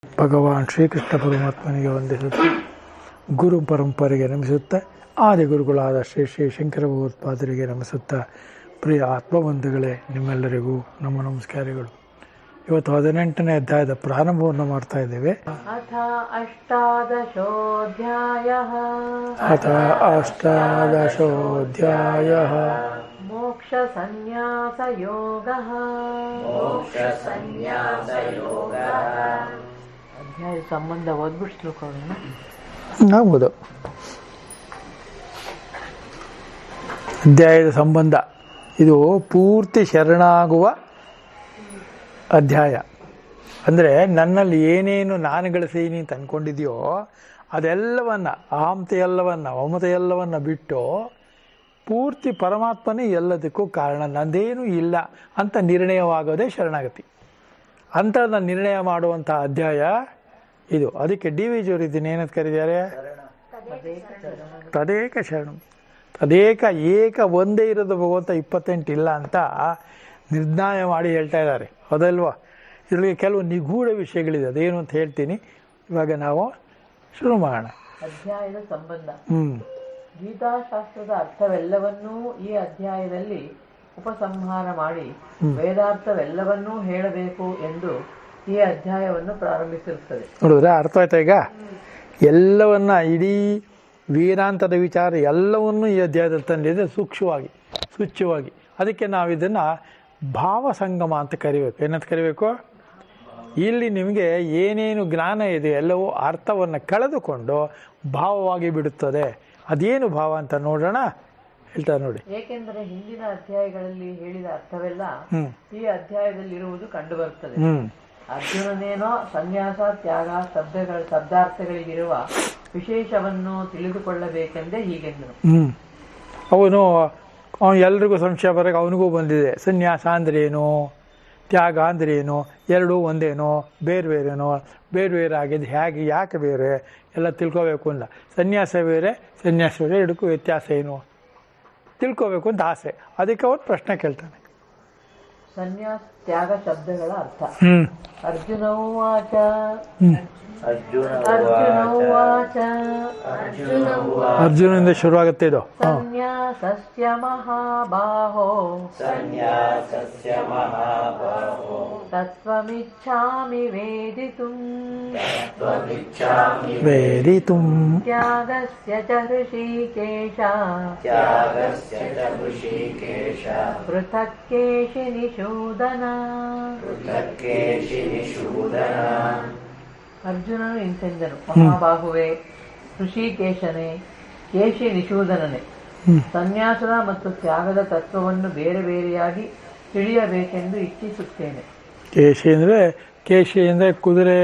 ಭಗವಾನ್ ಶ್ರೀಕೃಷ್ಣ ಪರಮಾತ್ಮನಿಗೆ ವಂದಿಸುತ್ತಾ ಗುರು ಪರಂಪರೆಗೆ ನಮಿಸುತ್ತಾ ಆದಿಗುರುಗಳಾದ ಶ್ರೀ ಶ್ರೀ ಶಂಕರ ಭಗವತ್ಪಾದರಿಗೆ ನಮಿಸುತ್ತಾ ಪ್ರಿಯ ಆತ್ಮಬಂಧುಗಳೇ, ನಿಮ್ಮೆಲ್ಲರಿಗೂ ನಮ್ಮ ನಮಸ್ಕಾರಗಳು. ಇವತ್ತು 18ನೇ ಅಧ್ಯಾಯದ ಪ್ರಾರಂಭವನ್ನು ಮಾಡ್ತಾ ಇದ್ದೇವೆ. ಅಥ ಅಷ್ಟಾದಶೋಧ್ಯಾಯ ಮೋಕ್ಷ ಸನ್ಯಾಸ ಯೋಗ. ಅಧ್ಯಾಯ ಸಂಬಂಧ ಓದ್ಬಿಟ್ಟು ಶ್ಲೋಕವನ್ನು ಆಗ್ಬೋದು. ಅಧ್ಯಾಯದ ಸಂಬಂಧ ಇದು ಪೂರ್ತಿ ಶರಣಾಗುವ ಅಧ್ಯಾಯ. ಅಂದರೆ ನನ್ನಲ್ಲಿ ಏನೇನು ನಾನು ಗಳಿಸೀನಿ ಅಂತ ಅಂದ್ಕೊಂಡಿದೆಯೋ ಅದೆಲ್ಲವನ್ನು, ಅಹಂತೆಯೆಲ್ಲವನ್ನು, ಮಮತೆಯೆಲ್ಲವನ್ನು ಬಿಟ್ಟು ಪೂರ್ತಿ ಪರಮಾತ್ಮನೇ ಎಲ್ಲದಕ್ಕೂ ಕಾರಣ, ನಂದೇನೂ ಇಲ್ಲ ಅಂತ ನಿರ್ಣಯವಾಗೋದೇ ಶರಣಾಗತಿ. ಅಂಥದ್ದನ್ನು ನಿರ್ಣಯ ಮಾಡುವಂಥ ಅಧ್ಯಾಯ ಇದು. ಅದಕ್ಕೆ ಡಿ ವಿ ಜಿಯವರು ಇದನ್ನು ಏನಂತ ಕರೀತಾರೆ? ತದೇಕ ಶರಣಂ. ತದೇಕ, ಏಕ ಒಂದೇ ಇರೋದು ಭಗವಂತ, 28 ಇಲ್ಲ ಅಂತ ನಿರ್ಣಯ ಮಾಡಿ ಹೇಳ್ತಾ ಇದ್ದಾರೆ. ಹೌದಲ್ವಾ? ಇದರಲ್ಲಿ ಕೆಲವು ನಿಗೂಢ ವಿಷಯಗಳಿದೆ, ಅದೇನು ಅಂತ ಹೇಳ್ತೀನಿ. ಇವಾಗ ನಾವು ಶುರು ಮಾಡೋಣ. ಅಧ್ಯಾಯದ ಸಂಬಂಧ. ಗೀತಾಶಾಸ್ತ್ರದ ಅರ್ಥವೆಲ್ಲವನ್ನೂ ಈ ಅಧ್ಯಾಯದಲ್ಲಿ ಉಪಸಂಹಾರ ಮಾಡಿ ವೇದಾರ್ಥವೆಲ್ಲವನ್ನೂ ಹೇಳಬೇಕು ಎಂದು ಈ ಅಧ್ಯಾಯವನ್ನು ಪ್ರಾರಂಭಿಸಿರುತ್ತದೆ. ನೋಡಿದ್ರೆ ಅರ್ಥ ಆಯ್ತಾ? ಈಗ ಎಲ್ಲವನ್ನ, ಇಡೀ ವೇದಾಂತದ ವಿಚಾರ ಎಲ್ಲವನ್ನೂ ಈ ಅಧ್ಯಾಯದಲ್ಲಿ ತಂದಿದೆ, ಸೂಕ್ಷ್ಮವಾಗಿ, ಸೂಚ್ಯವಾಗಿ. ಅದಕ್ಕೆ ನಾವು ಇದನ್ನು ಭಾವಸಂಗಮ ಅಂತ ಕರಿಬೇಕು. ಏನಂತ ಕರಿಬೇಕು? ಇಲ್ಲಿ ನಿಮಗೆ ಏನೇನು ಜ್ಞಾನ ಇದೆ ಎಲ್ಲವೂ ಅರ್ಥವನ್ನು ಕಳೆದುಕೊಂಡು ಭಾವವಾಗಿ ಬಿಡುತ್ತದೆ. ಅದೇನು ಭಾವ ಅಂತ ನೋಡೋಣ. ಹೇಳ್ತಾರೆ ನೋಡಿ. ಏಕೆಂದರೆ ಹಿಂದಿನ ಅಧ್ಯಾಯಗಳಲ್ಲಿ ಹೇಳಿದ ಅರ್ಥವೆಲ್ಲ ಈ ಅಧ್ಯಾಯದಲ್ಲಿರುವುದು ಕಂಡುಬರುತ್ತದೆ. ಅರ್ಜುನನೇನೋ ಸನ್ಯಾಸ, ತ್ಯಾಗ ಶಬ್ದಾರ್ಥಗಳಿಗಿರುವ ವಿಶೇಷವನ್ನು ತಿಳಿದುಕೊಳ್ಳಬೇಕೆಂದೇ ಹೀಗೆಂದರು. ಅವನು ಎಲ್ರಿಗೂ ಸಂಶಯ ಬರೋಕೆ ಅವನಿಗೂ ಬಂದಿದೆ. ಸನ್ಯಾಸ ಅಂದ್ರೇನು, ತ್ಯಾಗ ಅಂದ್ರೇನು, ಎರಡೂ ಒಂದೇನೋ, ಬೇರೆ ಬೇರೆನೋ, ಬೇರೆ ಬೇರೆ ಆಗಿದ್ದು ಹೇಗೆ, ಯಾಕೆ ಬೇರೆ ಎಲ್ಲ ತಿಳ್ಕೋಬೇಕು ಅಂತ. ಸನ್ಯಾಸ ಬೇರೆ, ಸನ್ಯಾಸ ಬೇರೆ, ಎರಡಕ್ಕೂ ವ್ಯತ್ಯಾಸ ಏನು ತಿಳ್ಕೋಬೇಕು ಅಂತ ಆಸೆ. ಅದಕ್ಕೆ ಅವನು ಪ್ರಶ್ನೆ ಕೇಳ್ತಾನೆ. ಸನ್ಯಾಸ ತ್ಯಾಗ ಶಬ್ದಗಳ ಅರ್ಥ. ಅರ್ಜುನ ಉವಾಚ ಅರ್ಜುನನಿಂದ ಶುರುವಾಗುತ್ತೆ ಇದು. ಸನ್ಯಾಸಸ್ಯ ಮಹಾಬಾಹೋ ತತ್ವಮಿಚ್ಛಾಮಿ ವೇದಿತುಂ ತ್ಯಾಗಸ್ಯ ಚ ಹೃಷೀಕೇಶ ಪೃಥಕ್ ಕೇಶಿ ನಿಷೂದನ. ಅರ್ಜುನನು ಇಂತೆಂದನು, ಮಹಾಬಾಹುವೆ, ಋಷಿಕೇಶನೇ, ಕೇಶಿ ನಿಷೂದನನೇ, ಸನ್ಯಾಸದ ಮತ್ತು ತ್ಯಾಗದ ತತ್ವವನ್ನು ಬೇರೆ ಬೇರೆಯಾಗಿ ತಿಳಿಯಬೇಕೆಂದು ಇಚ್ಛಿಸುತ್ತೇನೆ. ಕೇಶಿ ಅಂದರೆ ಕುದುರೆ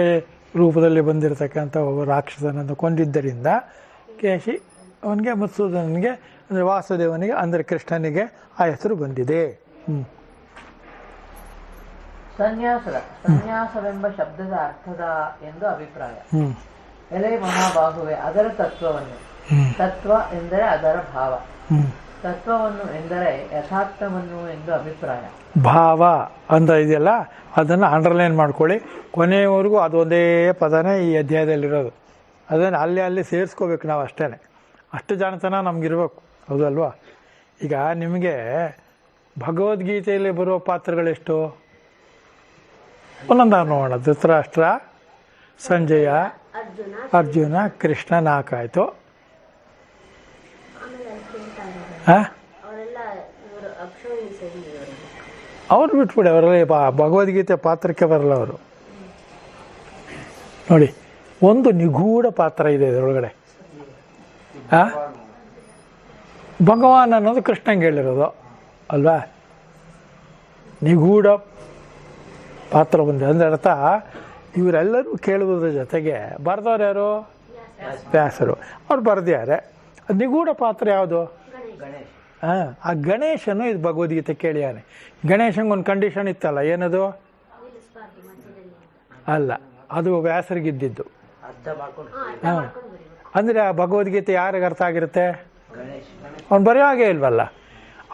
ರೂಪದಲ್ಲಿ ಬಂದಿರತಕ್ಕಂಥ ಒಬ್ಬ ರಾಕ್ಷಸನನ್ನು ಕೊಂದಿದ್ದರಿಂದ ಕೇಶಿ ಅವನಿಗೆ, ಮತ್ಸೂದನಿಗೆ ಅಂದರೆ ವಾಸುದೇವನಿಗೆ ಅಂದರೆ ಕೃಷ್ಣನಿಗೆ ಆ ಹೆಸರು ಬಂದಿದೆ. ಸನ್ಯಾಸವೆಂಬ ಶಬ್ದದ ಅರ್ಥದ ಎಂದು ಅಭಿಪ್ರಾಯ. ಎಲೆ ಮಹಾಬಾಹುವೆ, ಅದರ ತತ್ವವನ್ನು, ತತ್ವ ಎಂದರೆ ಅದರ ಭಾವ, ತತ್ವವನ್ನು ಎಂದರೆ ಯಥಾರ್ಥವನ್ನು ಎಂದು ಅಭಿಪ್ರಾಯ. ಭಾವ ಅಂತ ಇದೆಯಲ್ಲ, ಅದನ್ನು ಅಂಡರ್ಲೈನ್ ಮಾಡ್ಕೊಳ್ಳಿ. ಕೊನೆಯವರೆಗೂ ಅದೊಂದೇ ಪದನೇ ಈ ಅಧ್ಯಾಯದಲ್ಲಿರೋದು. ಅದನ್ನು ಅಲ್ಲಿ ಸೇರಿಸ್ಕೋಬೇಕು ನಾವು. ಅಷ್ಟು ಜಾಣತನ ನಮಗಿರ್ಬೇಕು. ಹೌದಲ್ವಾ? ಈಗ ನಿಮಗೆ ಭಗವದ್ಗೀತೆಯಲ್ಲಿ ಬರುವ ಪಾತ್ರಗಳೆಷ್ಟು? ಒಂದೊಂದಾಗಿ ನೋಡೋಣ. ಧೃತರಾಷ್ಟ್ರ, ಸಂಜಯ, ಅರ್ಜುನ, ಕೃಷ್ಣ, 4 ಆಯಿತು. ಅವ್ರು ಬಿಟ್ಬಿಡಿ, ಅವರಲ್ಲಿ ಭಗವದ್ಗೀತೆ ಪಾತ್ರಕ್ಕೆ ಬರಲ್ಲ ಅವರು. ನೋಡಿ, ಒಂದು ನಿಗೂಢ ಪಾತ್ರ ಇದೆ ಇದರೊಳಗಡೆ. ಭಗವಾನ್ ಅನ್ನೋದು ಕೃಷ್ಣಂಗೆ ಹೇಳಿರೋದು ಅಲ್ವಾ? ನಿಗೂಢ ಪಾತ್ರ ಬಂದಿದೆ ಅಂದರೆ ಅರ್ಥ, ಇವರೆಲ್ಲರೂ ಕೇಳುವುದ್ರ ಜೊತೆಗೆ ಬರೆದವ್ರು ಯಾರು? ವ್ಯಾಸರು. ಅವ್ರು ಬರೆದಿದ್ದಾರೆ. ನಿಗೂಢ ಪಾತ್ರ ಯಾವುದು? ಆ ಗಣೇಶನು ಇದು ಭಗವದ್ಗೀತೆ ಕೇಳಿಯಾನೆ. ಗಣೇಶಂಗೊಂದು ಕಂಡೀಷನ್ ಇತ್ತಲ್ಲ, ಏನದು? ಅಲ್ಲ, ಅದು ವ್ಯಾಸರಿಗಿದ್ದಿದ್ದು. ಅಂದರೆ ಆ ಭಗವದ್ಗೀತೆ ಯಾರಿಗೆ ಅರ್ಥ ಆಗಿರುತ್ತೆ? ಅವ್ನು ಬರೆಯೋ ಹಾಗೆ ಇಲ್ವಲ್ಲ.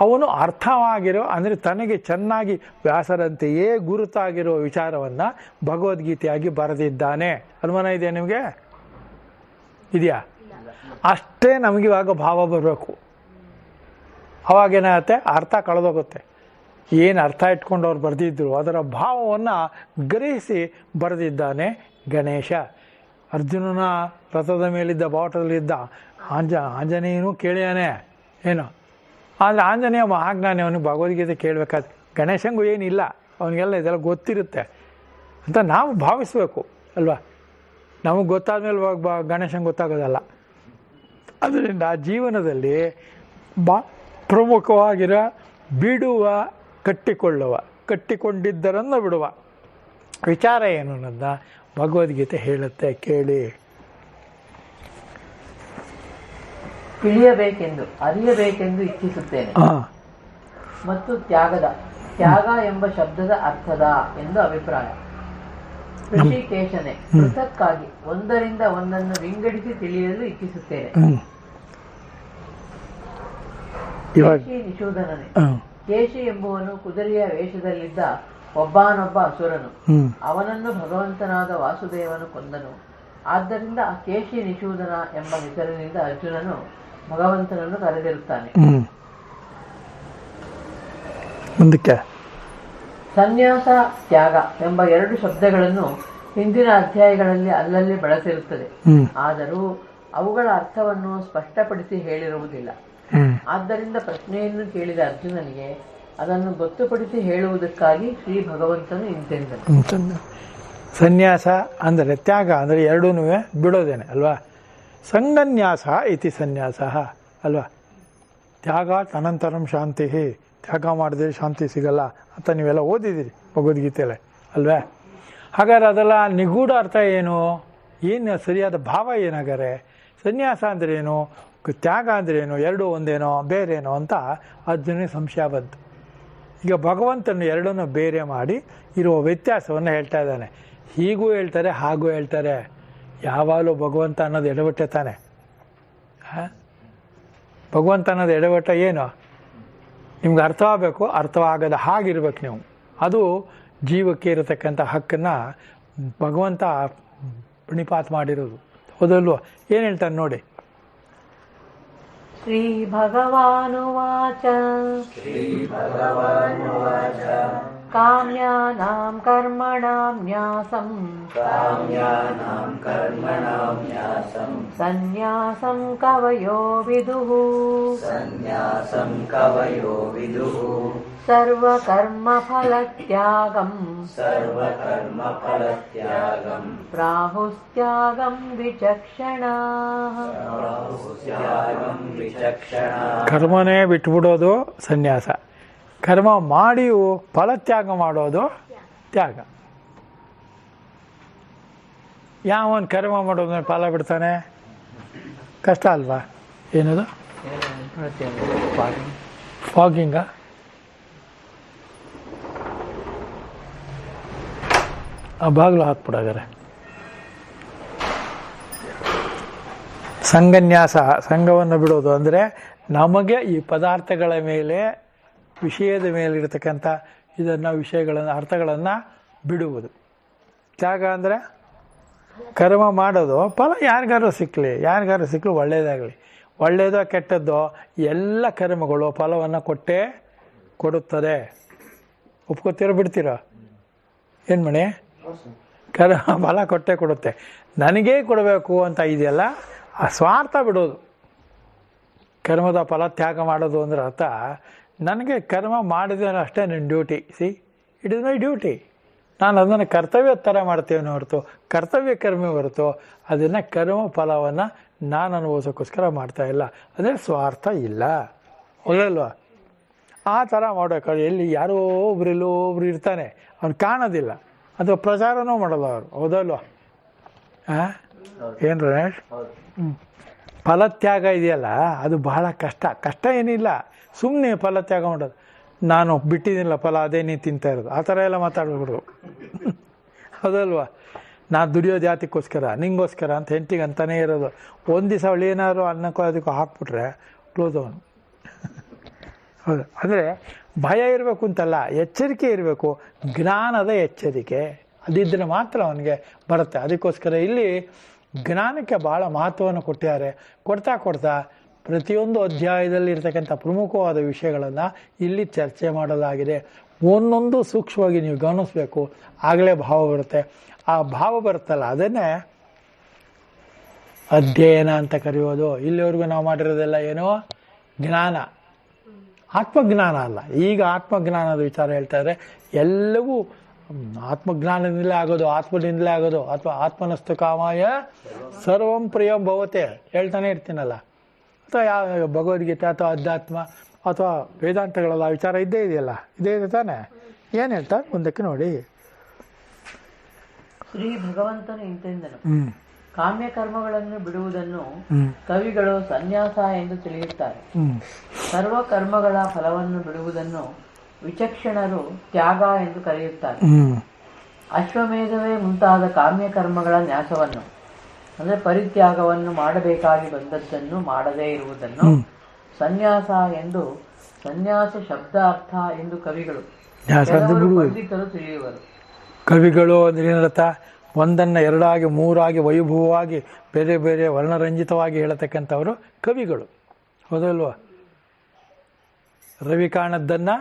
ಅವನು ಅರ್ಥವಾಗಿರೋ ಅಂದರೆ ತನಗೆ ಚೆನ್ನಾಗಿ ವ್ಯಾಸರಂತೆಯೇ ಗುರುತಾಗಿರೋ ವಿಚಾರವನ್ನು ಭಗವದ್ಗೀತೆಯಾಗಿ ಬರೆದಿದ್ದಾನೆ. ಅನುಮಾನ ಇದೆಯಾ ನಿಮಗೆ? ಇದೆಯಾ? ಅಷ್ಟೇ ನಮಗೆ ಇವಾಗ ಭಾವ ಬರಬೇಕು. ಅವಾಗೇನಾಗುತ್ತೆ, ಅರ್ಥ ಕಳೆದೋಗುತ್ತೆ. ಏನು ಅರ್ಥ ಇಟ್ಕೊಂಡು ಅವ್ರು ಬರೆದಿದ್ರು ಅದರ ಭಾವವನ್ನು ಗ್ರಹಿಸಿ ಬರೆದಿದ್ದಾನೆ ಗಣೇಶ. ಅರ್ಜುನನ ರಥದ ಮೇಲಿದ್ದ ಬಾವುಟದಲ್ಲಿದ್ದ ಆಂಜನೇಯನೂ ಕೇಳ್ಯಾನೆ ಏನು, ಆದರೆ ಆಂಜನೇಯ ಮಹಾಜ್ಞಾನಿ, ಅವನಿಗೆ ಭಗವದ್ಗೀತೆ ಕೇಳಬೇಕಾದ್ರೆ. ಗಣೇಶಂಗೂ ಏನಿಲ್ಲ, ಅವನಿಗೆಲ್ಲ ಇದೆಲ್ಲ ಗೊತ್ತಿರುತ್ತೆ ಅಂತ ನಾವು ಭಾವಿಸ್ಬೇಕು ಅಲ್ವಾ. ನಮಗೆ ಗೊತ್ತಾದ್ಮೇಲೆ ಗಣೇಶಂಗೆ ಗೊತ್ತಾಗೋದಲ್ಲ. ಅದರಿಂದ ಜೀವನದಲ್ಲಿ ಪ್ರಮುಖವಾಗಿರೋ ಬಿಡುವ, ಕಟ್ಟಿಕೊಳ್ಳುವ, ಕಟ್ಟಿಕೊಂಡಿದ್ದರನ್ನು ಬಿಡುವ ವಿಚಾರ ಏನು ಅನ್ನೋದನ್ನ ಭಗವದ್ಗೀತೆ ಹೇಳುತ್ತೆ, ಕೇಳಿ. ತಿಳಿಯಬೇಕೆಂದು ಅರಿಯಬೇಕೆಂದು ಇಚ್ಛಿಸುತ್ತೇನೆ ಮತ್ತು ತ್ಯಾಗ ಎಂಬ ಶಬ್ದದ ಅರ್ಥದ ಎಂದು ಅಭಿಪ್ರಾಯ. ಋಷಿಕೇಶನೆ ಪೃಥಕ್ಕಾಗಿ ಒಂದರಿಂದ ಒಂದನ್ನು ವಿಂಗಡಿಸಿ ತಿಳಿಯಲು ಇಚ್ಛಿಸುತ್ತೇನೆ. ಕೇಶಿ ನಿಷೂದನನೆ ಕೇಶಿ ಎಂಬುವನು ಕುದುರೆಯ ವೇಷದಲ್ಲಿದ್ದ ಒಬ್ಬನೊಬ್ಬ ಅಸುರನು. ಅವನನ್ನು ಭಗವಂತನಾದ ವಾಸುದೇವನು ಕೊಂದನು. ಆದ್ದರಿಂದ ಆ ಕೇಶಿ ನಿಷೂದನ ಎಂಬ ಹೆಸರಿನಿಂದ ಅರ್ಜುನನು ಭಗವಂತನನ್ನು ಕರೆದಿರುತ್ತಾನೆ. ಸನ್ಯಾಸ, ತ್ಯಾಗ ಎಂಬ ಎರಡು ಶಬ್ದಗಳನ್ನು ಹಿಂದಿನ ಅಧ್ಯಾಯಗಳಲ್ಲಿ ಅಲ್ಲಲ್ಲಿ ಬಳಸಿರುತ್ತದೆ. ಆದರೂ ಅವುಗಳ ಅರ್ಥವನ್ನು ಸ್ಪಷ್ಟಪಡಿಸಿ ಹೇಳಿರುವುದಿಲ್ಲ. ಆದ್ದರಿಂದ ಪ್ರಶ್ನೆಯನ್ನು ಕೇಳಿದ ಅರ್ಜುನನಿಗೆ ಅದನ್ನು ಗೊತ್ತುಪಡಿಸಿ ಹೇಳುವುದಕ್ಕಾಗಿ ಶ್ರೀ ಭಗವಂತನು ಇಂತೆಂದನು. ಸನ್ಯಾಸ ಅಂದರೆ ತ್ಯಾಗ ಅಂದರೆ ಎರಡೂ ಬಿಡೋದೇನೆ ಅಲ್ವಾ. ಸಂಗನ್ಯಾಸ ಇತಿ ಸನ್ಯಾಸ ಅಲ್ವಾ. ತ್ಯಾಗ ಅನಂತರಂ ಶಾಂತಿ, ತ್ಯಾಗ ಮಾಡಿದ್ರೆ ಶಾಂತಿ ಸಿಗಲ್ಲ ಅಂತ ನೀವೆಲ್ಲ ಓದಿದ್ದೀರಿ ಭಗವದ್ಗೀತೆಯಲ್ಲೇ ಅಲ್ವೇ. ಹಾಗಾದ್ರೆ ಅದೆಲ್ಲ ನಿಗೂಢ ಅರ್ಥ ಏನು ಸರಿಯಾದ ಭಾವ ಏನಾಗಾರೆ? ಸನ್ಯಾಸ ಅಂದ್ರೆ ಏನು, ತ್ಯಾಗ ಅಂದ್ರೇನು, ಎರಡೂ ಒಂದೇನೋ ಬೇರೇನೋ ಅಂತ ಅರ್ಜುನಿಗೆ ಸಂಶಯ ಬಂತು. ಈಗ ಭಗವಂತನು ಎರಡನ್ನೂ ಬೇರೆ ಮಾಡಿ ಇರುವ ವ್ಯತ್ಯಾಸವನ್ನು ಹೇಳ್ತಾ ಇದ್ದಾನೆ. ಹೀಗೂ ಹೇಳ್ತಾರೆ, ಹಾಗೂ ಹೇಳ್ತಾರೆ. ಯಾವಾಗಲೂ ಭಗವಂತ ಅನ್ನೋದು ಎಡವಟ್ಟೆ ತಾನೆ. ಭಗವಂತ ಅನ್ನೋದು ಎಡವಟ್ಟ ಏನು? ನಿಮ್ಗೆ ಅರ್ಥವಾಗಬೇಕು, ಅರ್ಥವಾಗದ ಹಾಗಿರ್ಬೇಕು ನೀವು. ಅದು ಜೀವಕ್ಕೆ ಇರತಕ್ಕಂಥ ಹಕ್ಕನ್ನು ಭಗವಂತ ಪ್ರಣಿಪಾತ ಮಾಡಿರೋದು. ಹೌದಲ್ವ? ಏನು ಹೇಳ್ತಾನೆ ನೋಡಿ. ಶ್ರೀ ಭಗವಾನುವಾಚ ಕಾಮ್ಯಾನಾಂ ಕರ್ಮಣಾಂ ನ್ಯಾಸಂ ಸನ್ಯಾಸಂ ಕವಯೋ ವಿದುಃ ಸರ್ವಕರ್ಮಫಲತ್ಯಾಗಂ ಪ್ರಾಹುಸ್ತ್ಯಾಗಂ ವಿಚಕ್ಷಣಾಃ. ಕರ್ಮನೇ ಬಿಟ್ಬಿಡೋದು ಸನ್ಯಾಸ, ಕರ್ಮ ಮಾಡಿಯೂ ಫಲತ್ಯಾಗ ಮಾಡೋದು ತ್ಯಾಗ. ಯಾವನ್ ಕರ್ಮ ಮಾಡೋದು ಫಲ ಬಿಡ್ತಾನೆ? ಕಷ್ಟ ಅಲ್ವಾ? ಏನದು ಫಾಗಿಂಗ? ಆ ಬಾಗಿಲು ಹಾಕ್ಬಿಡಾಗಾರೆ. ಸಂಗನ್ಯಾಸ, ಸಂಘವನ್ನು ಬಿಡೋದು ಅಂದರೆ ನಮಗೆ ಈ ಪದಾರ್ಥಗಳ ಮೇಲೆ, ವಿಷಯದ ಮೇಲೆ ಇರತಕ್ಕಂಥ ವಿಷಯಗಳನ್ನು, ಅರ್ಥಗಳನ್ನು ಬಿಡುವುದು. ತ್ಯಾಗ ಅಂದರೆ ಕರ್ಮ ಮಾಡೋದು, ಫಲ ಯಾರಿಗಾರು ಸಿಕ್ಕಲಿ ಒಳ್ಳೆಯದಾಗಲಿ, ಒಳ್ಳೆಯದೋ ಕೆಟ್ಟದ್ದೋ ಎಲ್ಲ ಕರ್ಮಗಳು ಫಲವನ್ನು ಕೊಡುತ್ತದೆ. ಒಪ್ಕೋತೀರೋ ಬಿಡ್ತೀರೋ? ಏನು ಮಣಿ? ಕರ್ಮ ಫಲ ಕೊಡುತ್ತೆ. ನನಗೇ ಕೊಡಬೇಕು ಅಂತ ಇದೆಯಲ್ಲ, ಆ ಸ್ವಾರ್ಥ ಬಿಡೋದು. ಕರ್ಮದ ಫಲ ತ್ಯಾಗ ಮಾಡೋದು ಅಂದ್ರೆ ಅರ್ಥ, ನನಗೆ ಕರ್ಮ ಮಾಡಿದ್ರೆ ಅಷ್ಟೇ ನನ್ನ duty. It is my duty. ನಾನು ಅದನ್ನು ಕರ್ತವ್ಯ ಥರ ಮಾಡ್ತೇವೆ ಹೊರತು ಕರ್ತವ್ಯ ಕರ್ಮ ಹೊರತು ಅದನ್ನು ಕರ್ಮ ಫಲವನ್ನು ನಾನು ಅನುಭವಿಸೋಕ್ಕೋಸ್ಕರ ಮಾಡ್ತಾ ಇಲ್ಲ. ಅಂದರೆ ಸ್ವಾರ್ಥ ಇಲ್ಲ. ಹೌದಲ್ವ? ಆ ಥರ ಮಾಡೋಕ್ಕಾಗ ಎಲ್ಲಿ ಯಾರೋ ಒಬ್ರು ಇರ್ತಾನೆ, ಅವ್ನು ಕಾಣೋದಿಲ್ಲ, ಅಥವಾ ಪ್ರಚಾರನೂ ಮಾಡಲ್ಲ ಅವರು. ಹೌದಲ್ವ? ಏನು ರಮೇಶ್? ಫಲತ್ಯಾಗ ಇದೆಯಲ್ಲ, ಅದು ಬಹಳ ಕಷ್ಟ ಏನಿಲ್ಲ. ಸುಮ್ಮನೆ ಫಲತ್ಯಾಗ ಮಾಡೋದು. ನಾನು ಬಿಟ್ಟಿದ್ದೀನಿಲ್ಲ ಫಲ, ಅದೇ ನೀನು ತಿಂತಾ ಇರೋದು, ಆ ಥರ ಎಲ್ಲ ಮಾತಾಡ್ಬಿಡ್ದು. ಹೌದಲ್ವ? ನಾನು ದುಡಿಯೋದು ಜಾತಿಗೋಸ್ಕರ, ನಿಂಗೋಸ್ಕರ ಅಂತ ಹೆಂಡತಿಗೆ ಅಂತಾನೇ ಇರೋದು. ಒಂದು ದಿವಸ ಅವಳು ಏನಾದ್ರು ಅನ್ನಕ್ಕೋ ಅದಕ್ಕೋ ಹಾಕ್ಬಿಟ್ರೆ ಕ್ಲೋಸ್ ಅವನು. ಹೌದು. ಅಂದರೆ ಭಯ ಇರಬೇಕು ಅಂತಲ್ಲ, ಎಚ್ಚರಿಕೆ ಇರಬೇಕು, ಜ್ಞಾನದ ಎಚ್ಚರಿಕೆ ಅದಿದ್ದರೆ ಮಾತ್ರ ಅವನಿಗೆ ಬರುತ್ತೆ. ಅದಕ್ಕೋಸ್ಕರ ಇಲ್ಲಿ ಜ್ಞಾನಕ್ಕೆ ಭಾಳ ಮಹತ್ವವನ್ನು ಕೊಟ್ಟಿದ್ದಾರೆ. ಕೊಡ್ತಾ ಕೊಡ್ತಾ ಪ್ರತಿಯೊಂದು ಅಧ್ಯಾಯದಲ್ಲಿ ಇರ್ತಕ್ಕಂಥ ಪ್ರಮುಖವಾದ ವಿಷಯಗಳನ್ನು ಇಲ್ಲಿ ಚರ್ಚೆ ಮಾಡಲಾಗಿದೆ. ಒಂದೊಂದು ಸೂಕ್ಷ್ಮವಾಗಿ ನೀವು ಗಮನಿಸಬೇಕು, ಆಗಲೇ ಭಾವ ಬರುತ್ತೆ. ಆ ಭಾವ ಬರುತ್ತಲ್ಲ, ಅದನ್ನೇ ಅಧ್ಯಯನ ಅಂತ ಕರೆಯೋದು. ಇಲ್ಲಿವರೆಗೂ ನಾವು ಮಾಡಿರೋದೆಲ್ಲ ಏನೋ ಜ್ಞಾನ, ಆತ್ಮಜ್ಞಾನ ಅಲ್ಲ. ಈಗ ಆತ್ಮಜ್ಞಾನದ ವಿಚಾರ ಹೇಳ್ತಾ ಇದ್ದಾರೆ. ಎಲ್ಲವೂ ಆತ್ಮಜ್ಞಾನದಿಂದಲೇ ಆಗೋದು, ಆತ್ಮದಿಂದಲೇ ಆಗೋದು. ಅಥವಾ ಆತ್ಮನಸ್ತು ಕಾಮಾಯ ಸರ್ವಂ ಪ್ರಿಯಂ ಭವತೆ ಹೇಳ್ತಾನೆ ಇರ್ತೀನಲ್ಲ. ಅಥವಾ ಯಾವ ಭಗವದ್ಗೀತೆ ಅಥವಾ ಅಧ್ಯಾತ್ಮ ಅಥವಾ ವೇದಾಂತಗಳೆಲ್ಲ ವಿಚಾರ ಇದ್ದೇ ಇದೆಯಲ್ಲ, ಇದೇ ಇದೆ ತಾನೆ. ಏನು ಹೇಳ್ತಾರೆ ಮುಂದಕ್ಕೆ ನೋಡಿ. ಶ್ರೀ ಭಗವಂತನು ಇಂತೆಂದನು, ಕಾಮ್ಯ ಕರ್ಮಗಳನ್ನು ಬಿಡುವುದನ್ನು ಕವಿಗಳು ಸನ್ಯಾಸ ಎಂದು ತಿಳಿಯುತ್ತಾರೆ. ಸರ್ವ ಕರ್ಮಗಳ ಫಲವನ್ನು ಬಿಡುವುದನ್ನು ವಿಚಕ್ಷಣರು ತ್ಯಾಗ ಎಂದು ಕರೆಯುತ್ತಾರೆ. ಅಶ್ವಮೇಧವೇ ಮುಂತಾದ ಕಾಮ್ಯ ಕರ್ಮಗಳ ನ್ಯಾಸವನ್ನು ಅಂದರೆ ಪರಿತ್ಯಾಗವನ್ನು ಮಾಡಬೇಕಾಗಿ ಬಂದದ್ದನ್ನು ಮಾಡದೇ ಇರುವುದನ್ನು ಸನ್ಯಾಸ ಎಂದು, ಸನ್ಯಾಸ ಶಬ್ದಾರ್ಥ ಎಂದು ಕವಿಗಳು ಪಂಡಿತರು ತಿಳಿಯುವರು. ಕವಿಗಳು ಅಂದ್ರೆ ಏನರ್ಥ? ಒಂದನ್ನು ಎರಡಾಗಿ ಮೂರಾಗಿ ವೈಭವವಾಗಿ ಬೇರೆ ಬೇರೆ ವರ್ಣರಂಜಿತವಾಗಿ ಹೇಳತಕ್ಕಂಥವರು ಕವಿಗಳು. ಹೌದಲ್ವ? ರವಿ ಕಾಣದ್ದನ್ನು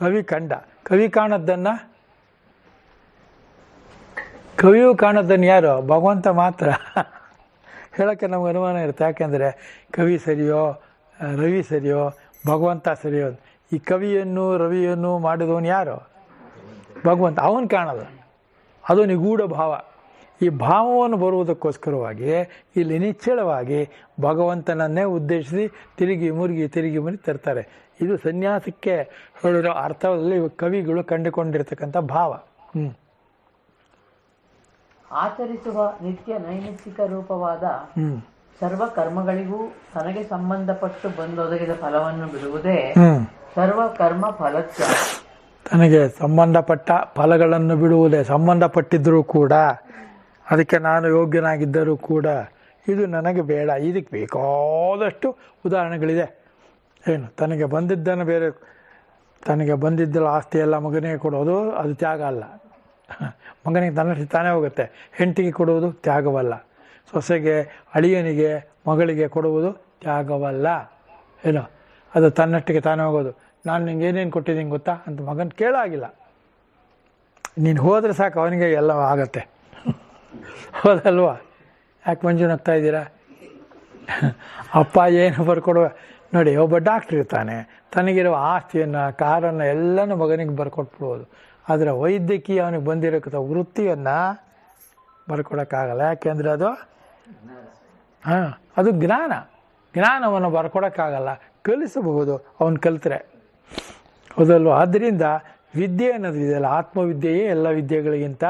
ಕವಿ ಕಂಡ, ಕವಿ ಕಾಣದ್ದನ್ನು ಕವಿಯು ಕಾಣದ್ದನ್ನು ಯಾರು? ಭಗವಂತ ಮಾತ್ರ. ಹೇಳೋಕ್ಕೆ ನಮ್ಗೆ ಅನುಮಾನ ಇರುತ್ತೆ. ಯಾಕೆಂದರೆ ಕವಿ ಸರಿಯೋ ರವಿ ಸರಿಯೋ ಭಗವಂತ ಸರಿಯೋ? ಈ ಕವಿಯನ್ನು ರವಿಯನ್ನು ಮಾಡಿದವನು ಯಾರು? ಭಗವಂತ. ಅವನು ಕಾಣಲ್ಲ, ಅದು ನಿಗೂಢ ಭಾವ. ಈ ಭಾವವನ್ನು ಬರುವುದಕ್ಕೋಸ್ಕರವಾಗಿ ಇಲ್ಲಿ ನಿಶ್ಚಳವಾಗಿ ಭಗವಂತನನ್ನೇ ಉದ್ದೇಶಿಸಿ ತಿರುಗಿ ಮುರುಗಿ ತರ್ತಾರೆ. ಇದು ಸನ್ಯಾಸಕ್ಕೆ ಹೇಳಿರೋ ಅರ್ಥದಲ್ಲಿ ಕವಿಗಳು ಕಂಡುಕೊಂಡಿರ್ತಕ್ಕಂಥ ಭಾವ. ಆಚರಿಸುವ ನಿತ್ಯ ನೈಮಿತ್ತಿಕ ರೂಪವಾದ ಸರ್ವ ಕರ್ಮಗಳಿಗೂ ತನಗೆ ಸಂಬಂಧಪಟ್ಟು ಬಂದೊದಗಿದ ಫಲವನ್ನು ಬಿಡುವುದೇ ಸರ್ವ ಕರ್ಮ ಫಲತ್ಯಾಗ. ತನಗೆ ಸಂಬಂಧಪಟ್ಟ ಫಲಗಳನ್ನು ಬಿಡುವುದೇ. ಸಂಬಂಧಪಟ್ಟಿದ್ದರೂ ಕೂಡ, ಅದಕ್ಕೆ ನಾನು ಯೋಗ್ಯನಾಗಿದ್ದರೂ ಕೂಡ ಇದು ನನಗೆ ಬೇಡ. ಇದಕ್ಕೆ ಬೇಕಾದಷ್ಟು ಉದಾಹರಣೆಗಳಿದೆ. ಏನು? ತನಗೆ ಬಂದಿದ್ದನ್ನು ಬೇರೆ, ತನಗೆ ಬಂದಿದ್ದಲ್ಲ ಆಸ್ತಿ ಎಲ್ಲ ಮಗನಿಗೆ ಕೊಡೋದು ಅದು ತ್ಯಾಗ ಅಲ್ಲ. ಮಗನಿಗೆ ತನ್ನಷ್ಟು ತಾನೇ ಹೋಗುತ್ತೆ. ಹೆಂಡತಿಗೆ ಕೊಡುವುದು ತ್ಯಾಗವಲ್ಲ. ಸೊಸೆಗೆ, ಅಳಿಯನಿಗೆ, ಮಗಳಿಗೆ ಕೊಡುವುದು ತ್ಯಾಗವಲ್ಲ. ಏನು? ಅದು ತನ್ನಷ್ಟಿಗೆ ತಾನೇ ಹೋಗೋದು. ನಾನು ನಿಂಗೆ ಏನೇನು ಕೊಟ್ಟಿದ್ದೀನಿ ಗೊತ್ತಾ ಅಂತ ಮಗನ ಕೇಳಾಗಿಲ್ಲ. ನೀನು ಹೋದರೆ ಸಾಕು, ಅವನಿಗೆ ಎಲ್ಲ ಆಗತ್ತೆ. ಹೌದಲ್ವಾ? ಯಾಕೆ ಮಂಜು ನಗ್ತಾ ಇದ್ದೀರಾ? ಅಪ್ಪ ಏನು ಬರ್ಕೊಡುವ ನೋಡಿ. ಒಬ್ಬ ಡಾಕ್ಟ್ರ್ ಇರ್ತಾನೆ, ತನಗಿರುವ ಆಸ್ತಿಯನ್ನು, ಕಾರನ್ನು ಎಲ್ಲನೂ ಮಗನಿಗೆ ಬರ್ಕೊಟ್ಬಿಡ್ಬೋದು. ಆದರೆ ವೈದ್ಯಕೀಯ ಅವನಿಗೆ ಬಂದಿರೋಂಥ ವೃತ್ತಿಯನ್ನು ಬರ್ಕೊಡೋಕ್ಕಾಗಲ್ಲ. ಯಾಕೆಂದರೆ ಅದು ಜ್ಞಾನವನ್ನು ಬರ್ಕೊಡೋಕ್ಕಾಗಲ್ಲ. ಕಲಿಸಬಹುದು ಅವನು ಕಲಿತ್ರೆ. ಹೌದಲ್ವ? ಆದ್ದರಿಂದ ವಿದ್ಯೆ ಅನ್ನೋದು ಇದೆಯಲ್ಲ, ಆತ್ಮವಿದ್ಯೆಯೇ ಎಲ್ಲ ವಿದ್ಯೆಗಳಿಗಿಂತ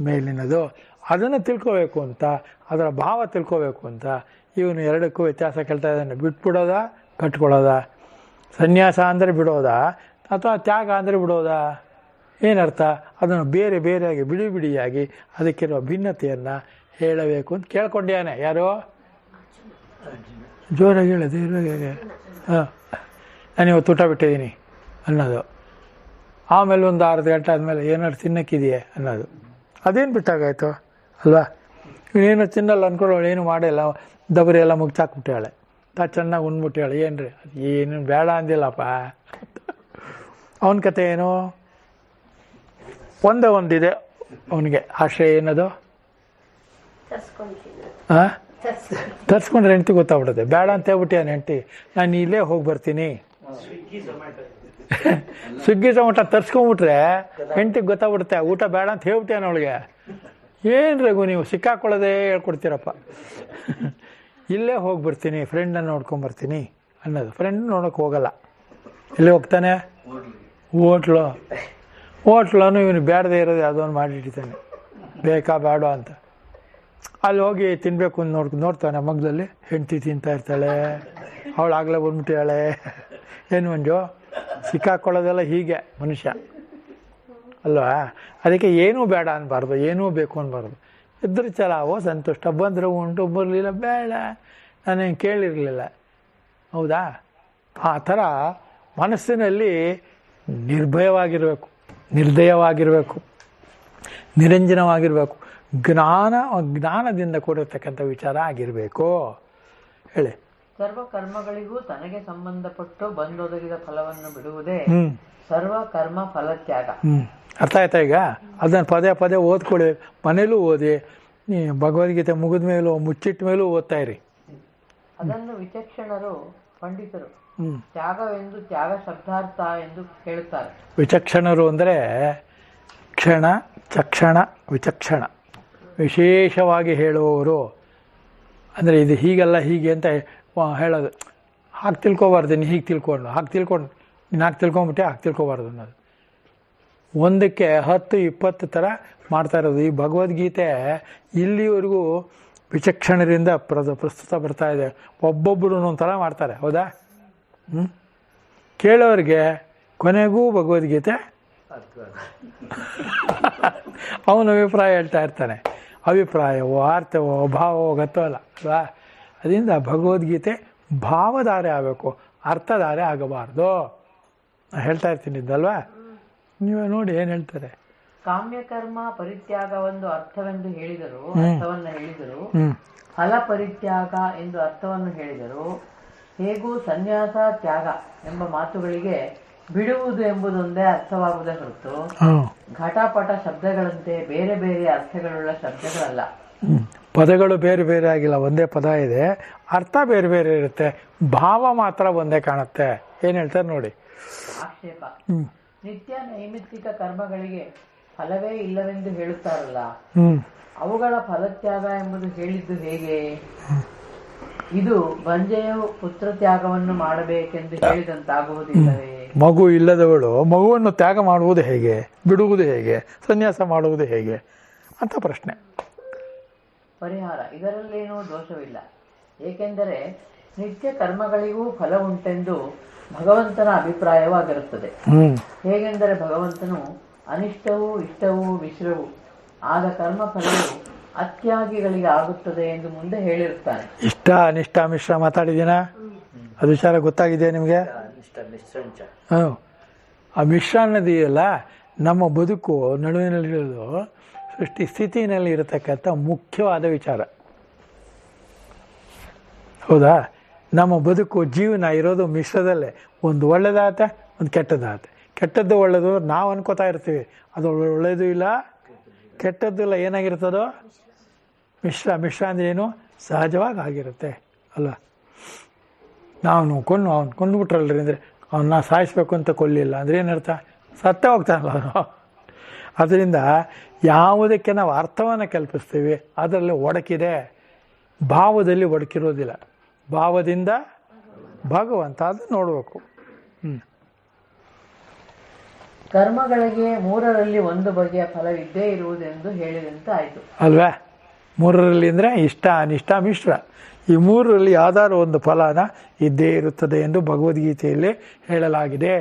ಮೇಲಿನದು. ಅದನ್ನು ತಿಳ್ಕೋಬೇಕು ಅಂತ, ಅದರ ಭಾವ ತಿಳ್ಕೋಬೇಕು ಅಂತ ಇವನು ಎರಡಕ್ಕೂ ವ್ಯತ್ಯಾಸ ಕೇಳ್ತಾ ಇದ್ದಾನೆ. ಬಿಟ್ಬಿಡೋದಾ ಕಟ್ಕೊಳ್ಳೋದಾ? ಸನ್ಯಾಸ ಅಂದರೆ ಬಿಡೋದಾ ಅಥವಾ ತ್ಯಾಗ ಅಂದರೆ ಬಿಡೋದಾ? ಏನರ್ಥ? ಅದನ್ನು ಬೇರೆ ಬೇರೆಯಾಗಿ ಬಿಡಿಯಾಗಿ ಅದಕ್ಕಿರುವ ಭಿನ್ನತೆಯನ್ನು ಹೇಳಬೇಕು ಅಂತ ಕೇಳ್ಕೊಂಡ್ಯಾನೆ. ಯಾರೋ ಜೋರಾಗಿ ಹೇಳೋದು ಇರುವಾಗ ನಾನು ಇವತ್ತು ಊಟ ಬಿಟ್ಟಿದ್ದೀನಿ ಅನ್ನೋದು. ಆಮೇಲೆ ಒಂದು ಅರ್ಧ ಗಂಟೆ ಆದಮೇಲೆ ಏನಾದ್ರು ತಿನ್ನಕ್ಕಿದೆಯೇ ಅನ್ನೋದು. ಅದೇನು ಬಿಟ್ಟಾಗಾಯ್ತು ಅಲ್ವಾ? ಇವನೇನು ತಿನ್ನಲ್ಲ ಅಂದ್ಕೊಳ್ಳೋಳು, ಏನು ಮಾಡಿಲ್ಲ, ದಬರಿ ಎಲ್ಲ ಮುಗ್ಚಾಕ್ಬಿಟ್ಟಾಳೆ, ಚೆನ್ನಾಗಿ ಉಂಡ್ಬಿಟ್ಟಾಳೆ. ಏನು ರೀ ಅದು ಏನು ಬೇಡ ಅಂದಿಲ್ಲಪ್ಪ. ಅವನ ಕತೆ ಏನು? ಒಂದಿದೆ ಅವನಿಗೆ ಆಶ್ರಯ. ಏನದು? ತರ್ಸ್ಕೊಂಡ್ರೆ ಹೆಂಡ್ತಿ ಗೊತ್ತಾಗ್ಬಿಡುತ್ತೆ. ಬೇಡ ಅಂತ ಹೇಳ್ಬಿಟ್ಟು ಹೆಂಡ್ತಿ, ನಾನು ಇಲ್ಲೇ ಹೋಗಿ ಬರ್ತೀನಿ. ಸ್ವಿಗ್ಗಿ ಝೊಮ್ಯಾಟೊ ತರ್ಸ್ಕೊಂಡ್ಬಿಟ್ರೆ ಹೆಂಡ್ತಿಗೆ ಗೊತ್ತಾಗ್ಬಿಡುತ್ತೆ ಊಟ ಬೇಡ ಅಂತ ಹೇಳ್ಬಿಟ್ಟೇನ ಅವಳಿಗೆ. ಏನು ರಘು ನೀವು ಸಿಕ್ಕಾಕೊಳ್ಳೋದೇ ಹೇಳ್ಕೊಡ್ತೀರಪ್ಪ. ಇಲ್ಲೇ ಹೋಗಿ ಬರ್ತೀನಿ, ಫ್ರೆಂಡನ್ನು ನೋಡ್ಕೊಂಬರ್ತೀನಿ ಅನ್ನೋದು. ಫ್ರೆಂಡ್ ನೋಡೋಕೆ ಹೋಗಲ್ಲ. ಎಲ್ಲಿ ಹೋಗ್ತಾನೆ? ಹೋಟ್ಲನು ಇವನು ಬೇಡದೇ ಇರೋದು ಯಾವುದೊಂದು ಮಾಡಿಟ್ಟಿದ್ದಾನೆ, ಬೇಕಾ ಬೇಡ ಅಂತ. ಅಲ್ಲಿ ಹೋಗಿ ತಿನ್ನಬೇಕು ಅಂತ ನೋಡ್ತಾನೆ. ಮಗ್ದಲ್ಲಿ ಹೆಂಡ್ತಿ ತಿಂತಾ ಇರ್ತಾಳೆ, ಅವಳಾಗಲೇ ಬಂದ್ಬಿಟ್ಟಿದ್ದಾಳೆ. ಏನು ಮಂಜು, ಸಿಕ್ಕಾಕೊಳ್ಳೋದೆಲ್ಲ ಹೀಗೆ ಮನುಷ್ಯ ಅಲ್ವಾ? ಅದಕ್ಕೆ ಏನೂ ಬೇಡ ಅನ್ಬಾರ್ದು, ಏನೂ ಬೇಕು ಅನ್ಬಾರ್ದು. ಇದ್ರೆ ಚಲಾವೋ ಸಂತುಷ್ಟ, ಬಂದರೆ ಉಂಟು, ಬರಲಿಲ್ಲ ಬೇಡ, ನಾನೇನು ಕೇಳಿರಲಿಲ್ಲ. ಹೌದಾ? ಆ ಥರ ಮನಸ್ಸಿನಲ್ಲಿ ನಿರ್ಭಯವಾಗಿರಬೇಕು, ನಿರ್ದಯವಾಗಿರಬೇಕು, ನಿರಂಜನವಾಗಿರಬೇಕು, ಜ್ಞಾನದಿಂದ ಕೂಡಿರ್ತಕ್ಕಂಥ ವಿಚಾರ ಆಗಿರಬೇಕು. ಹೇಳಿ. ಸರ್ವ ಕರ್ಮಗಳಿಗೂ ತನಗೆ ಸಂಬಂಧಪಟ್ಟು ಬಂದೊದಗಿದ ಫಲವನ್ನು ಬಿಡುವುದೇ ಸರ್ವ ಕರ್ಮ ಫಲತ್ಯಾಗ. ಅರ್ಥ ಆಯ್ತಾ? ಈಗ ಅದನ್ನು ಪದೇ ಪದೇ ಓದ್ಕೊಳ್ಳಿ, ಮನೇಲೂ ಓದಿ, ಭಗವದ್ಗೀತೆ ಮುಗಿದ ಮೇಲೂ ಮುಚ್ಚಿಟ್ಟ ಮೇಲೂ ಓದ್ತಾ ಇರಿ. ಅದನ್ನು ವಿಚಕ್ಷಣರು ಪಂಡಿತರು ತ್ಯಾಗವೆಂದು ತ್ಯಾಗ ಶಬ್ದಾರ್ಥ ಎಂದು ಹೇಳುತ್ತಾರೆ. ವಿಚಕ್ಷಣರು ಅಂದರೆ ಕ್ಷಣ, ಚಕ್ಷಣ, ವಿಚಕ್ಷಣ ವಿಶೇಷವಾಗಿ ಹೇಳುವವರು. ಅಂದರೆ ಇದು ಹೀಗಲ್ಲ ಹೀಗೆ ಅಂತ ಹೇಳೋದು. ಹಾಗೆ ತಿಳ್ಕೊಬಾರ್ದು, ನೀನು ಹೀಗೆ ತಿಳ್ಕೊಂಡು ನೀನು ಹಾಗೆ ತಿಳ್ಕೊಂಬಿಟ್ಟೆ, ಹಾಗೆ ತಿಳ್ಕೊಬಾರ್ದು ಅನ್ನೋದು. ಒಂದಕ್ಕೆ 10-20 ಥರ ಮಾಡ್ತಾ ಇರೋದು. ಈ ಭಗವದ್ಗೀತೆ ಇಲ್ಲಿವರೆಗೂ ವಿಚಕ್ಷಣರಿಂದ ಪ್ರಸ್ತುತ ಬರ್ತಾ ಇದೆ. ಒಬ್ಬೊಬ್ಬರು ಒಂಥರ ಮಾಡ್ತಾರೆ, ಹೌದಾ? ಕೇಳೋರಿಗೆ ಕೊನೆಗೂ ಭಗವದ್ಗೀತೆ ಅವನ ಅಭಿಪ್ರಾಯ ಹೇಳ್ತಾ ಇರ್ತಾನೆ. ಅಭಿಪ್ರಾಯವೋ ಅರ್ಥವೋ ಭಾವವೋ ಗೊತ್ತಲ್ಲ ಅಲ್ವಾ? ಅದರಿಂದ ಭಗವದ್ಗೀತೆ ಭಾವಧಾರೆ ಆಗಬೇಕು, ಅರ್ಥಧಾರೆ ಆಗಬಾರ್ದು. ಹೇಳ್ತಾ ಇರ್ತೀನಿ ಇದ್ದಲ್ವಾ? ನೀವೇ ನೋಡಿ ಏನು ಹೇಳ್ತಾರೆ. ಕಾಮ್ಯಕರ್ಮ ಪರಿತ್ಯಾಗವೆಂದು ಅರ್ಥವೆಂದು ಹೇಳಿದರು, ಅರ್ಥವನ್ನು ಹೇಳಿದರು. ಫಲ ಪರಿತ್ಯಾಗ ಎಂದು ಅರ್ಥವನ್ನು ಹೇಳಿದರು. ಹೇಗೂ ಸನ್ಯಾಸ ತ್ಯಾಗ ಎಂಬ ಮಾತುಗಳಿಗೆ ಬಿಡುವುದು ಎಂಬುದೊಂದೇ ಅರ್ಥವಾಗುವುದೇ ಹೊರತು ಘಟಪಟ ಶಬ್ದಗಳಂತೆ ಬೇರೆ ಬೇರೆ ಅರ್ಥಗಳುಳ್ಳ ಶಬ್ದಗಳಲ್ಲ. ಪದಗಳು ಬೇರೆ ಬೇರೆ ಆಗಿಲ್ಲ, ಒಂದೇ ಪದ ಇದೆ, ಅರ್ಥ ಬೇರೆ ಬೇರೆ ಇರುತ್ತೆ, ಭಾವ ಮಾತ್ರ ಒಂದೇ ಕಾಣುತ್ತೆ. ಏನು ಹೇಳ್ತಾರೆ ನೋಡಿ. ಆಕ್ಷೇಪ. ನಿತ್ಯ ನೈಮಿತ್ತಿಕ ಕರ್ಮಗಳಿಗೆ ಫಲವೇ ಇಲ್ಲವೆಂದು ಹೇಳುತ್ತಾರಲ್ಲ, ಅವುಗಳ ಫಲತ್ಯಾಗ ಎಂಬುದು ಹೇಳಿದ್ದು ಹೇಗೆ? ಇದು ಬಂಜೆಯು ಪುತ್ರ ತ್ಯಾಗವನ್ನು ಮಾಡಬೇಕೆಂದು ಹೇಳಿದಂತಾಗುವುದಿಲ್ಲವೇ? ಮಗು ಇಲ್ಲದವಳು ಮಗುವನ್ನು ತ್ಯಾಗ ಮಾಡುವುದು ಹೇಗೆ, ಬಿಡುವುದು ಹೇಗೆ, ಸನ್ಯಾಸ ಮಾಡುವುದು ಹೇಗೆ ಅಂತ ಪ್ರಶ್ನೆ. ಪರಿಹಾರ. ಇದರಲ್ಲೇನೂ ದೋಷವಿಲ್ಲ. ಏಕೆಂದರೆ ನಿತ್ಯ ಕರ್ಮಗಳಿಗೂ ಫಲ ಉಂಟೆಂದು ಭಗವಂತನ ಅಭಿಪ್ರಾಯವಾಗಿರುತ್ತದೆ. ಹೇಗೆಂದರೆ ಭಗವಂತನು ಅನಿಷ್ಟವೂ ಇಷ್ಟವೂ ಮಿಶ್ರವೂ ಆದ ಕರ್ಮ ಫಲವು ಅತ್ಯಾಗಿಗಳಿಗೆ ಆಗುತ್ತದೆ ಎಂದು ಮುಂದೆ ಹೇಳಿರುತ್ತಾನೆ. ಇಷ್ಟ ಅನಿಷ್ಟ ಮಿಶ್ರ ಮಾತಾಡಿದ್ದೀನಾ? ಅದು ವಿಚಾರ ಗೊತ್ತಾಗಿದೆ ನಿಮಗೆ? ಆ ಮಿಶ್ರ ಅನ್ನೋದಿದೆಯಲ್ಲ, ನಮ್ಮ ಬದುಕು ನಡುವಿನಲ್ಲಿರೋದು ಸೃಷ್ಟಿ ಸ್ಥಿತಿನಲ್ಲಿ ಇರತಕ್ಕಂಥ ಮುಖ್ಯವಾದ ವಿಚಾರ, ಹೌದಾ? ನಮ್ಮ ಬದುಕು ಜೀವನ ಇರೋದು ಮಿಶ್ರದಲ್ಲೇ. ಒಂದು ಒಳ್ಳೆದಾತ, ಒಂದು ಕೆಟ್ಟದಾತ. ಕೆಟ್ಟದ್ದು ಒಳ್ಳೆಯದು ನಾವು ಅನ್ಕೋತಾ ಇರ್ತೀವಿ, ಅದು ಒಳ್ಳೆಯದು ಇಲ್ಲ ಕೆಟ್ಟದ್ದು ಇಲ್ಲ. ಏನಾಗಿರ್ತದೋ ಮಿಶ್ರ. ಮಿಶ್ರ ಅಂದರೆ ಏನು? ಸಹಜವಾಗಿ ಆಗಿರುತ್ತೆ ಅಲ್ಲ. ಅವನು ಕೊಂಡ್ಬಿಟ್ರಲ್ರಿ ಅಂದರೆ ಅವನ್ನ ಸಾಯಿಸ್ಬೇಕು ಅಂತ ಕೊಲ್ಲಿಲ್ಲ ಅಂದರೆ ಏನರ್ಥ? ಸತ್ತೇ ಹೋಗ್ತಾನಲ್ಲ ಅವನು. ಅದರಿಂದ ಯಾವುದಕ್ಕೆ ನಾವು ಅರ್ಥವನ್ನು ಕಲ್ಪಿಸ್ತೀವಿ ಅದರಲ್ಲಿ ಒಡಕಿದೆ, ಭಾವದಲ್ಲಿ ಒಡಕಿರೋದಿಲ್ಲ. ಭಾವದಿಂದ ಭಗವಂತ ಅದು ನೋಡಬೇಕು. ಕರ್ಮಗಳಿಗೆ 3ರಲ್ಲಿ ಒಂದು ಬಗೆಯ ಫಲವಿದ್ದೇ ಇರುವುದೆಂದು ಹೇಳಿದಂತೆ ಆಯಿತು ಅಲ್ವಾ? 3ರಲ್ಲಿ ಅಂದರೆ ಇಷ್ಟ ಅನಿಷ್ಟ ಮಿಶ್ರ. ಈ 3ರಲ್ಲಿ ಯಾವ್ದಾದ್ರು ಒಂದು ಫಲನ ಇದ್ದೇ ಇರುತ್ತದೆ ಎಂದು ಭಗವದ್ಗೀತೆಯಲ್ಲಿ ಹೇಳಲಾಗಿದೆ.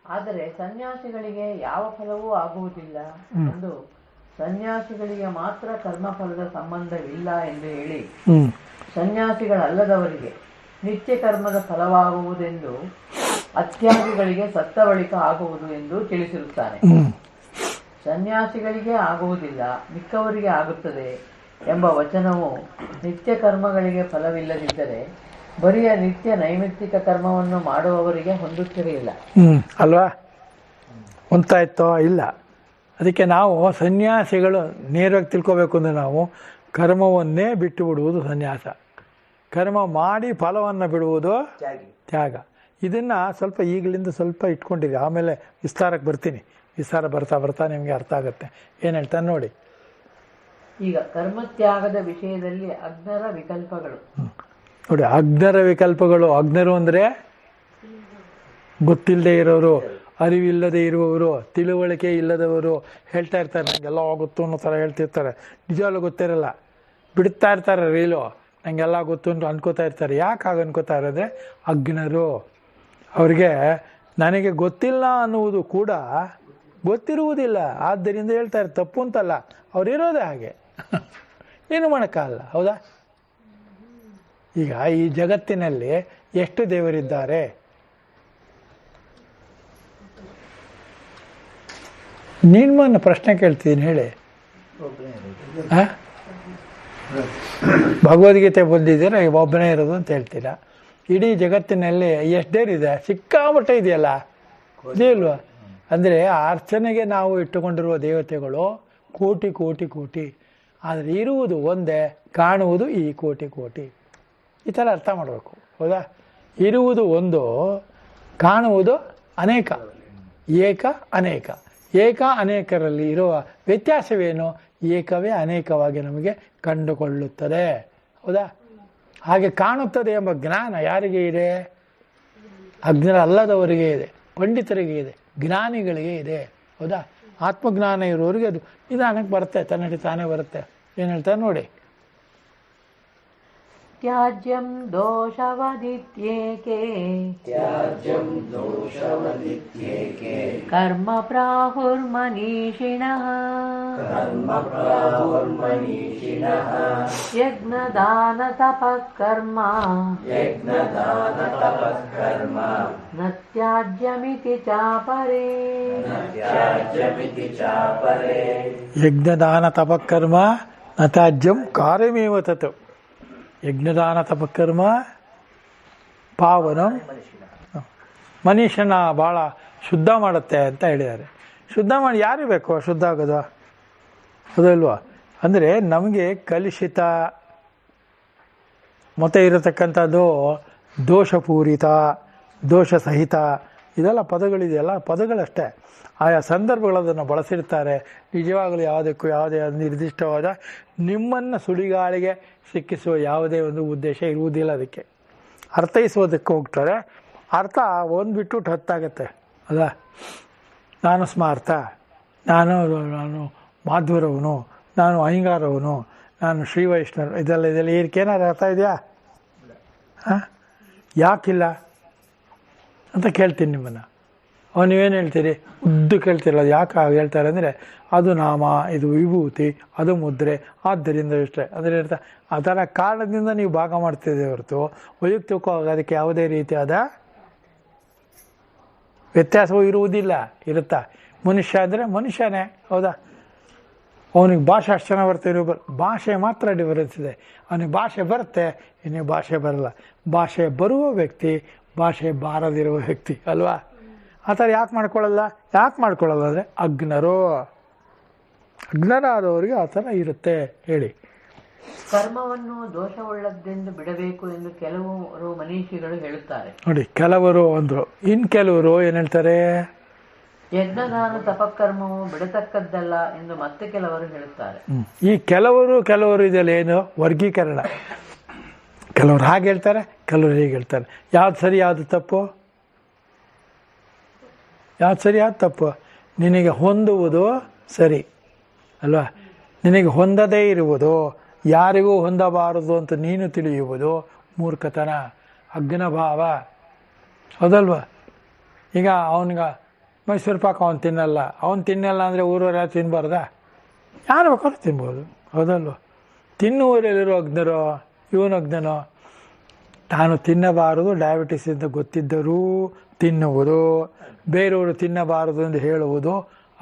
ಆದರೆ ಸನ್ಯಾಸಿಗಳಿಗೆ ಯಾವ ಫಲವೂ ಆಗುವುದಿಲ್ಲ ಎಂದು, ಸನ್ಯಾಸಿಗಳಿಗೆ ಮಾತ್ರ ಕರ್ಮಫಲದ ಸಂಬಂಧವಿಲ್ಲ ಎಂದು ಹೇಳಿ, ಸನ್ಯಾಸಿಗಳಲ್ಲದವರಿಗೆ ನಿತ್ಯ ಕರ್ಮದ ಫಲವಾಗುವುದೆಂದು, ಅತ್ಯಾಗಿಗಳಿಗೆ ಸತ್ತ ಬಳಿಕ ಆಗುವುದು ಎಂದು ತಿಳಿಸಿರುತ್ತಾನೆ. ಸನ್ಯಾಸಿಗಳಿಗೆ ಆಗುವುದಿಲ್ಲ, ಮಿಕ್ಕವರಿಗೆ ಆಗುತ್ತದೆ ಎಂಬ ವಚನವು ನಿತ್ಯ ಕರ್ಮಗಳಿಗೆ ಫಲವಿಲ್ಲದಿದ್ದರೆ ಬರಿಯ ನಿತ್ಯ ನೈಮಿತ್ತಿಕ ಕರ್ಮವನ್ನು ಮಾಡುವವರಿಗೆ ಹೊಂದುತ್ತಿರಲಿಲ್ಲ ಅಲ್ವಾ? ಹೊಂತಾಯ್ತೋ ಇಲ್ಲ. ಅದಕ್ಕೆ ನಾವು ಸನ್ಯಾಸಿಗಳು ನೇರವಾಗಿ ತಿಳ್ಕೋಬೇಕು ಅಂದರೆ ನಾವು ಕರ್ಮವನ್ನೇ ಬಿಟ್ಟು ಬಿಡುವುದು ಸನ್ಯಾಸ, ಕರ್ಮ ಮಾಡಿ ಫಲವನ್ನು ಬಿಡುವುದು ತ್ಯಾಗ. ಇದನ್ನು ಸ್ವಲ್ಪ ಈಗಲಿಂದ ಸ್ವಲ್ಪ ಇಟ್ಕೊಂಡಿರಿ, ಆಮೇಲೆ ವಿಸ್ತಾರಕ್ಕೆ ಬರ್ತೀನಿ. ವಿಸ್ತಾರ ಬರ್ತಾ ಬರ್ತಾ ನಿಮಗೆ ಅರ್ಥ ಆಗುತ್ತೆ. ಏನು ಹೇಳ್ತಾನೆ ನೋಡಿ. ಈಗ ಕರ್ಮತ್ಯಾಗದ ವಿಷಯದಲ್ಲಿ ಅಜ್ಞರ ವಿಕಲ್ಪಗಳು ನೋಡಿ. ಅಜ್ಞರ ವಿಕಲ್ಪಗಳು, ಅಜ್ಞರು ಅಂದರೆ ಗೊತ್ತಿಲ್ಲದೆ ಇರೋರು, ಅರಿವಿಲ್ಲದೆ ಇರುವವರು, ತಿಳುವಳಿಕೆ ಇಲ್ಲದವರು ಹೇಳ್ತಾ ಇರ್ತಾರೆ ನನಗೆಲ್ಲ ಗೊತ್ತು ಅನ್ನೋ ಥರ ಹೇಳ್ತಿರ್ತಾರೆ. ನಿಜವಾಗ್ಲೂ ಗೊತ್ತಿರಲ್ಲ, ಬಿಡ್ತಾ ಇರ್ತಾರೆ ರೀಲು, ನನಗೆಲ್ಲ ಗೊತ್ತು ಅಂತ ಅನ್ಕೋತಾ ಇರ್ತಾರೆ. ಯಾಕೆ ಹಾಗೆ ಅನ್ಕೋತಾ ಇರೋದ್ರೆ ಅಜ್ಞರು. ಅವ್ರಿಗೆ ನನಗೆ ಗೊತ್ತಿಲ್ಲ ಅನ್ನುವುದು ಕೂಡ ಗೊತ್ತಿರುವುದಿಲ್ಲ, ಆದ್ದರಿಂದ ಹೇಳ್ತಾರೆ. ತಪ್ಪು ಅಂತಲ್ಲ, ಅವರಿರೋದೇ ಹಾಗೆ, ಏನು ಮಾಡೋಕ್ಕಾಗಲ್ಲ, ಹೌದಾ? ಈಗ ಈ ಜಗತ್ತಿನಲ್ಲಿ ಎಷ್ಟು ದೇವರಿದ್ದಾರೆ? ನಿಮ್ಮನ್ನು ಪ್ರಶ್ನೆ ಕೇಳ್ತೀನಿ ಹೇಳಿ. ಆ? ಭಗವದ್ಗೀತೆ ಬಂದಿದ್ದೀರ ಒಬ್ಬನೇ ಇರೋದು ಅಂತ ಹೇಳ್ತೀರಾ. ಇಡೀ ಜಗತ್ತಿನಲ್ಲಿ ಎಷ್ಟು ದೇವರಿದೆ? ಸಿಕ್ಕಾಪಟ್ಟೆ ಇದೆಯಲ್ಲ, ಇದೇ ಇಲ್ವಾ? ಅಂದರೆ ಅರ್ಚನೆಗೆ ನಾವು ಇಟ್ಟುಕೊಂಡಿರುವ ದೇವತೆಗಳು ಕೋಟಿ ಕೋಟಿ ಕೋಟಿ, ಆದರೆ ಇರುವುದು ಒಂದೇ, ಕಾಣುವುದು ಈ ಕೋಟಿ ಕೋಟಿ. ಈ ಥರ ಅರ್ಥ ಮಾಡಬೇಕು, ಹೌದಾ? ಇರುವುದು ಒಂದು, ಕಾಣುವುದು ಅನೇಕ. ಏಕ ಅನೇಕ. ಏಕ ಅನೇಕರಲ್ಲಿ ಇರುವ ವ್ಯತ್ಯಾಸವೇನು? ಏಕವೇ ಅನೇಕವಾಗಿ ನಮಗೆ ಕಂಡುಕೊಳ್ಳುತ್ತದೆ, ಹೌದಾ? ಹಾಗೆ ಕಾಣುತ್ತದೆ ಎಂಬ ಜ್ಞಾನ ಯಾರಿಗೆ ಇದೆ? ಅಜ್ಞರಲ್ಲದವರಿಗೆ ಇದೆ, ಪಂಡಿತರಿಗೆ ಇದೆ, ಜ್ಞಾನಿಗಳಿಗೆ ಇದೆ, ಹೌದಾ? ಆತ್ಮಜ್ಞಾನ ಇರೋರಿಗೆ ಅದು ನಿಧಾನಕ್ಕೆ ಬರುತ್ತೆ, ತನ್ನಡಿ ತಾನೇ ಬರುತ್ತೆ. ಏನು ಹೇಳ್ತಾರೆ ನೋಡಿ. ತ್ಯಾಜ್ಯಂ ದೋಷವದಿತ್ಯೇಕೆ ಕರ್ಮ ಪ್ರಾಹುರ್ಮನೀಷಿಣಃ ಯಜ್ಞದಾನ ತಪಃ ಕರ್ಮ ನ ತ್ಯಾಜ್ಯಮಿತಿ ಚಾಪರೇ. ಯಜ್ಞದಾನ ತಪಕರ್ಮ ನ ತ್ಯಾಜ್ಯಂ ಕಾರ್ಯಮೇವ ತತ್. ಯಜ್ಞದಾನ ತಪಕರ್ಮ ಪಾವನ ಮನುಷ್ಯನ ಭಾಳ ಶುದ್ಧ ಮಾಡುತ್ತೆ ಅಂತ ಹೇಳಿದ್ದಾರೆ. ಶುದ್ಧ ಮಾಡಿ ಯಾರು ಬೇಕು ಶುದ್ಧ ಆಗೋದು? ಅದಲ್ವಾ? ಅಂದರೆ ನಮಗೆ ಕಲುಷಿತ ಮತ ಇರತಕ್ಕಂಥದ್ದು ದೋಷಪೂರಿತ, ದೋಷ ಸಹಿತ, ಇದೆಲ್ಲ ಪದಗಳಿದೆಯಲ್ಲ, ಪದಗಳಷ್ಟೇ. ಆಯಾ ಸಂದರ್ಭಗಳದನ್ನು ಬಳಸಿರ್ತಾರೆ. ನಿಜವಾಗಲೂ ಯಾವುದಕ್ಕೂ ಯಾವುದೇ ನಿರ್ದಿಷ್ಟವಾದ ನಿಮ್ಮನ್ನು ಸುಳಿಗಾಳಿಗೆ ಸಿಕ್ಕಿಸುವ ಯಾವುದೇ ಒಂದು ಉದ್ದೇಶ ಇರುವುದಿಲ್ಲ. ಅದಕ್ಕೆ ಅರ್ಥೈಸೋದಕ್ಕೆ ಹೋಗ್ತಾರೆ. ಅರ್ಥ ಒಂದು ಬಿಟ್ಟು 10 ಆಗುತ್ತೆ, ಅಲ್ಲ? ನಾನು ಸ್ಮಾರ್ಥ, ನಾನು ಮಾಧ್ವರವನು, ನಾನು ಅಹಿಂಗಾರವನು, ನಾನು ಶ್ರೀ ವೈಷ್ಣವ್, ಇದೆಲ್ಲ ಇದಕ್ಕೇನಾದ್ರು ಅರ್ಥ ಇದೆಯಾ? ಹಾಂ, ಯಾಕಿಲ್ಲ ಅಂತ ಕೇಳ್ತೀನಿ ನಿಮ್ಮನ್ನು. ನೀವೇನು ಹೇಳ್ತೀರಿ? ಉದ್ದು ಕೇಳ್ತಿರಲ್ಲ. ಯಾಕೆ ಹೇಳ್ತಾರೆ ಅಂದರೆ, ಅದು ನಾಮ, ಇದು ವಿಭೂತಿ, ಅದು ಮುದ್ರೆ, ಆದ್ದರಿಂದ ಇಷ್ಟೇ ಅಂದರೆ ಇರ್ತ ಆ ಥರ ಕಾರಣದಿಂದ ನೀವು ಭಾಗ ಮಾಡ್ತಿದ್ದೀವಿ ಹೊರತು ವೈಯಕ್ತಿಕವಾಗಿ ಅದಕ್ಕೆ ಯಾವುದೇ ರೀತಿಯಾದ ವ್ಯತ್ಯಾಸವೂ ಇರುವುದಿಲ್ಲ. ಇರುತ್ತಾ? ಮನುಷ್ಯ ಅಂದರೆ ಮನುಷ್ಯನೇ, ಹೌದಾ? ಅವನಿಗೆ ಭಾಷೆ ಅಷ್ಟು ಚೆನ್ನಾಗಿ ಬರುತ್ತೆ, ಭಾಷೆ ಮಾತ್ರ ಡಿಫರೆನ್ಸ್ ಇದೆ. ಅವನಿಗೆ ಭಾಷೆ ಬರುತ್ತೆ, ಇನ್ನೇ ಭಾಷೆ ಬರಲ್ಲ. ಭಾಷೆ ಬರುವ ವ್ಯಕ್ತಿ, ಭಾಷೆ ಬಾರದಿರುವ ವ್ಯಕ್ತಿ, ಅಲ್ವಾ? ಆ ಥರ ಯಾಕೆ ಮಾಡ್ಕೊಳ್ಳಲ್ಲ ಅಂದರೆ ಅಜ್ಞರಾದವರಿಗೆ ಆ ಥರ ಇರುತ್ತೆ. ಹೇಳಿ. ಕರ್ಮವನ್ನು ದೋಷವುಳ್ಳದ್ದೆಂದು ಬಿಡಬೇಕು ಎಂದು ಕೆಲವರು ಮನೀಷಿಗಳು ಹೇಳುತ್ತಾರೆ. ನೋಡಿ, ಕೆಲವರು ಅಂದರು. ಇನ್ನು ಕೆಲವರು ಏನು ಹೇಳ್ತಾರೆ? ಯಜ್ಞದಾನ ತಪಕರ್ಮವು ಬಿಡತಕ್ಕದ್ದಲ್ಲ ಎಂದು ಮತ್ತೆ ಕೆಲವರು ಹೇಳುತ್ತಾರೆ. ಈ ಕೆಲವರು ಇದೆಲ್ಲ ಏನು ವರ್ಗೀಕರಣ. ಕೆಲವರು ಹಾಗೆ ಹೇಳ್ತಾರೆ, ಕೆಲವರು ಹೀಗೆ ಹೇಳ್ತಾರೆ. ಯಾವ್ದು ಸರಿ, ಯಾವುದು ತಪ್ಪು? ಯಾವ್ದು ಸರಿ, ಯಾವ್ದು ತಪ್ಪು? ನಿನಗೆ ಹೊಂದುವುದು ಸರಿ ಅಲ್ವಾ? ನಿನಗೆ ಹೊಂದದೇ ಇರುವುದು, ಯಾರಿಗೂ ಹೊಂದಬಾರದು ಅಂತ ನೀನು ತಿಳಿಯುವುದು ಮೂರ್ಖತನ, ಅಜ್ಞಭಾವ, ಹೌದಲ್ವಾ? ಈಗ ಅವನಿಗೆ ಮೈಸೂರು ಪಾಕ ಅವನು ತಿನ್ನಲ್ಲ ಅಂದರೆ ಊರವ್ರು ಯಾರು ತಿನ್ನಬಾರ್ದಾ? ಯಾರು ಬೇಕಾದ್ರೂ ತಿನ್ಬೋದು, ಹೌದಲ್ವ? ತಿನ್ನುವರೆಲ್ಲಿರೋ ಅಜ್ಞರೋ, ಇವನು ಅಜ್ಞನೋ? ತಾನು ತಿನ್ನಬಾರದು ಡಯಾಬಿಟಿಸ್ ಅಂತ ಗೊತ್ತಿದ್ದರೂ ತಿನ್ನುವುದು, ಬೇರೆಯವರು ತಿನ್ನಬಾರದು ಎಂದು ಹೇಳುವುದು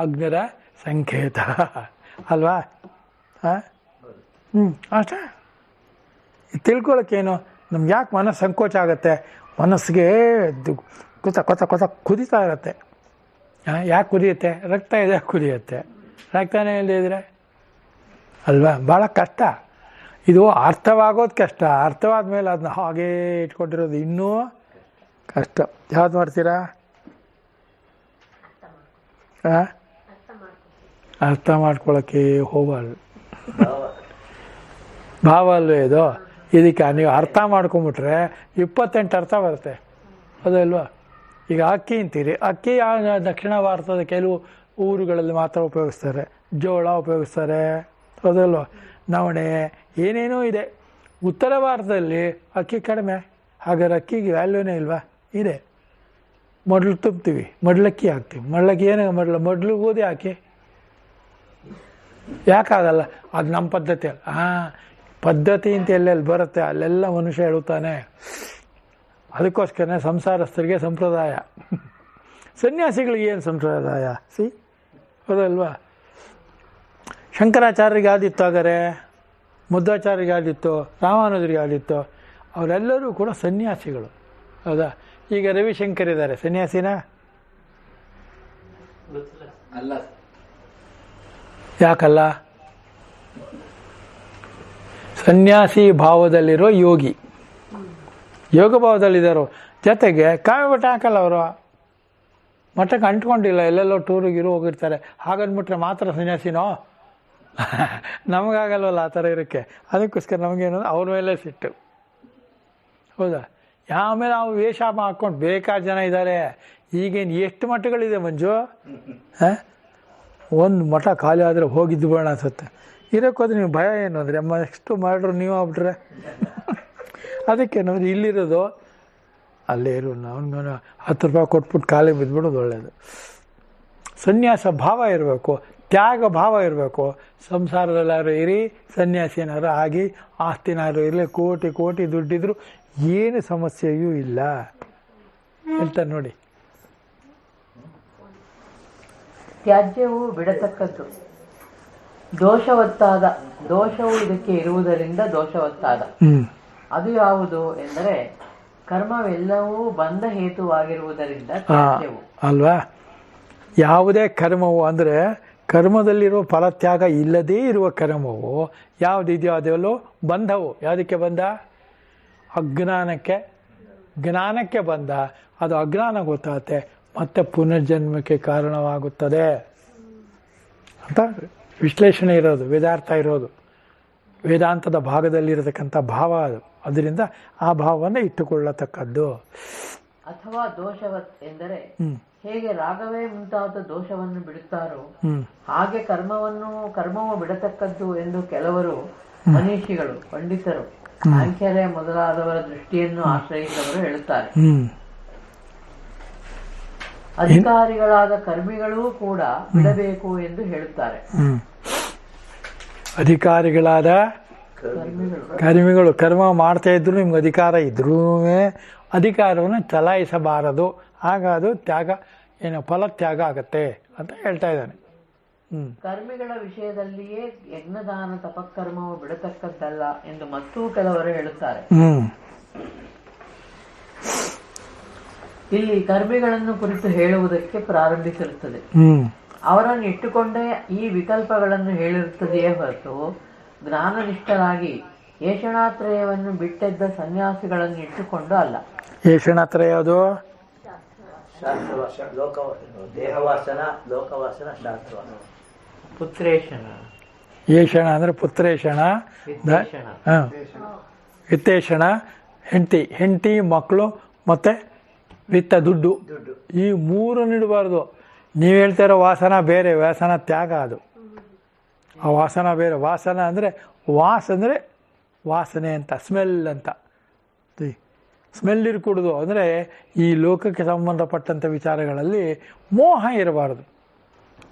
ಅಜ್ಞರ ಸಂಕೇತ ಅಲ್ವಾ? ಅಷ್ಟೇ. ತಿಳ್ಕೊಳ್ಳೋಕ್ಕೇನು? ನಮ್ಗೆ ಯಾಕೆ ಮನಸ್ಸು ಸಂಕೋಚ ಆಗುತ್ತೆ? ಮನಸ್ಸಿಗೆ ಕೊತ ಕುದೀತಾ ಇರುತ್ತೆ. ಯಾಕೆ ಕುದಿಯುತ್ತೆ? ರಕ್ತ ಇದೆ, ಕುದಿಯುತ್ತೆ. ರಕ್ತನೇ ಇಲ್ಲದಿದ್ರೆ ಅಲ್ವಾ? ಭಾಳ ಕಷ್ಟ. ಇದು ಅರ್ಥವಾಗೋದು ಕಷ್ಟ, ಅರ್ಥವಾದ ಮೇಲೆ ಅದನ್ನ ಹಾಗೇ ಇಟ್ಕೊಂಡಿರೋದು ಇನ್ನೂ ಕಷ್ಟ. ಯಾವ್ದು ಮಾಡ್ತೀರಾ? ಅರ್ಥ ಮಾಡ್ಕೊಳ್ಳೋಕ್ಕೆ ಹೋಗಲ್ಲ. ಭಾವ ಅಲ್ವೇ ಇದು? ಇದಕ್ಕೆ ನೀವು ಅರ್ಥ ಮಾಡ್ಕೊಂಬಿಟ್ರೆ 28 ಅರ್ಥ ಬರುತ್ತೆ, ಅದಲ್ವಾ? ಈಗ ಅಕ್ಕಿ ಅಂತೀರಿ. ಅಕ್ಕಿ ದಕ್ಷಿಣ ಭಾರತದ ಕೆಲವು ಊರುಗಳಲ್ಲಿ ಮಾತ್ರ ಉಪಯೋಗಿಸ್ತಾರೆ, ಜೋಳ ಉಪಯೋಗಿಸ್ತಾರೆ, ಅದಲ್ವ? ನವಣೆ, ಏನೇನೋ ಇದೆ. ಉತ್ತರ ಭಾರತದಲ್ಲಿ ಅಕ್ಕಿ ಕಡಿಮೆ, ಹಾಗಾದ್ರೆ ಅಕ್ಕಿಗೆ ವ್ಯಾಲ್ಯೂನೇ ಇಲ್ವಾ? ಇದೆ. ಮೊದಲು ತುಂಬ್ತೀವಿ, ಮೊದಲಕ್ಕಿ ಹಾಕ್ತೀವಿ. ಮೊದಲಕ್ಕಿ ಏನೇ ಮೊದಲು ಗೋಧಿ ಹಾಕಿ ಯಾಕಾಗಲ್ಲ? ಅದು ನಮ್ಮ ಪದ್ಧತಿ ಅಲ್ಲ. ಪದ್ಧತಿ ಅಂತ ಎಲ್ಲೆಲ್ಲಿ ಬರುತ್ತೆ ಅಲ್ಲೆಲ್ಲ ಮನುಷ್ಯ ಹೇಳುತ್ತಾನೆ. ಅದಕ್ಕೋಸ್ಕರನೇ ಸಂಸಾರಸ್ಥರಿಗೆ ಸಂಪ್ರದಾಯ, ಸನ್ಯಾಸಿಗಳಿಗೆ ಏನು ಸಂಪ್ರದಾಯ? ಹೌದಲ್ವಾ? ಶಂಕರಾಚಾರ್ಯರಿಗೆ ಯಾವ್ದಿತ್ತು ಹಾಗಾದ್ರೆ? ಮಧ್ವಾಚಾರ್ಯರಿಗೆ ಯಾವ್ದಿತ್ತು? ರಾಮಾನುಜರಿಗೆ ಯಾವ್ದಿತ್ತು? ಅವರೆಲ್ಲರೂ ಕೂಡ ಸನ್ಯಾಸಿಗಳು. ಹೌದಾ? ಈಗ ರವಿಶಂಕರ್ ಇದ್ದಾರೆ, ಸನ್ಯಾಸಿನ? ಅಲ್ಲ. ಯಾಕಲ್ಲ? ಸನ್ಯಾಸಿ ಭಾವದಲ್ಲಿರೋ ಯೋಗಿ, ಯೋಗ ಭಾವದಲ್ಲಿದ್ದಾರೋ. ಜೊತೆಗೆ ಕಾವ್ಯ ಬಟ್ಟೆ ಹಾಕಲ್ಲ ಅವರು, ಮಠಕ್ಕೆ ಅಂಟ್ಕೊಂಡಿಲ್ಲ, ಎಲ್ಲೆಲ್ಲೋ ಟೂರಿಗಿರು ಹೋಗಿರ್ತಾರೆ. ಹಾಗನ್ಬಿಟ್ರೆ ಮಾತ್ರ ಸನ್ಯಾಸಿನೋ? ನಮಗಾಗಲ್ವಲ್ಲ ಆ ಥರ ಇರೋಕ್ಕೆ. ಅದಕ್ಕೋಸ್ಕರ ನಮಗೇನು ಅವ್ರ ಮೇಲೆ ಸಿಟ್ಟು. ಹೌದಾ? ಆಮೇಲೆ ನಾವು ವೇಷ ಹಾಕ್ಕೊಂಡು ಬೇಕಾದ ಜನ ಇದ್ದಾರೆ. ಈಗೇನು ಎಷ್ಟು ಮಠಗಳಿದೆ ಮಂಜು? ಒಂದು ಮಠ ಖಾಲಿ ಆದರೆ ಹೋಗಿದ್ದು ಬೇಡ ಅನ್ಸುತ್ತೆ. ಇರೋಕ್ಕೋದ್ರೆ ನೀವು ಭಯ ಏನು ಅಂದರೆ ಎಷ್ಟು ಮಾಡ್ರು ನೀವು ಆಗ್ಬಿಟ್ರೆ. ಅದಕ್ಕೆ ನೋಡಿ ಇಲ್ಲಿರೋದು ಅಲ್ಲೇ ಇರು, ಅವನಿಗೆ 10 ರೂಪಾಯಿ ಕೊಟ್ಬಿಟ್ಟು ಖಾಲಿ ಬಿದ್ದುಬಿಡೋದು ಒಳ್ಳೆಯದು. ಸನ್ಯಾಸ ಭಾವ ಇರಬೇಕು, ತ್ಯಾಗ ಭಾವ ಇರಬೇಕು. ಸಂಸಾರದಲ್ಲಾರು ಇರಿ, ಸನ್ಯಾಸಿನಾರು ಆಗಿ, ಆಸ್ತಿನಾರು ಇರಲಿ, ಕೋಟಿ ಕೋಟಿ ದುಡ್ಡಿದ್ರು ಏನು ಸಮಸ್ಯೆಯೂ ಇಲ್ಲ ಹೇಳ್ತಾರೆ ನೋಡಿ. ತ್ಯಾಜ್ಯವು ಬಿಡತಕ್ಕದ್ದು, ದೋಷವು ಇದಕ್ಕೆ ಇರುವುದರಿಂದ ದೋಷವತ್ತಾದ. ಅದು ಯಾವುದು ಎಂದರೆ ಕರ್ಮವೆಲ್ಲವೂ ಬಂಧ ಹೇತುವಾಗಿರುವುದರಿಂದ ತ್ಯಾಜ್ಯವು. ಅಲ್ವಾ? ಯಾವುದೇ ಕರ್ಮವು ಅಂದರೆ ಕರ್ಮದಲ್ಲಿರುವ ಫಲತ್ಯಾಗ ಇಲ್ಲದೇ ಇರುವ ಕರ್ಮವು ಯಾವುದಿದೆಯೋ ಅದೆಲ್ಲೋ ಬಂಧವು. ಯಾವುದಕ್ಕೆ ಬಂಧ? ಅಜ್ಞಾನಕ್ಕೆ. ಜ್ಞಾನಕ್ಕೆ ಬಂಧ. ಅದು ಅಜ್ಞಾನ ಗೊತ್ತಾಗುತ್ತೆ, ಮತ್ತೆ ಪುನರ್ಜನ್ಮಕ್ಕೆ ಕಾರಣವಾಗುತ್ತದೆ ಅಂತ ವಿಶ್ಲೇಷಣೆ ಇರೋದು, ವೇದಾರ್ಥ ಇರೋದು, ವೇದಾಂತದ ಭಾಗದಲ್ಲಿರತಕ್ಕಂಥ ಭಾವ ಅದು. ಅದರಿಂದ ಆ ಭಾವವನ್ನು ಇಟ್ಟುಕೊಳ್ಳತಕ್ಕದ್ದು. ಅಥವಾ ದೋಷವತ್ ಎಂದರೆ ಹೇಗೆ ರಾಗವೇ ಮುಂತಾದ ದೋಷವನ್ನು ಬಿಡುತ್ತಾರೋ ಹಾಗೆ ಕರ್ಮವು ಬಿಡತಕ್ಕದ್ದು ಎಂದು ಕೆಲವರು ಮನೀಷಿಗಳು, ಪಂಡಿತರು, ಸಾಂಖ್ಯರೇ ಮೊದಲಾದವರ ದೃಷ್ಟಿಯನ್ನು ಆಶ್ರಯಿಸಿದವರು ಹೇಳುತ್ತಾರೆ. ಅಧಿಕಾರಿಗಳಾದ ಕರ್ಮಿಗಳೂ ಕೂಡ ಬಿಡಬೇಕು ಎಂದು ಹೇಳುತ್ತಾರೆ. ಅಧಿಕಾರಿಗಳಾದ ಕರ್ಮಿಗಳು ಕರ್ಮ ಮಾಡ್ತಾ ಇದ್ರು, ನಿಮ್ಗೆ ಅಧಿಕಾರ ಇದ್ರೂ ಅಧಿಕಾರವನ್ನು ಚಲಾಯಿಸಬಾರದು. ಆಗ ಅದು ತ್ಯಾಗ, ಏನು ಫಲತ್ಯಾಗ ಆಗತ್ತೆ ಅಂತ ಹೇಳ್ತಾ ಇದ್ದಾನೆ. ಕರ್ಮಿಗಳ ವಿಷಯದಲ್ಲಿಯೇ ಯಜ್ಞದಾನ ತಪಕರ್ಮವು ಬಿಡತಕ್ಕದ್ದಲ್ಲ ಎಂದು ಮತ್ತೂ ಕೆಲವರು ಹೇಳುತ್ತಾರೆ. ಇಲ್ಲಿ ಕರ್ಮಿಗಳನ್ನು ಕುರಿತು ಹೇಳುವುದಕ್ಕೆ ಪ್ರಾರಂಭಿಸಿರುತ್ತದೆ. ಅವರನ್ನು ಇಟ್ಟುಕೊಂಡೇ ಈ ವಿಕಲ್ಪಗಳನ್ನು ಹೇಳಿರುತ್ತದೆಯೇ ಹೊರತು ಜ್ಞಾನನಿಷ್ಠರಾಗಿ ಏಷಣಾತ್ರಯವನ್ನು ಬಿಟ್ಟೆದ್ದ ಸನ್ಯಾಸಿಗಳನ್ನು ಇಟ್ಟುಕೊಂಡು ಅಲ್ಲ. ಏಷಣಾತ್ರಯ ಅದು ದೇಹವಾಸನ, ಲೋಕವಾಸನ, ಶಾಸ್ತ್ರವಾಸನ. ಪುತ್ರೇಷಣ, ಏಷಣ ಅಂದರೆ ಪುತ್ರೇಷಣ, ವಿತ್ತೇಷಣ ಹೆಂಡತಿ ಮಕ್ಕಳು, ಮತ್ತೆ ವಿತ್ತ ದುಡ್ಡು. ಈ ಮೂರನ್ನು ಇಡಬಾರ್ದು. ನೀವು ಹೇಳ್ತಾ ಇರೋ ವಾಸನ ಬೇರೆ, ವ್ಯಾಸನ ತ್ಯಾಗ. ಅದು ಆ ವಾಸನ ಬೇರೆ. ವಾಸನ ಅಂದರೆ ವಾಸನೆ ಅಂತ, ಸ್ಮೆಲ್ ಅಂತ. ಸ್ಮೆಲ್ ಇರ್ಕೂಡುದು ಅಂದರೆ ಈ ಲೋಕಕ್ಕೆ ಸಂಬಂಧಪಟ್ಟಂಥ ವಿಚಾರಗಳಲ್ಲಿ ಮೋಹ ಇರಬಾರ್ದು.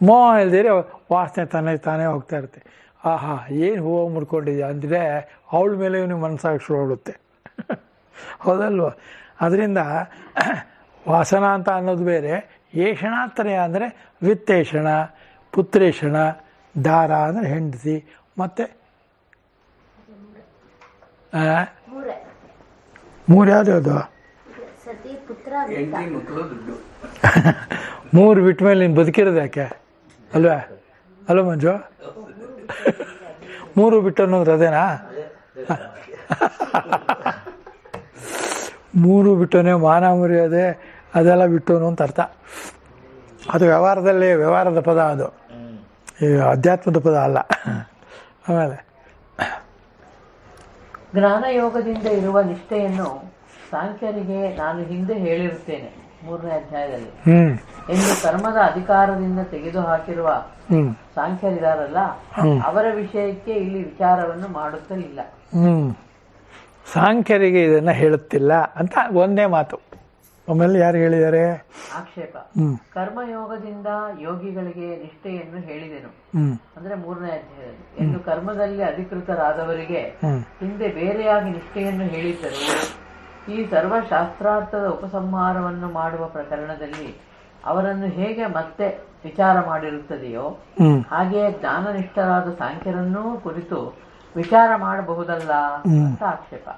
ಮೋಹ ಇಲ್ದಿರೆ ವಾಸನೆ ತಾನೇ ಹೋಗ್ತಾ ಇರುತ್ತೆ. ಆಹಾ ಏನು ಹೂವು ಮುಡ್ಕೊಂಡಿದ್ಯಾ ಅಂದರೆ ಅವಳ ಮೇಲೆ ನೀವು ಮನಸ್ಸಾಗಿ ಹೋಗುತ್ತೆ. ಹೌದಲ್ವ? ಅದರಿಂದ ವಾಸನ ಅಂತ ಅನ್ನೋದು ಬೇರೆ. ಏಷಣಾತ್ರಯ ಅಂದರೆ ವಿತ್ತೇಷಣ, ಪುತ್ರೇಷಣ, ದಾರ ಅಂದರೆ ಹೆಂಡತಿ, ಮತ್ತು ಮೂರು ಯಾವ್ದು? ಮೂರು ಬಿಟ್ಟ ಮೇಲೆ ನೀನು ಬದುಕಿರೋದು ಯಾಕೆ? ಅಲ್ವಾ? ಅಲ್ವ ಮಂಜು? ಮೂರು ಬಿಟ್ಟು ಅನ್ನೋದು ಅದೇನಾ? ಮೂರು ಬಿಟ್ಟೋನೆ ಮಾನ ಮರ್ಯಾದೆ ಅದೆಲ್ಲ ಬಿಟ್ಟೋನು ಅಂತ ಅರ್ಥ. ಅದು ವ್ಯವಹಾರದ ಪದ, ಅದು ಈ ಅಧ್ಯಾತ್ಮದ ಪದ ಅಲ್ಲ. ಆಮೇಲೆ ಜ್ಞಾನಯೋಗದಿಂದ ಇರುವ ನಿಷ್ಠೆಯನ್ನು ಸಾಂಖ್ಯರಿಗೆ ನಾನು ಹಿಂದೆ ಹೇಳಿರುತ್ತೇನೆ 3ನೇ ಅಧ್ಯಾಯದಲ್ಲಿ ಎಂದು ಕರ್ಮದ ಅಧಿಕಾರದಿಂದ ತೆಗೆದು ಹಾಕಿರುವ ಸಾಂಖ್ಯರಿದಾರಲ್ಲ, ಅವರ ವಿಷಯಕ್ಕೆ ಇಲ್ಲಿ ವಿಚಾರವನ್ನು ಮಾಡುತ್ತಲಿಲ್ಲ. ಸಾಂಖ್ಯರಿಗೆ ಇದನ್ನ ಹೇಳುತ್ತಿಲ್ಲ ಅಂತ ಒಂದೇ ಮಾತು. ಆಮೇಲೆ ಯಾರು ಹೇಳಿದ್ದಾರೆ? ಆಕ್ಷೇಪ. ಕರ್ಮಯೋಗದಿಂದ ಯೋಗಿಗಳಿಗೆ ನಿಷ್ಠೆಯನ್ನು ಹೇಳಿದೆನು ಅಂದ್ರೆ 3ನೇ ಅಧ್ಯಾಯದಲ್ಲಿ ಎಂದು ಕರ್ಮದಲ್ಲಿ ಅಧಿಕೃತರಾದವರಿಗೆ ಹಿಂದೆ ಬೇರೆಯಾಗಿ ನಿಷ್ಠೆಯನ್ನು ಹೇಳಿದ್ದರು. ಈ ಸರ್ವಶಾಸ್ತ್ರಾರ್ಥದ ಉಪಸಂಹಾರವನ್ನು ಮಾಡುವ ಪ್ರಕರಣದಲ್ಲಿ ಅವರನ್ನು ಹೇಗೆ ಮತ್ತೆ ವಿಚಾರ ಮಾಡಿರುತ್ತದೆಯೋ ಹಾಗೆಯೇ ಜ್ಞಾನನಿಷ್ಠರಾದ ಸಾಂಖ್ಯರನ್ನೂ ಕುರಿತು ವಿಚಾರ ಮಾಡಬಹುದಲ್ಲ ಅಂತ ಆಕ್ಷೇಪ.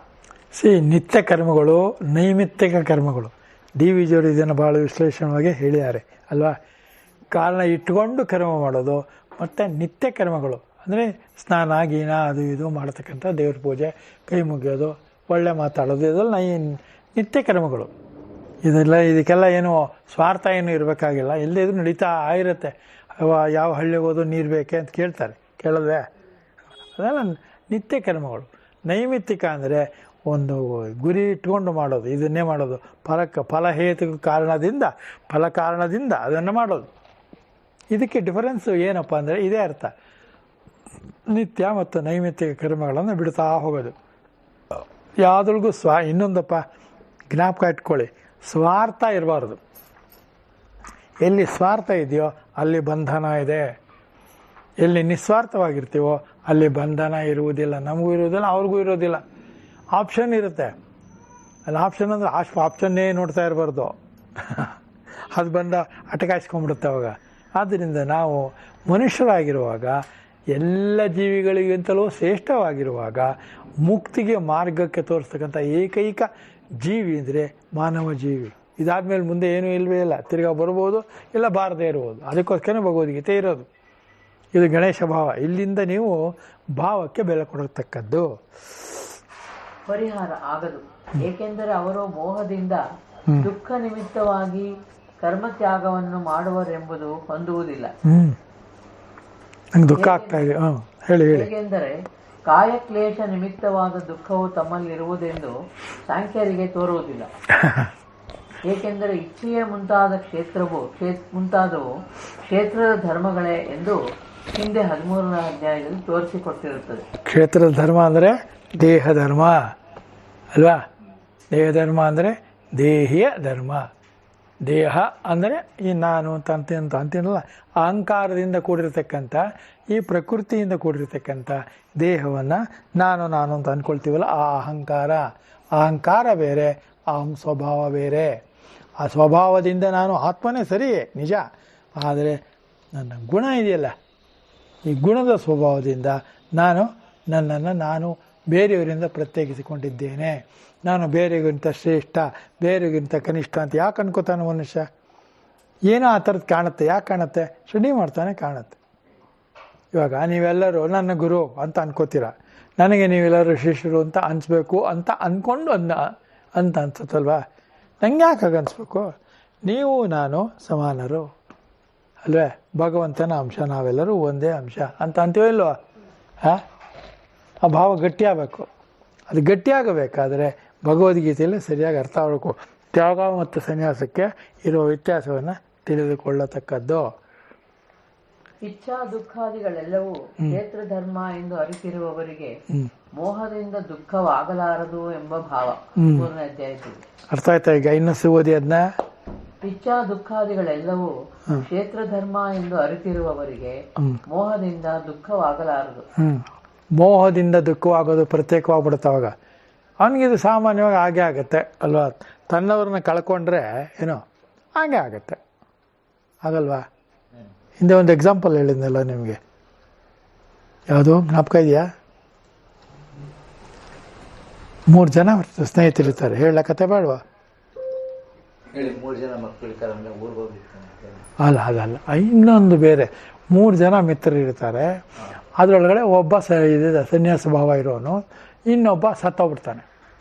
ನಿತ್ಯ ಕರ್ಮಗಳು, ನೈಮಿತ್ತಿಕ ಕರ್ಮಗಳು. ಡಿ ವಿ ಜಿಯವರು ಇದನ್ನು ಭಾಳ ವಿಶ್ಲೇಷಣವಾಗಿ ಹೇಳಿದ್ದಾರೆ ಅಲ್ವಾ. ಕಾರಣ ಇಟ್ಕೊಂಡು ಕರ್ಮ ಮಾಡೋದು ಮತ್ತು ನಿತ್ಯ ಕರ್ಮಗಳು ಅಂದರೆ ಸ್ನಾನ ಗೀನ ಅದು ಇದು ಮಾಡತಕ್ಕಂಥ ದೇವ್ರ ಪೂಜೆ, ಕೈ ಮುಗಿಯೋದು, ಒಳ್ಳೆ ಮಾತಾಡೋದು, ಇದೆಲ್ಲ ನಿತ್ಯ ಕರ್ಮಗಳು. ಇದಕ್ಕೆಲ್ಲ ಏನು ಸ್ವಾರ್ಥ ಏನು ಇರಬೇಕಾಗಿಲ್ಲ. ಎಲ್ಲೇದು ನಡೀತಾ ಇರುತ್ತೆ. ಯಾವ ಹಳ್ಳಿಗೆ ಹೋದು ನೀರು ಬೇಕೆ ಅಂತ ಕೇಳ್ತಾರೆ, ಕೇಳಲ್ವೇ? ಅದೆಲ್ಲ ನಿತ್ಯ ಕರ್ಮಗಳು. ನೈಮಿತ್ತಿಕ ಅಂದರೆ ಒಂದು ಗುರಿ ಇಟ್ಕೊಂಡು ಮಾಡೋದು, ಇದನ್ನೇ ಮಾಡೋದು, ಫಲಹೇತು ಕಾರಣದಿಂದ ಕಾರಣದಿಂದ ಅದನ್ನು ಮಾಡೋದು. ಇದಕ್ಕೆ ಡಿಫರೆನ್ಸು ಏನಪ್ಪ ಅಂದರೆ ಇದೇ ಅರ್ಥ. ನಿತ್ಯ ಮತ್ತು ನೈಮಿತ್ತಿಕ ಕರ್ಮಗಳನ್ನು ಬಿಡ್ತಾ ಹೋಗೋದು. ಯಾವುದ್ರಿಗೂ ಇನ್ನೊಂದಪ್ಪ ಜ್ಞಾಪಕ ಇಟ್ಕೊಳ್ಳಿ, ಸ್ವಾರ್ಥ ಇರಬಾರ್ದು. ಎಲ್ಲಿ ಸ್ವಾರ್ಥ ಇದೆಯೋ ಅಲ್ಲಿ ಬಂಧನ ಇದೆ. ಎಲ್ಲಿ ನಿಸ್ವಾರ್ಥವಾಗಿರ್ತೀವೋ ಅಲ್ಲಿ ಬಂಧನ ಇರುವುದಿಲ್ಲ. ನಮಗೂ ಇರುವುದಿಲ್ಲ, ಅವ್ರಿಗೂ ಇರೋದಿಲ್ಲ. ಆಪ್ಷನ್ ಇರುತ್ತೆ. ಅಲ್ಲಿ ಆಪ್ಷನ್ ಅಂದರೆ ಆಪ್ಷನ್ನೇ ನೋಡ್ತಾ ಇರಬಾರ್ದು. ಅದು ಬಂದ ಅಟಕಾಯಿಸ್ಕೊಂಡ್ಬಿಡುತ್ತೆ ಅವಾಗ. ಆದ್ದರಿಂದ ನಾವು ಮನುಷ್ಯರಾಗಿರುವಾಗ, ಎಲ್ಲ ಜೀವಿಗಳಿಗಿಂತಲೂ ಶ್ರೇಷ್ಠವಾಗಿರುವಾಗ, ಮುಕ್ತಿಗೆ ಮಾರ್ಗಕ್ಕೆ ತೋರಿಸ್ತಕ್ಕಂಥ ಏಕೈಕ ಜೀವಿ ಅಂದರೆ ಮಾನವ ಜೀವಿ. ಇದಾದಮೇಲೆ ಮುಂದೆ ಏನೂ ಇಲ್ಲವೇ ಇಲ್ಲ. ತಿರ್ಗಾ ಬರ್ಬೋದು, ಇಲ್ಲ ಬಾರದೇ ಇರ್ಬೋದು. ಅದಕ್ಕೋಸ್ಕರ ಭಗವದ್ಗೀತೆ ಇರೋದು. ಇದು ಗಣೇಶ ಭಾವ. ಇಲ್ಲಿಂದ ನೀವು ಭಾವಕ್ಕೆ ಬೆಲೆ ಕೊಡತಕ್ಕದ್ದು. ಪರಿಹಾರ ಆಗದು. ಏಕೆಂದರೆ ಅವರು ಮೋಹದಿಂದ ದುಃಖ ನಿಮಿತ್ತವಾಗಿ ಕರ್ಮತ್ಯಾಗವನ್ನು ಮಾಡುವರೆಂಬುದು ಹೊಂದುವುದಿಲ್ಲ. ನಂಗೆ ದುಃಖ ಆಗ್ತಾ ಇದೆ. ಹೇಳಿ. ಹೇಗೆಂದರೆ ಕಾಯಕ್ಲೇಶ ನಿಮಿತ್ತವಾದ ದುಃಖವು ತಮ್ಮಲ್ಲಿರುವುದೆಂದು ಸಾಂಖ್ಯರಿಗೆ ತೋರುವುದಿಲ್ಲ. ಏಕೆಂದರೆ ಇಚ್ಛೆಯೇ ಮುಂತಾದವು ಕ್ಷೇತ್ರದ ಧರ್ಮಗಳೇ ಎಂದು ಹಿಂದೆ 13ನೇ ಅಧ್ಯಾಯದಲ್ಲಿ ತೋರಿಸಿಕೊಟ್ಟಿರುತ್ತದೆ. ಕ್ಷೇತ್ರದ ಧರ್ಮ ಅಂದರೆ ದೇಹ ಧರ್ಮ ಅಲ್ವಾ. ದೇಹ ಧರ್ಮ ಅಂದರೆ ದೇಹಿಯ ಧರ್ಮ. ದೇಹ ಅಂದರೆ ಈ ನಾನು ಅಂತ ಅಂತೀನಲ್ಲ, ಅಹಂಕಾರದಿಂದ ಕೂಡಿರ್ತಕ್ಕಂಥ, ಈ ಪ್ರಕೃತಿಯಿಂದ ಕೂಡಿರ್ತಕ್ಕಂಥ ದೇಹವನ್ನು ನಾನು ಅಂತ ಅಂದ್ಕೊಳ್ತೀವಲ್ಲ, ಆ ಅಹಂಕಾರ ಬೇರೆ, ಅಹಂ ಸ್ವಭಾವ ಬೇರೆ. ಆ ಸ್ವಭಾವದಿಂದ ನಾನು ಆತ್ಮನೇ ಸರಿಯೇ ನಿಜ. ಆದರೆ ನನ್ನ ಗುಣ ಇದೆಯಲ್ಲ, ಈ ಗುಣದ ಸ್ವಭಾವದಿಂದ ನನ್ನನ್ನು ನಾನು ಬೇರೆಯವರಿಂದ ಪ್ರತ್ಯೇಕಿಸಿಕೊಂಡಿದ್ದೇನೆ. ನಾನು ಬೇರೆಯವರಿಗಿಂತ ಶ್ರೇಷ್ಠ, ಬೇರೆಯವರಿಗಿಂತ ಕನಿಷ್ಠ ಅಂತ ಯಾಕೆ ಅನ್ಕೋತಾನೆ ಮನುಷ್ಯ? ಏನೋ ಆ ಥರದ್ದು ಕಾಣುತ್ತೆ. ಯಾಕೆ ಕಾಣುತ್ತೆ? ಸ್ಟಡಿ ಮಾಡ್ತಾನೆ ಕಾಣುತ್ತೆ. ಇವಾಗ ನೀವೆಲ್ಲರೂ ನನ್ನ ಗುರು ಅಂತ ಅನ್ಕೋತೀರ, ನನಗೆ ನೀವೆಲ್ಲರೂ ಶಿಷ್ಯರು ಅಂತ ಅನಿಸ್ಬೇಕು ಅಂತ ಅಂದ್ಕೊಂಡು ಅಂತ ಅನ್ಸುತ್ತಲ್ವಾ? ನಂಗೆ ಯಾಕೆ ಹಾಗೆ ಅನಿಸ್ಬೇಕು? ನೀವು ನಾನು ಸಮಾನರು ಅಲ್ವೇ? ಭಗವಂತನ ಅಂಶ, ನಾವೆಲ್ಲರೂ ಒಂದೇ ಅಂಶ ಅಂತ ಅಂತೀವೋ ಇಲ್ವೋ? ಆ ಭಾವ ಗಟ್ಟಿಯಾಗಬೇಕು. ಅದು ಗಟ್ಟಿಯಾಗಬೇಕಾದರೆ ಭಗವದ್ಗೀತೆಯಲ್ಲಿ ಸರಿಯಾಗಿ ಅರ್ಥ ಆಗಬೇಕು. ತ್ಯಾಗ ಮತ್ತು ಸನ್ಯಾಸಕ್ಕೆ ಇರುವ ವ್ಯತ್ಯಾಸವನ್ನು ತಿಳಿದುಕೊಳ್ಳತಕ್ಕದ್ದು. ಇಚ್ಛಾ ದುಃಖಾದಿಗಳೆಲ್ಲವೂ ಕ್ಷೇತ್ರ ಧರ್ಮ ಎಂದು ಅರಿತಿರುವವರಿಗೆ ಮೋಹದಿಂದ ದುಃಖವಾಗಲಾರದು ಎಂಬ ಭಾವ 3ನೇ ಅಧ್ಯಾಯದಲ್ಲಿ. ಅರ್ಥ ಆಯ್ತಾ? ಈಗ ಇನ್ನೂ ಓದಿ ಅದನ್ನ. ಇಚ್ಛಾ ದುಃಖಾದಿಗಳೆಲ್ಲವೂ ಕ್ಷೇತ್ರ ಧರ್ಮ ಎಂದು ಅರಿತಿರುವವರಿಗೆ ಮೋಹದಿಂದ ದುಃಖವಾಗಲಾರದು. ಮೋಹದಿಂದ ದುಃಖವಾಗೋದು ಪ್ರತ್ಯೇಕವಾಗ್ಬಿಡುತ್ತೆ. ಅವಾಗ ಅವನಿಗಿದು ಸಾಮಾನ್ಯವಾಗಿ ಹಾಗೆ ಆಗತ್ತೆ ಅಲ್ವಾ? ತನ್ನವ್ರನ್ನ ಕಳ್ಕೊಂಡ್ರೆ ಏನೋ ಹಾಗೆ ಆಗತ್ತೆ, ಆಗಲ್ವಾ? ಹಿಂದೆ ಒಂದು ಎಕ್ಸಾಂಪಲ್ ಹೇಳಿದ್ನಲ್ಲ ನಿಮಗೆ, ಯಾವುದು ಜ್ಞಾಪಕ ಇದೆಯಾ? 3 ಜನ ಸ್ನೇಹಿತರಿರ್ತಾರೆ. ಹೇಳ ಕತೆ ಬೇಡವಾ? 3 ಜನ ಮಕ್ಕಳಿರ್ತಾರೆ, ಊರಿಗೆ ಅಲ್ಲ, ಇನ್ನೊಂದು ಬೇರೆ. 3 ಜನ ಮಿತ್ರರಿರ್ತಾರೆ. ಅದರೊಳಗಡೆ ಒಬ್ಬ ಸನ್ಯಾಸ ಭಾವ ಇರೋನು, ಇನ್ನೊಬ್ಬ ಸತ್ತೋಗ್ಬಿಡ್ತಾನೆ.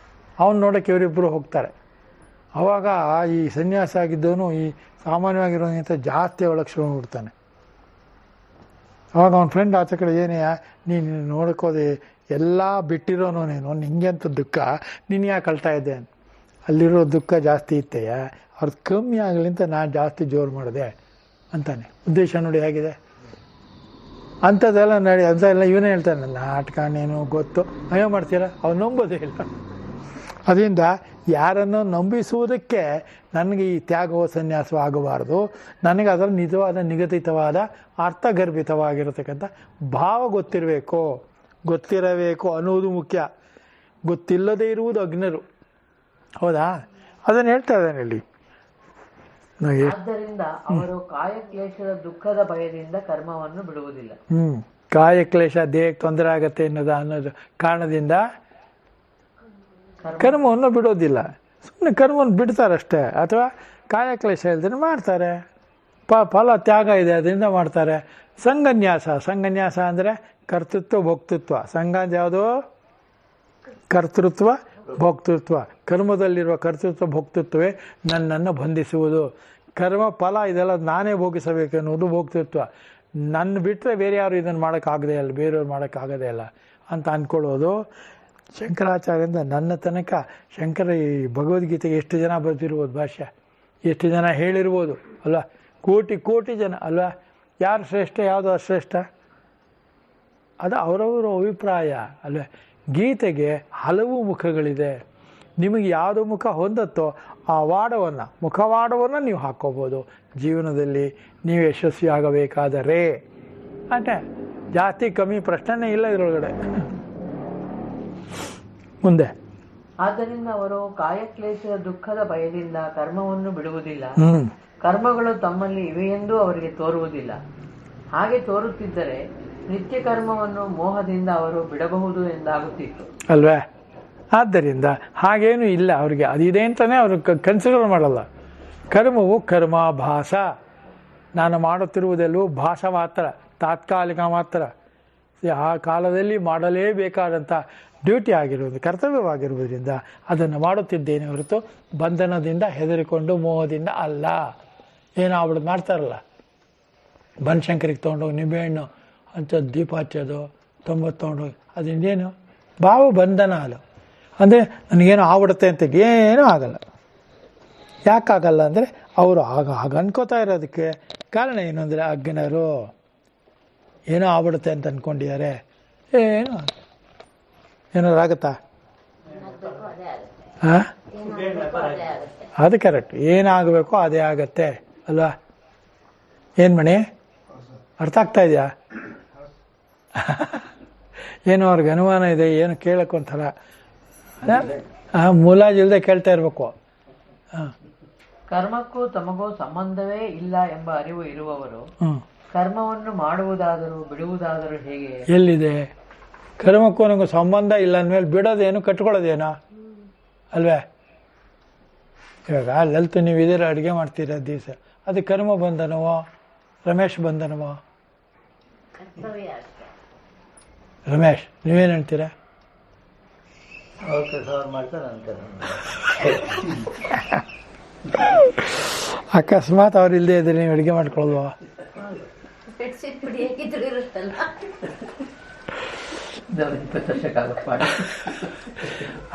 ಅವನು ನೋಡೋಕ್ಕೆ ಇವರಿಬ್ಬರು ಹೋಗ್ತಾರೆ. ಆವಾಗ ಈ ಸನ್ಯಾಸ ಆಗಿದ್ದವನು ಈ ಸಾಮಾನ್ಯವಾಗಿರೋನಿಗಿಂತ ಜಾಸ್ತಿ ಅವಳಕ್ಕೆ ಶುರು ಬಿಡ್ತಾನೆ. ಅವಾಗ ಅವನ ಫ್ರೆಂಡ್ ಆಚೆ ಕಡೆ, ಏನೇ ನೀನು ನೋಡ್ಕೋದೆ ಎಲ್ಲ ಬಿಟ್ಟಿರೋನು ನೀನು, ನಿಂಗೆ ಅಂತ ದುಃಖ, ನೀನು ಯಾಕೆ ಅಳ್ತಾ ಇದ್ದೆ? ಅಲ್ಲಿರೋ ದುಃಖ ಜಾಸ್ತಿ ಇತ್ತೆಯ, ಅವ್ರದ್ದು ಕಮ್ಮಿ ಆಗಲಿ ಅಂತ ನಾನು ಜಾಸ್ತಿ ಜೋರು ಮಾಡಿದೆ ಅಂತಾನೆ. ಉದ್ದೇಶ ನೋಡಿ ಹೇಗಿದೆ. ಅಂಥದ್ದೆಲ್ಲ ಅಂತೆಲ್ಲ ಇವನೇ ಹೇಳ್ತಾನೆ, ನಾಟಕ ನೀನು ಗೊತ್ತು, ಅಯ್ಯೋ ಮಾಡ್ತೀರಾ? ಅವ್ನು ನಂಬೋದೇ ಇಲ್ಲ. ಅದರಿಂದ ಯಾರನ್ನು ನಂಬಿಸುವುದಕ್ಕೆ ನನಗೆ ಈ ತ್ಯಾಗವ ಸನ್ಯಾಸ ಆಗಬಾರ್ದು. ನನಗೆ ಅದರ ನಿಜವಾದ ನಿಗದಿತವಾದ ಅರ್ಥಗರ್ಭಿತವಾಗಿರತಕ್ಕಂಥ ಭಾವ ಗೊತ್ತಿರಬೇಕು ಅನ್ನುವುದು ಮುಖ್ಯ. ಗೊತ್ತಿಲ್ಲದೇ ಇರುವುದು ಅಜ್ಞರು. ಹೌದಾ? ಅದನ್ನು ಹೇಳ್ತಾ ಇದ್ದಾನೆ ಇಲ್ಲಿ. ಆದ್ದರಿಂದ ಅವರು ಕಾಯಕ್ಲೇಶದ ದುಃಖದ ಭಯದಿಂದ ಕರ್ಮವನ್ನು ಬಿಡುವುದಿಲ್ಲ. ಕಾಯ ಕ್ಲೇಶ ದೇಹಕ್ಕೆ ತೊಂದರೆ ಆಗತ್ತೆ ಅನ್ನೋದು ಕಾರಣದಿಂದ ಕರ್ಮವನ್ನು ಬಿಡೋದಿಲ್ಲ. ಸುಮ್ಮನೆ ಕರ್ಮವನ್ನು ಬಿಡ್ತಾರಷ್ಟೇ, ಅಥವಾ ಕಾಯ ಕ್ಲೇಶ ಇಲ್ದೇ ಮಾಡ್ತಾರೆ. ಫಲ ತ್ಯಾಗ ಇದೆ ಅದರಿಂದ ಮಾಡ್ತಾರೆ. ಸಂಗನ್ಯಾಸ ಅಂದರೆ ಕರ್ತೃತ್ವ ಭೋಕ್ತೃತ್ವ. ಸಂಘ ಯಾವುದು? ಕರ್ತೃತ್ವ ಭೋಕ್ತೃತ್ವ. ಕರ್ಮದಲ್ಲಿರುವ ಕರ್ತೃತ್ವ ಭೋಕ್ತೃತ್ವವೇ ನನ್ನನ್ನು ಬಂಧಿಸುವುದು. ಕರ್ಮ ಫಲ ಇದೆಲ್ಲ ನಾನೇ ಭೋಗಿಸಬೇಕು ಎನ್ನುವುದು ಭೋಕ್ತೃತ್ವ. ನನ್ನ ಬಿಟ್ಟರೆ ಬೇರೆ ಯಾರು ಇದನ್ನು ಮಾಡೋಕ್ಕಾಗದೇ ಇಲ್ಲ, ಬೇರೆಯವ್ರು ಮಾಡೋಕ್ಕಾಗದೇ ಇಲ್ಲ ಅಂತ ಅಂದ್ಕೊಳ್ಳೋದು. ಶಂಕರಾಚಾರ್ಯರಿಂದ ನನ್ನ ತನಕ ಶಂಕರ ಈ ಭಗವದ್ಗೀತೆಗೆ ಎಷ್ಟು ಜನ ಬರೆದಿರ್ಬೋದು ಭಾಷ್ಯ, ಎಷ್ಟು ಜನ ಹೇಳಿರ್ಬೋದು ಅಲ್ವಾ? ಕೋಟಿ ಜನ ಅಲ್ವಾ? ಯಾರು ಶ್ರೇಷ್ಠ, ಯಾವುದು ಅಶ್ರೇಷ್ಠ, ಅದು ಅವರವರ ಅಭಿಪ್ರಾಯ ಅಲ್ವೇ. ಗೀತೆಗೆ ಹಲವು ಮುಖಗಳಿದೆ. ನಿಮಗೆ ಯಾವುದು ಮುಖ ಹೊಂದತ್ತೋ ಆ ಮುಖವಾಡವನ್ನು ನೀವು ಹಾಕ್ಕೋಬೋದು ಜೀವನದಲ್ಲಿ ನೀವು ಯಶಸ್ವಿ ಆಗಬೇಕಾದರೆ. అంటే ಜಾಸ್ತಿ ಕಮ್ಮಿ ಪ್ರಶ್ನೆನೇ ಇಲ್ಲ ಇದರೊಳಗಡೆ. ಮುಂದೆ ಆದ್ದರಿಂದ ಅವರು ಕಾಯಕ್ಲೇಶದ ದುಃಖದ ಭಯದಿಂದ ಕರ್ಮವನ್ನು ಬಿಡುವುದಿಲ್ಲ. ಕರ್ಮಗಳು ತಮ್ಮಲ್ಲಿ ಇವೆಯೆಂದು ಅವರಿಗೆ ತೋರುವುದಿಲ್ಲ. ಹಾಗೆ ತೋರುತ್ತಿದ್ದರೆ ನಿತ್ಯ ಕರ್ಮವನ್ನು ಮೋಹದಿಂದ ಅವರು ಬಿಡಬಹುದು ಎಂದಾಗುತ್ತಿತ್ತು ಅಲ್ವೇ. ಆದ್ದರಿಂದ ಹಾಗೇನು ಇಲ್ಲ ಅವ್ರಿಗೆ, ಅದಿದೆ ಅಂತಲೇ ಅವರು ಕನ್ಸಿಡರ್ ಮಾಡಲ್ಲ. ಕರ್ಮವು ಕರ್ಮಾಭಾಸ. ನಾನು ಮಾಡುತ್ತಿರುವುದೆಲ್ಲವೂ ಭಾಸ ಮಾತ್ರ, ತಾತ್ಕಾಲಿಕ ಮಾತ್ರ. ಆ ಕಾಲದಲ್ಲಿ ಮಾಡಲೇಬೇಕಾದಂಥ ಡ್ಯೂಟಿ ಆಗಿರುವುದು, ಕರ್ತವ್ಯವಾಗಿರುವುದರಿಂದ ಅದನ್ನು ಮಾಡುತ್ತಿದ್ದೇನೆ ಹೊರತು ಬಂಧನದಿಂದ ಹೆದರಿಕೊಂಡು ಮೋಹದಿಂದ ಅಲ್ಲ. ಏನೋ ಅವ್ರದ್ದು ಮಾಡ್ತಾರಲ್ಲ, ಬನಶಂಕರಿಗೆ ತೊಗೊಂಡೋಗಿ ನಿಂಬೆಹಣ್ಣು ಅಂಥದ್ದು ದೀಪ ಹಚ್ಚೋದು 90 ತೊಗೊಂಡೋಗಿ, ಅದರಿಂದೇನು ಭಾವ ಬಂಧನ ಅದು. ಅಂದರೆ ನನಗೇನೋ ಆಗ್ಬಿಡುತ್ತೆ ಅಂತ ಏನೂ ಆಗಲ್ಲ. ಯಾಕಾಗಲ್ಲ ಅಂದರೆ ಅವರು ಆಗ ಅನ್ಕೋತಾ ಇರೋದಕ್ಕೆ ಕಾರಣ ಏನು ಅಂದರೆ ಅಜ್ಞರು ಏನೋ ಆಗ್ಬಿಡುತ್ತೆ ಅಂತ ಅಂದ್ಕೊಂಡಿದ್ದಾರೆ. ಏನಾದ್ರು ಆಗುತ್ತಾ? ಹಾಂ, ಅದು ಕರೆಕ್ಟ್. ಏನಾಗಬೇಕೋ ಅದೇ ಆಗತ್ತೆ ಅಲ್ವಾ? ಏನು ಮಣಿ, ಅರ್ಥ ಆಗ್ತಾ ಇದೆಯಾ? ಏನೋ ಅವ್ರಿಗೆ ಅನುಮಾನ ಇದೆ, ಏನು ಕೇಳಕ್ಕೊಂಥರ ಮುಲಾಜಿಲ್ದೆ ಕೇಳ್ತಾ ಇರಬೇಕು. ಕರ್ಮಕ್ಕೂ ತಮಗೂ ಸಂಬಂಧವೇ ಇಲ್ಲ ಎಂಬ ಅರಿವು ಇರುವವರು ಕರ್ಮವನ್ನು ಮಾಡುವುದಾದರೂ ಬಿಡುವುದಾದರೂ ಹೇಗೆ? ಎಲ್ಲಿದೆ? ಕರ್ಮಕ್ಕೂ ನನಗೂ ಸಂಬಂಧ ಇಲ್ಲ ಅಂದಮೇಲೆ ಬಿಡೋದೇನು ಕಟ್ಕೊಳ್ಳೋದೇನೋ ಅಲ್ವೇ? ಇವಾಗ ಲಲಿತು ನೀವು ಇದರ ಅಡುಗೆ ಮಾಡ್ತೀರ ದಿವಸ, ಅದು ಕರ್ಮ ಬಂಧನವೋ ರಮೇಶ್ ಬಂಧನವೋ? ರಮೇಶ್ ನೀವೇನು ಹೇಳ್ತೀರಾ? ಅಕಸ್ಮಾತ್ ಅವ್ರು ಇಲ್ಲದೆ ಇದ್ರೆ ನೀವು ಅಡುಗೆ ಮಾಡ್ಕೊಳ್ವಾ?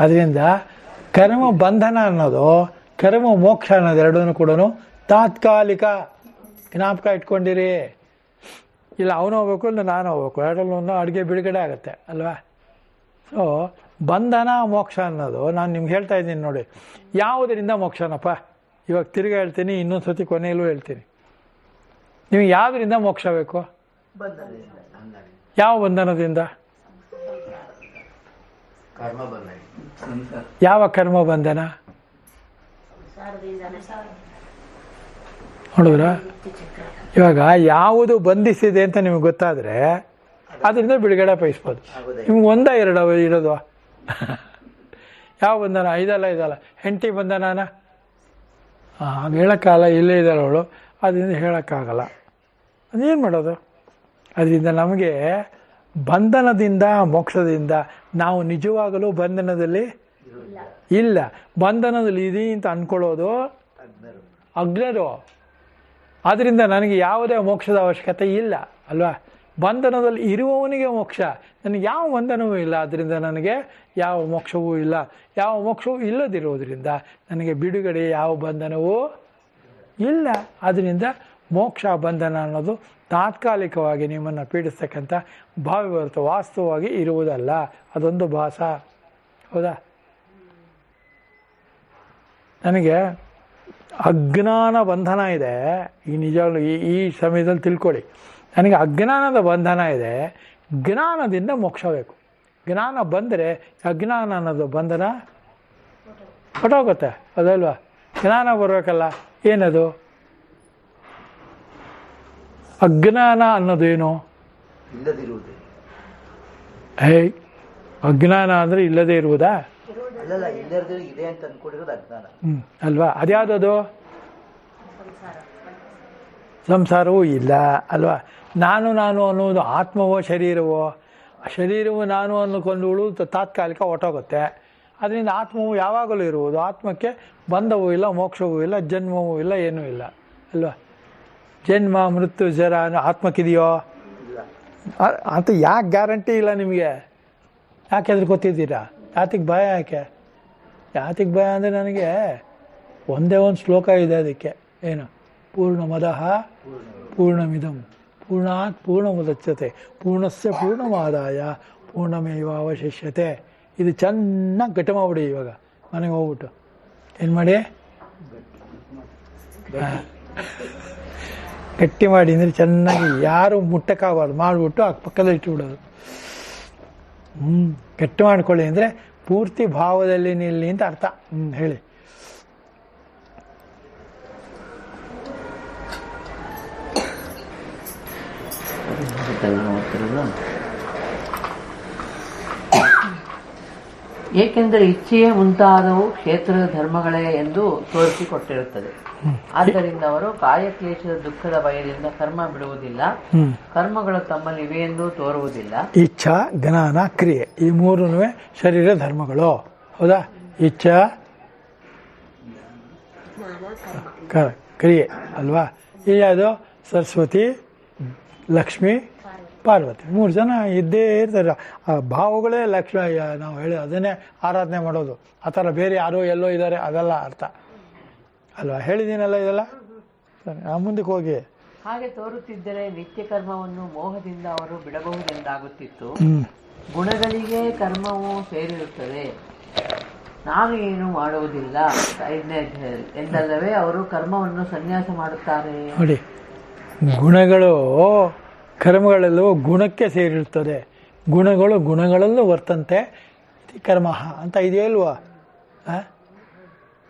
ಅದರಿಂದ ಕರ್ಮ ಬಂಧನ ಅನ್ನೋದು ಕರ್ಮ ಮೋಕ್ಷ ಅನ್ನೋದು ಎರಡೂ ಕೂಡ ತಾತ್ಕಾಲಿಕ. ಜ್ಞಾಪಕ ಇಟ್ಕೊಂಡಿರಿ. ಇಲ್ಲ ಅವನು ಹೋಗ್ಬೇಕು, ಇಲ್ಲ ನಾನು ಹೋಗ್ಬೇಕು, ಎರಡಲ್ಲೂ ಅಡುಗೆ ಬಿಡುಗಡೆ ಆಗುತ್ತೆ ಅಲ್ವಾ? ಸೊ ಬಂಧನ ಮೋಕ್ಷ ಅನ್ನೋದು ನಾನು ನಿಮ್ಗೆ ಹೇಳ್ತಾ ಇದ್ದೀನಿ ನೋಡಿ. ಯಾವುದರಿಂದ ಮೋಕ್ಷನಪ್ಪ? ಇವಾಗ ತಿರ್ಗಿ ಹೇಳ್ತೀನಿ, ಇನ್ನೊಂದು ಸತಿ ಕೊನೆಯಲ್ಲೂ ಹೇಳ್ತೀನಿ. ನಿಮಗೆ ಯಾವುದರಿಂದ ಮೋಕ್ಷ ಬೇಕು? ಯಾವ ಬಂಧನದಿಂದ? ಯಾವ ಕರ್ಮ ಬಂಧನ? ನೋಡಿದ್ರ? ಇವಾಗ ಯಾವುದು ಬಂಧಿಸಿದೆ ಅಂತ ನಿಮ್ಗೆ ಗೊತ್ತಾದರೆ ಅದರಿಂದ ಬಿಡುಗಡೆ ಪಡಿಸ್ಬೋದು. ನಿಮ್ಗೆ ಎರಡ ಇರೋದು ಯಾವ ಬಂಧನ? ಇದಲ್ಲ ಹೆಂಡತಿ ಬಂಧನನ ಹಾಗೆ ಹೇಳೋಕ್ಕಾಗಲ್ಲ. ಇಲ್ಲೇ ಇದ್ದಾಳೆ ಅವಳು, ಅದರಿಂದ ಹೇಳೋಕ್ಕಾಗಲ್ಲ. ಅದೇನು ಮಾಡೋದು? ಅದರಿಂದ ನಮಗೆ ಬಂಧನದಿಂದ ಮೋಕ್ಷದಿಂದ ನಾವು ನಿಜವಾಗಲೂ ಬಂಧನದಲ್ಲಿ ಇಲ್ಲ. ಬಂಧನದಲ್ಲಿ ಇದೆ ಅಂತ ಅಂದ್ಕೊಳ್ಳೋದು ಅಜ್ಞರು. ಆದ್ದರಿಂದ ನನಗೆ ಯಾವುದೇ ಮೋಕ್ಷದ ಅವಶ್ಯಕತೆ ಇಲ್ಲ ಅಲ್ವಾ? ಬಂಧನದಲ್ಲಿ ಇರುವವನಿಗೆ ಮೋಕ್ಷ, ನನಗೆ ಯಾವ ಬಂಧನವೂ ಇಲ್ಲ. ಅದರಿಂದ ನನಗೆ ಯಾವ ಮೋಕ್ಷವೂ ಇಲ್ಲ. ಯಾವ ಮೋಕ್ಷವೂ ಇಲ್ಲದಿರುವುದರಿಂದ ನನಗೆ ಬಿಡುಗಡೆ, ಯಾವ ಬಂಧನವೂ ಇಲ್ಲ. ಅದರಿಂದ ಮೋಕ್ಷ ಬಂಧನ ಅನ್ನೋದು ತಾತ್ಕಾಲಿಕವಾಗಿ ನಿಮ್ಮನ್ನು ಪೀಡಿಸ್ತಕ್ಕಂಥ ಭಾವ್ಯವರ್ತ ವಾಸ್ತವವಾಗಿ ಇರುವುದಲ್ಲ, ಅದೊಂದು ಭಾಸ. ಹೌದಾ? ನನಗೆ ಅಜ್ಞಾನ ಬಂಧನ ಇದೆ. ಈ ನಿಜವಾಗ್ಲೂ ಈ ಸಮಯದಲ್ಲಿ ತಿಳ್ಕೊಳ್ಳಿ, ನನಗೆ ಅಜ್ಞಾನದ ಬಂಧನ ಇದೆ. ಜ್ಞಾನದಿಂದ ಮೋಕ್ಷ ಬೇಕು. ಜ್ಞಾನ ಬಂದರೆ ಅಜ್ಞಾನ ಅನ್ನೋದು ಬಂಧನ ಹೊಟ್ಟೋಗುತ್ತೆ, ಅದಲ್ವಾ? ಜ್ಞಾನ ಬರಬೇಕಲ್ಲ. ಏನದು? ಅಜ್ಞಾನ ಅನ್ನೋದೇನು? ಇಲ್ಲದಿರುವುದು. ಹೇ, ಅಜ್ಞಾನ ಅಂದರೆ ಇಲ್ಲದೇ ಇರುವುದಾ? ಅಲ್ಲಲ್ಲ, ಇಲ್ಲದಿರೋ ಇದೆ ಅಂತ ಅನ್ಕೊಂಡಿರೋದು ಅಜ್ಞಾನ. ಅಲ್ವಾ? ಅದ್ಯಾವುದದು? ಸಂಸಾರವೂ ಇಲ್ಲ ಅಲ್ವಾ? ನಾನು ಅನ್ನುವುದು ಆತ್ಮವೋ ಶರೀರವೋ? ಶರೀರವು ನಾನು ಅಂದುಕೊಂಡುಗಳು ತಾತ್ಕಾಲಿಕ ಹೊಟ್ಟೋಗುತ್ತೆ. ಅದರಿಂದ ಆತ್ಮವು ಯಾವಾಗಲೂ ಇರುವುದು. ಆತ್ಮಕ್ಕೆ ಬಂಧವೂ ಇಲ್ಲ, ಮೋಕ್ಷವೂ ಇಲ್ಲ, ಜನ್ಮವೂ ಇಲ್ಲ, ಏನೂ ಇಲ್ಲ ಅಲ್ವಾ? ಜನ್ಮ ಮೃತ್ಯು ಜರ ಅನ್ನೋ ಆತ್ಮಕ್ಕಿದೆಯೋ? ಅಂತ ಯಾಕೆ ಗ್ಯಾರಂಟಿ ಇಲ್ಲ ನಿಮಗೆ? ಯಾಕೆ ಹೆದರ್ಕೊತಿದ್ದೀರಾ? ಯಾತಿಗೆ ಭಯ? ಯಾತಿಗೆ ಭಯ ಅಂದರೆ ನನಗೆ ಒಂದೇ ಒಂದು ಶ್ಲೋಕ ಇದೆ ಅದಕ್ಕೆ. ಏನು? ಪೂರ್ಣಮದಃ ಪೂರ್ಣಮಿದಂ ಪೂರ್ಣಾತ್ ಪೂರ್ಣಮುದಚ್ಯತೆ ಪೂರ್ಣಸ್ಯ ಪೂರ್ಣಮಾದಾಯ ಪೂರ್ಣಮೇವಾವಶಿಷ್ಯತೆ. ಇದು ಚೆನ್ನಾಗಿ ಗಟ್ಟಿ ಮಾಡಿಬಿಡಿ. ಇವಾಗ ಮನೆಗೆ ಹೋಗ್ಬಿಟ್ಟು ಏನು ಮಾಡಿ, ಗಟ್ಟಿ ಮಾಡಿ ಅಂದರೆ ಚೆನ್ನಾಗಿ ಯಾರು ಮುಟ್ಟಕ್ಕಾಗಬಾರ್ದು ಮಾಡಿಬಿಟ್ಟು ಪಕ್ಕದಲ್ಲಿ ಇಟ್ಟುಬಿಡೋದು. ಗಟ್ಟಿ ಮಾಡ್ಕೊಳ್ಳಿ ಅಂದರೆ ಪೂರ್ತಿ ಭಾವದಲ್ಲಿ ನಿಲ್ಲಿ ಅಂತ ಅರ್ಥ. ಹೇಳಿ. ಏಕೆಂದರೆ ಇಚ್ಛೆಯೇ ಮುಂತಾದವು ಕ್ಷೇತ್ರದ ಧರ್ಮಗಳೇ ಎಂದು ತೋರಿಸಿಕೊಟ್ಟಿರುತ್ತದೆ. ಆದ್ದರಿಂದ ಅವರು ಕಾಯಕ್ಲೇಶದ ದುಃಖದ ಭಯದಿಂದ ಕರ್ಮ ಬಿಡುವುದಿಲ್ಲ. ಕರ್ಮಗಳು ತಮ್ಮಲ್ಲಿ ಇವೆ ಎಂದು ತೋರುವುದಿಲ್ಲ. ಇಚ್ಛಾ, ಜ್ಞಾನ, ಕ್ರಿಯೆ ಈ ಮೂರೂ ಶರೀರ ಧರ್ಮಗಳು. ಹೌದಾ? ಇಚ್ಛಾ, ಕ್ರಿಯೆ ಅಲ್ವಾ? ಯಾವುದು? ಸರಸ್ವತಿ, ಲಕ್ಷ್ಮಿ, ಪಾರ್ವತಿ 3 ಜನ ಇದ್ದೇ ಇರ್ತಾರೆ. ಆ ಭಾವಗಳೇ ಲಕ್ಷ್ಮಿ. ನಾವು ಹೇಳಿ ಅದನ್ನೇ ಆರಾಧನೆ ಮಾಡೋದು. ಆ ಥರ ಬೇರೆ ಯಾರೋ ಎಲ್ಲೋ ಇದ್ದಾರೆ ಅದೆಲ್ಲ ಅರ್ಥ ಅಲ್ವಾ? ಹೇಳಿದ್ದೀನಲ್ಲ ಇದೆಲ್ಲ. ಸರಿ, ಮುಂದಕ್ಕೆ ಹೋಗಿ. ಹಾಗೆ ತೋರುತ್ತಿದ್ದರೆ ನಿತ್ಯ ಕರ್ಮವನ್ನು ಮೋಹದಿಂದ ಅವರು ಬಿಡಬಹುದೆಂದಾಗುತ್ತಿತ್ತು. ಗುಣಗಳಿಗೆ ಕರ್ಮವು ಸೇರಿರುತ್ತದೆ, ನಾನು ಏನು ಮಾಡುವುದಿಲ್ಲ 5ನೇ ಅಧ್ಯಾಯದಲ್ಲಿ ಎಂದಲ್ಲವೇ ಅವರು ಕರ್ಮವನ್ನು ಸನ್ಯಾಸ ಮಾಡುತ್ತಾರೆ. ನೋಡಿ, ಗುಣಗಳು ಕರ್ಮಗಳೆಲ್ಲವೂ ಗುಣಕ್ಕೆ ಸೇರಿರುತ್ತದೆ. ಗುಣಗಳು ಗುಣಗಳಲ್ಲೂ ವರ್ತಂತೆ ಕರ್ಮ ಅಂತ ಇದೆಯೋ ಇಲ್ವಾ?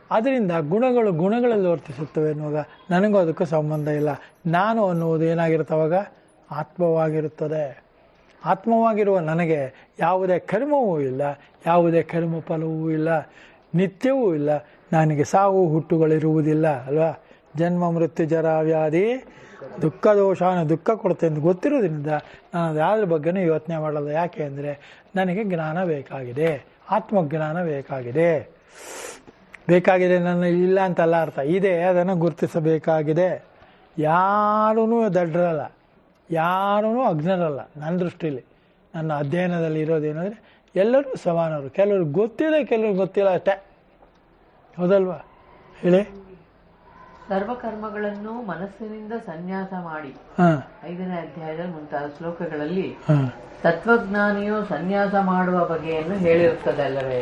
ಆದ್ದರಿಂದ ಗುಣಗಳು ಗುಣಗಳಲ್ಲಿ ವರ್ತಿಸುತ್ತವೆ ಅನ್ನುವಾಗ ನನಗೂ ಅದಕ್ಕೂ ಸಂಬಂಧ ಇಲ್ಲ. ನಾನು ಅನ್ನುವುದು ಏನಾಗಿರುತ್ತೆ ಅವಾಗ? ಆತ್ಮವಾಗಿರುತ್ತದೆ. ಆತ್ಮವಾಗಿರುವ ನನಗೆ ಯಾವುದೇ ಕರ್ಮವೂ ಇಲ್ಲ, ಯಾವುದೇ ಕರ್ಮ ಫಲವೂ ಇಲ್ಲ, ನಿತ್ಯವೂ ಇಲ್ಲ. ನನಗೆ ಸಾವು ಹುಟ್ಟುಗಳಿರುವುದಿಲ್ಲ ಅಲ್ವಾ? ಜನ್ಮ ಮೃತ್ಯು ಜರ ವ್ಯಾಧಿ ದುಃಖ ದೋಷಾನ ದುಃಖ ಕೊಡುತ್ತೆ ಎಂದು ಗೊತ್ತಿರೋದ್ರಿಂದ ನಾನು ಅದು ಯಾವುದ್ರ ಬಗ್ಗೆನೂ ಯೋಚನೆ ಮಾಡಲ್ಲ. ಯಾಕೆ ಅಂದರೆ ನನಗೆ ಜ್ಞಾನ ಬೇಕಾಗಿದೆ, ಆತ್ಮಜ್ಞಾನ ಬೇಕಾಗಿದೆ. ನನ್ನ ಇಲ್ಲ ಅಂತಲ್ಲ ಅರ್ಥ, ಇದೆ, ಅದನ್ನು ಗುರುತಿಸಬೇಕಾಗಿದೆ. ಯಾರೂ ದಡ್ಡರಲ್ಲ, ಯಾರೂ ಅಜ್ಞರಲ್ಲ. ನನ್ನ ದೃಷ್ಟಿಯಲ್ಲಿ, ನನ್ನ ಅಧ್ಯಯನದಲ್ಲಿ ಇರೋದೇನೆಂದರೆ ಎಲ್ಲರೂ ಸಮಾನರು. ಕೆಲವರು ಗೊತ್ತಿಲ್ಲ, ಕೆಲವರು ಗೊತ್ತಿಲ್ಲ ಅಷ್ಟೇ. ಹೌದಲ್ವಾ? ಹೇಳಿ. ಸರ್ವಕರ್ಮಗಳನ್ನು ಮನಸ್ಸಿನಿಂದ ಸನ್ಯಾಸ ಮಾಡಿ 5ನೇ ಅಧ್ಯಾಯದಲ್ಲಿ ಮುಂತಾದ ಶ್ಲೋಕಗಳಲ್ಲಿ ತತ್ವಜ್ಞಾನಿಯು ಸನ್ಯಾಸ ಮಾಡುವ ಬಗೆಯನ್ನು ಹೇಳಿರುತ್ತದಲ್ಲವೇ?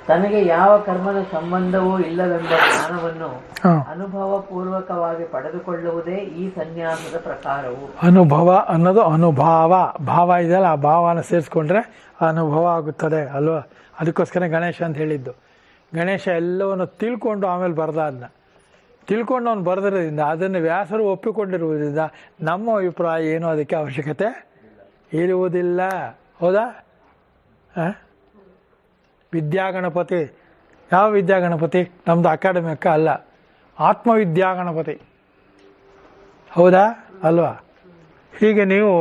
ತನಗೆ ಯಾವ ಕರ್ಮದ ಸಂಬಂಧವೂ ಇಲ್ಲವೆಂಬ ಜ್ಞಾನವನ್ನು ಅನುಭವ ಪೂರ್ವಕವಾಗಿ ಪಡೆದುಕೊಳ್ಳುವುದೇ ಈ ಸನ್ಯಾಸದ ಪ್ರಕಾರವು. ಅನುಭವ ಅನ್ನೋದು ಅನುಭಾವ, ಭಾವ ಇದೆಯಲ್ಲ, ಆ ಭಾವನ ಸೇರಿಸ್ಕೊಂಡ್ರೆ ಅನುಭವ ಆಗುತ್ತದೆ ಅಲ್ವಾ? ಅದಕ್ಕೋಸ್ಕರ ಗಣೇಶ ಅಂತ ಹೇಳಿದ್ದು. ಗಣೇಶ ಎಲ್ಲವನ್ನು ತಿಳ್ಕೊಂಡು ಆಮೇಲೆ ಬರೆದ. ಅದನ್ನ ತಿಳ್ಕೊಂಡು ಅವನು ಬರೆದಿರೋದ್ರಿಂದ, ಅದನ್ನು ವ್ಯಾಸರು ಒಪ್ಪಿಕೊಂಡಿರುವುದರಿಂದ ನಮ್ಮ ಅಭಿಪ್ರಾಯ ಏನೂ ಅದಕ್ಕೆ ಅವಶ್ಯಕತೆ ಇರುವುದಿಲ್ಲ. ಹೌದಾ? ವಿದ್ಯಾಗಣಪತಿ ಯಾವ ವಿದ್ಯಾಗಣಪತಿ? ನಮ್ಮದು ಅಕಾಡೆಮಿಕ ಅಲ್ಲ, ಆತ್ಮವಿದ್ಯಾಗಣಪತಿ. ಹೌದಾ ಅಲ್ವಾ? ಹೀಗೆ ನೀವು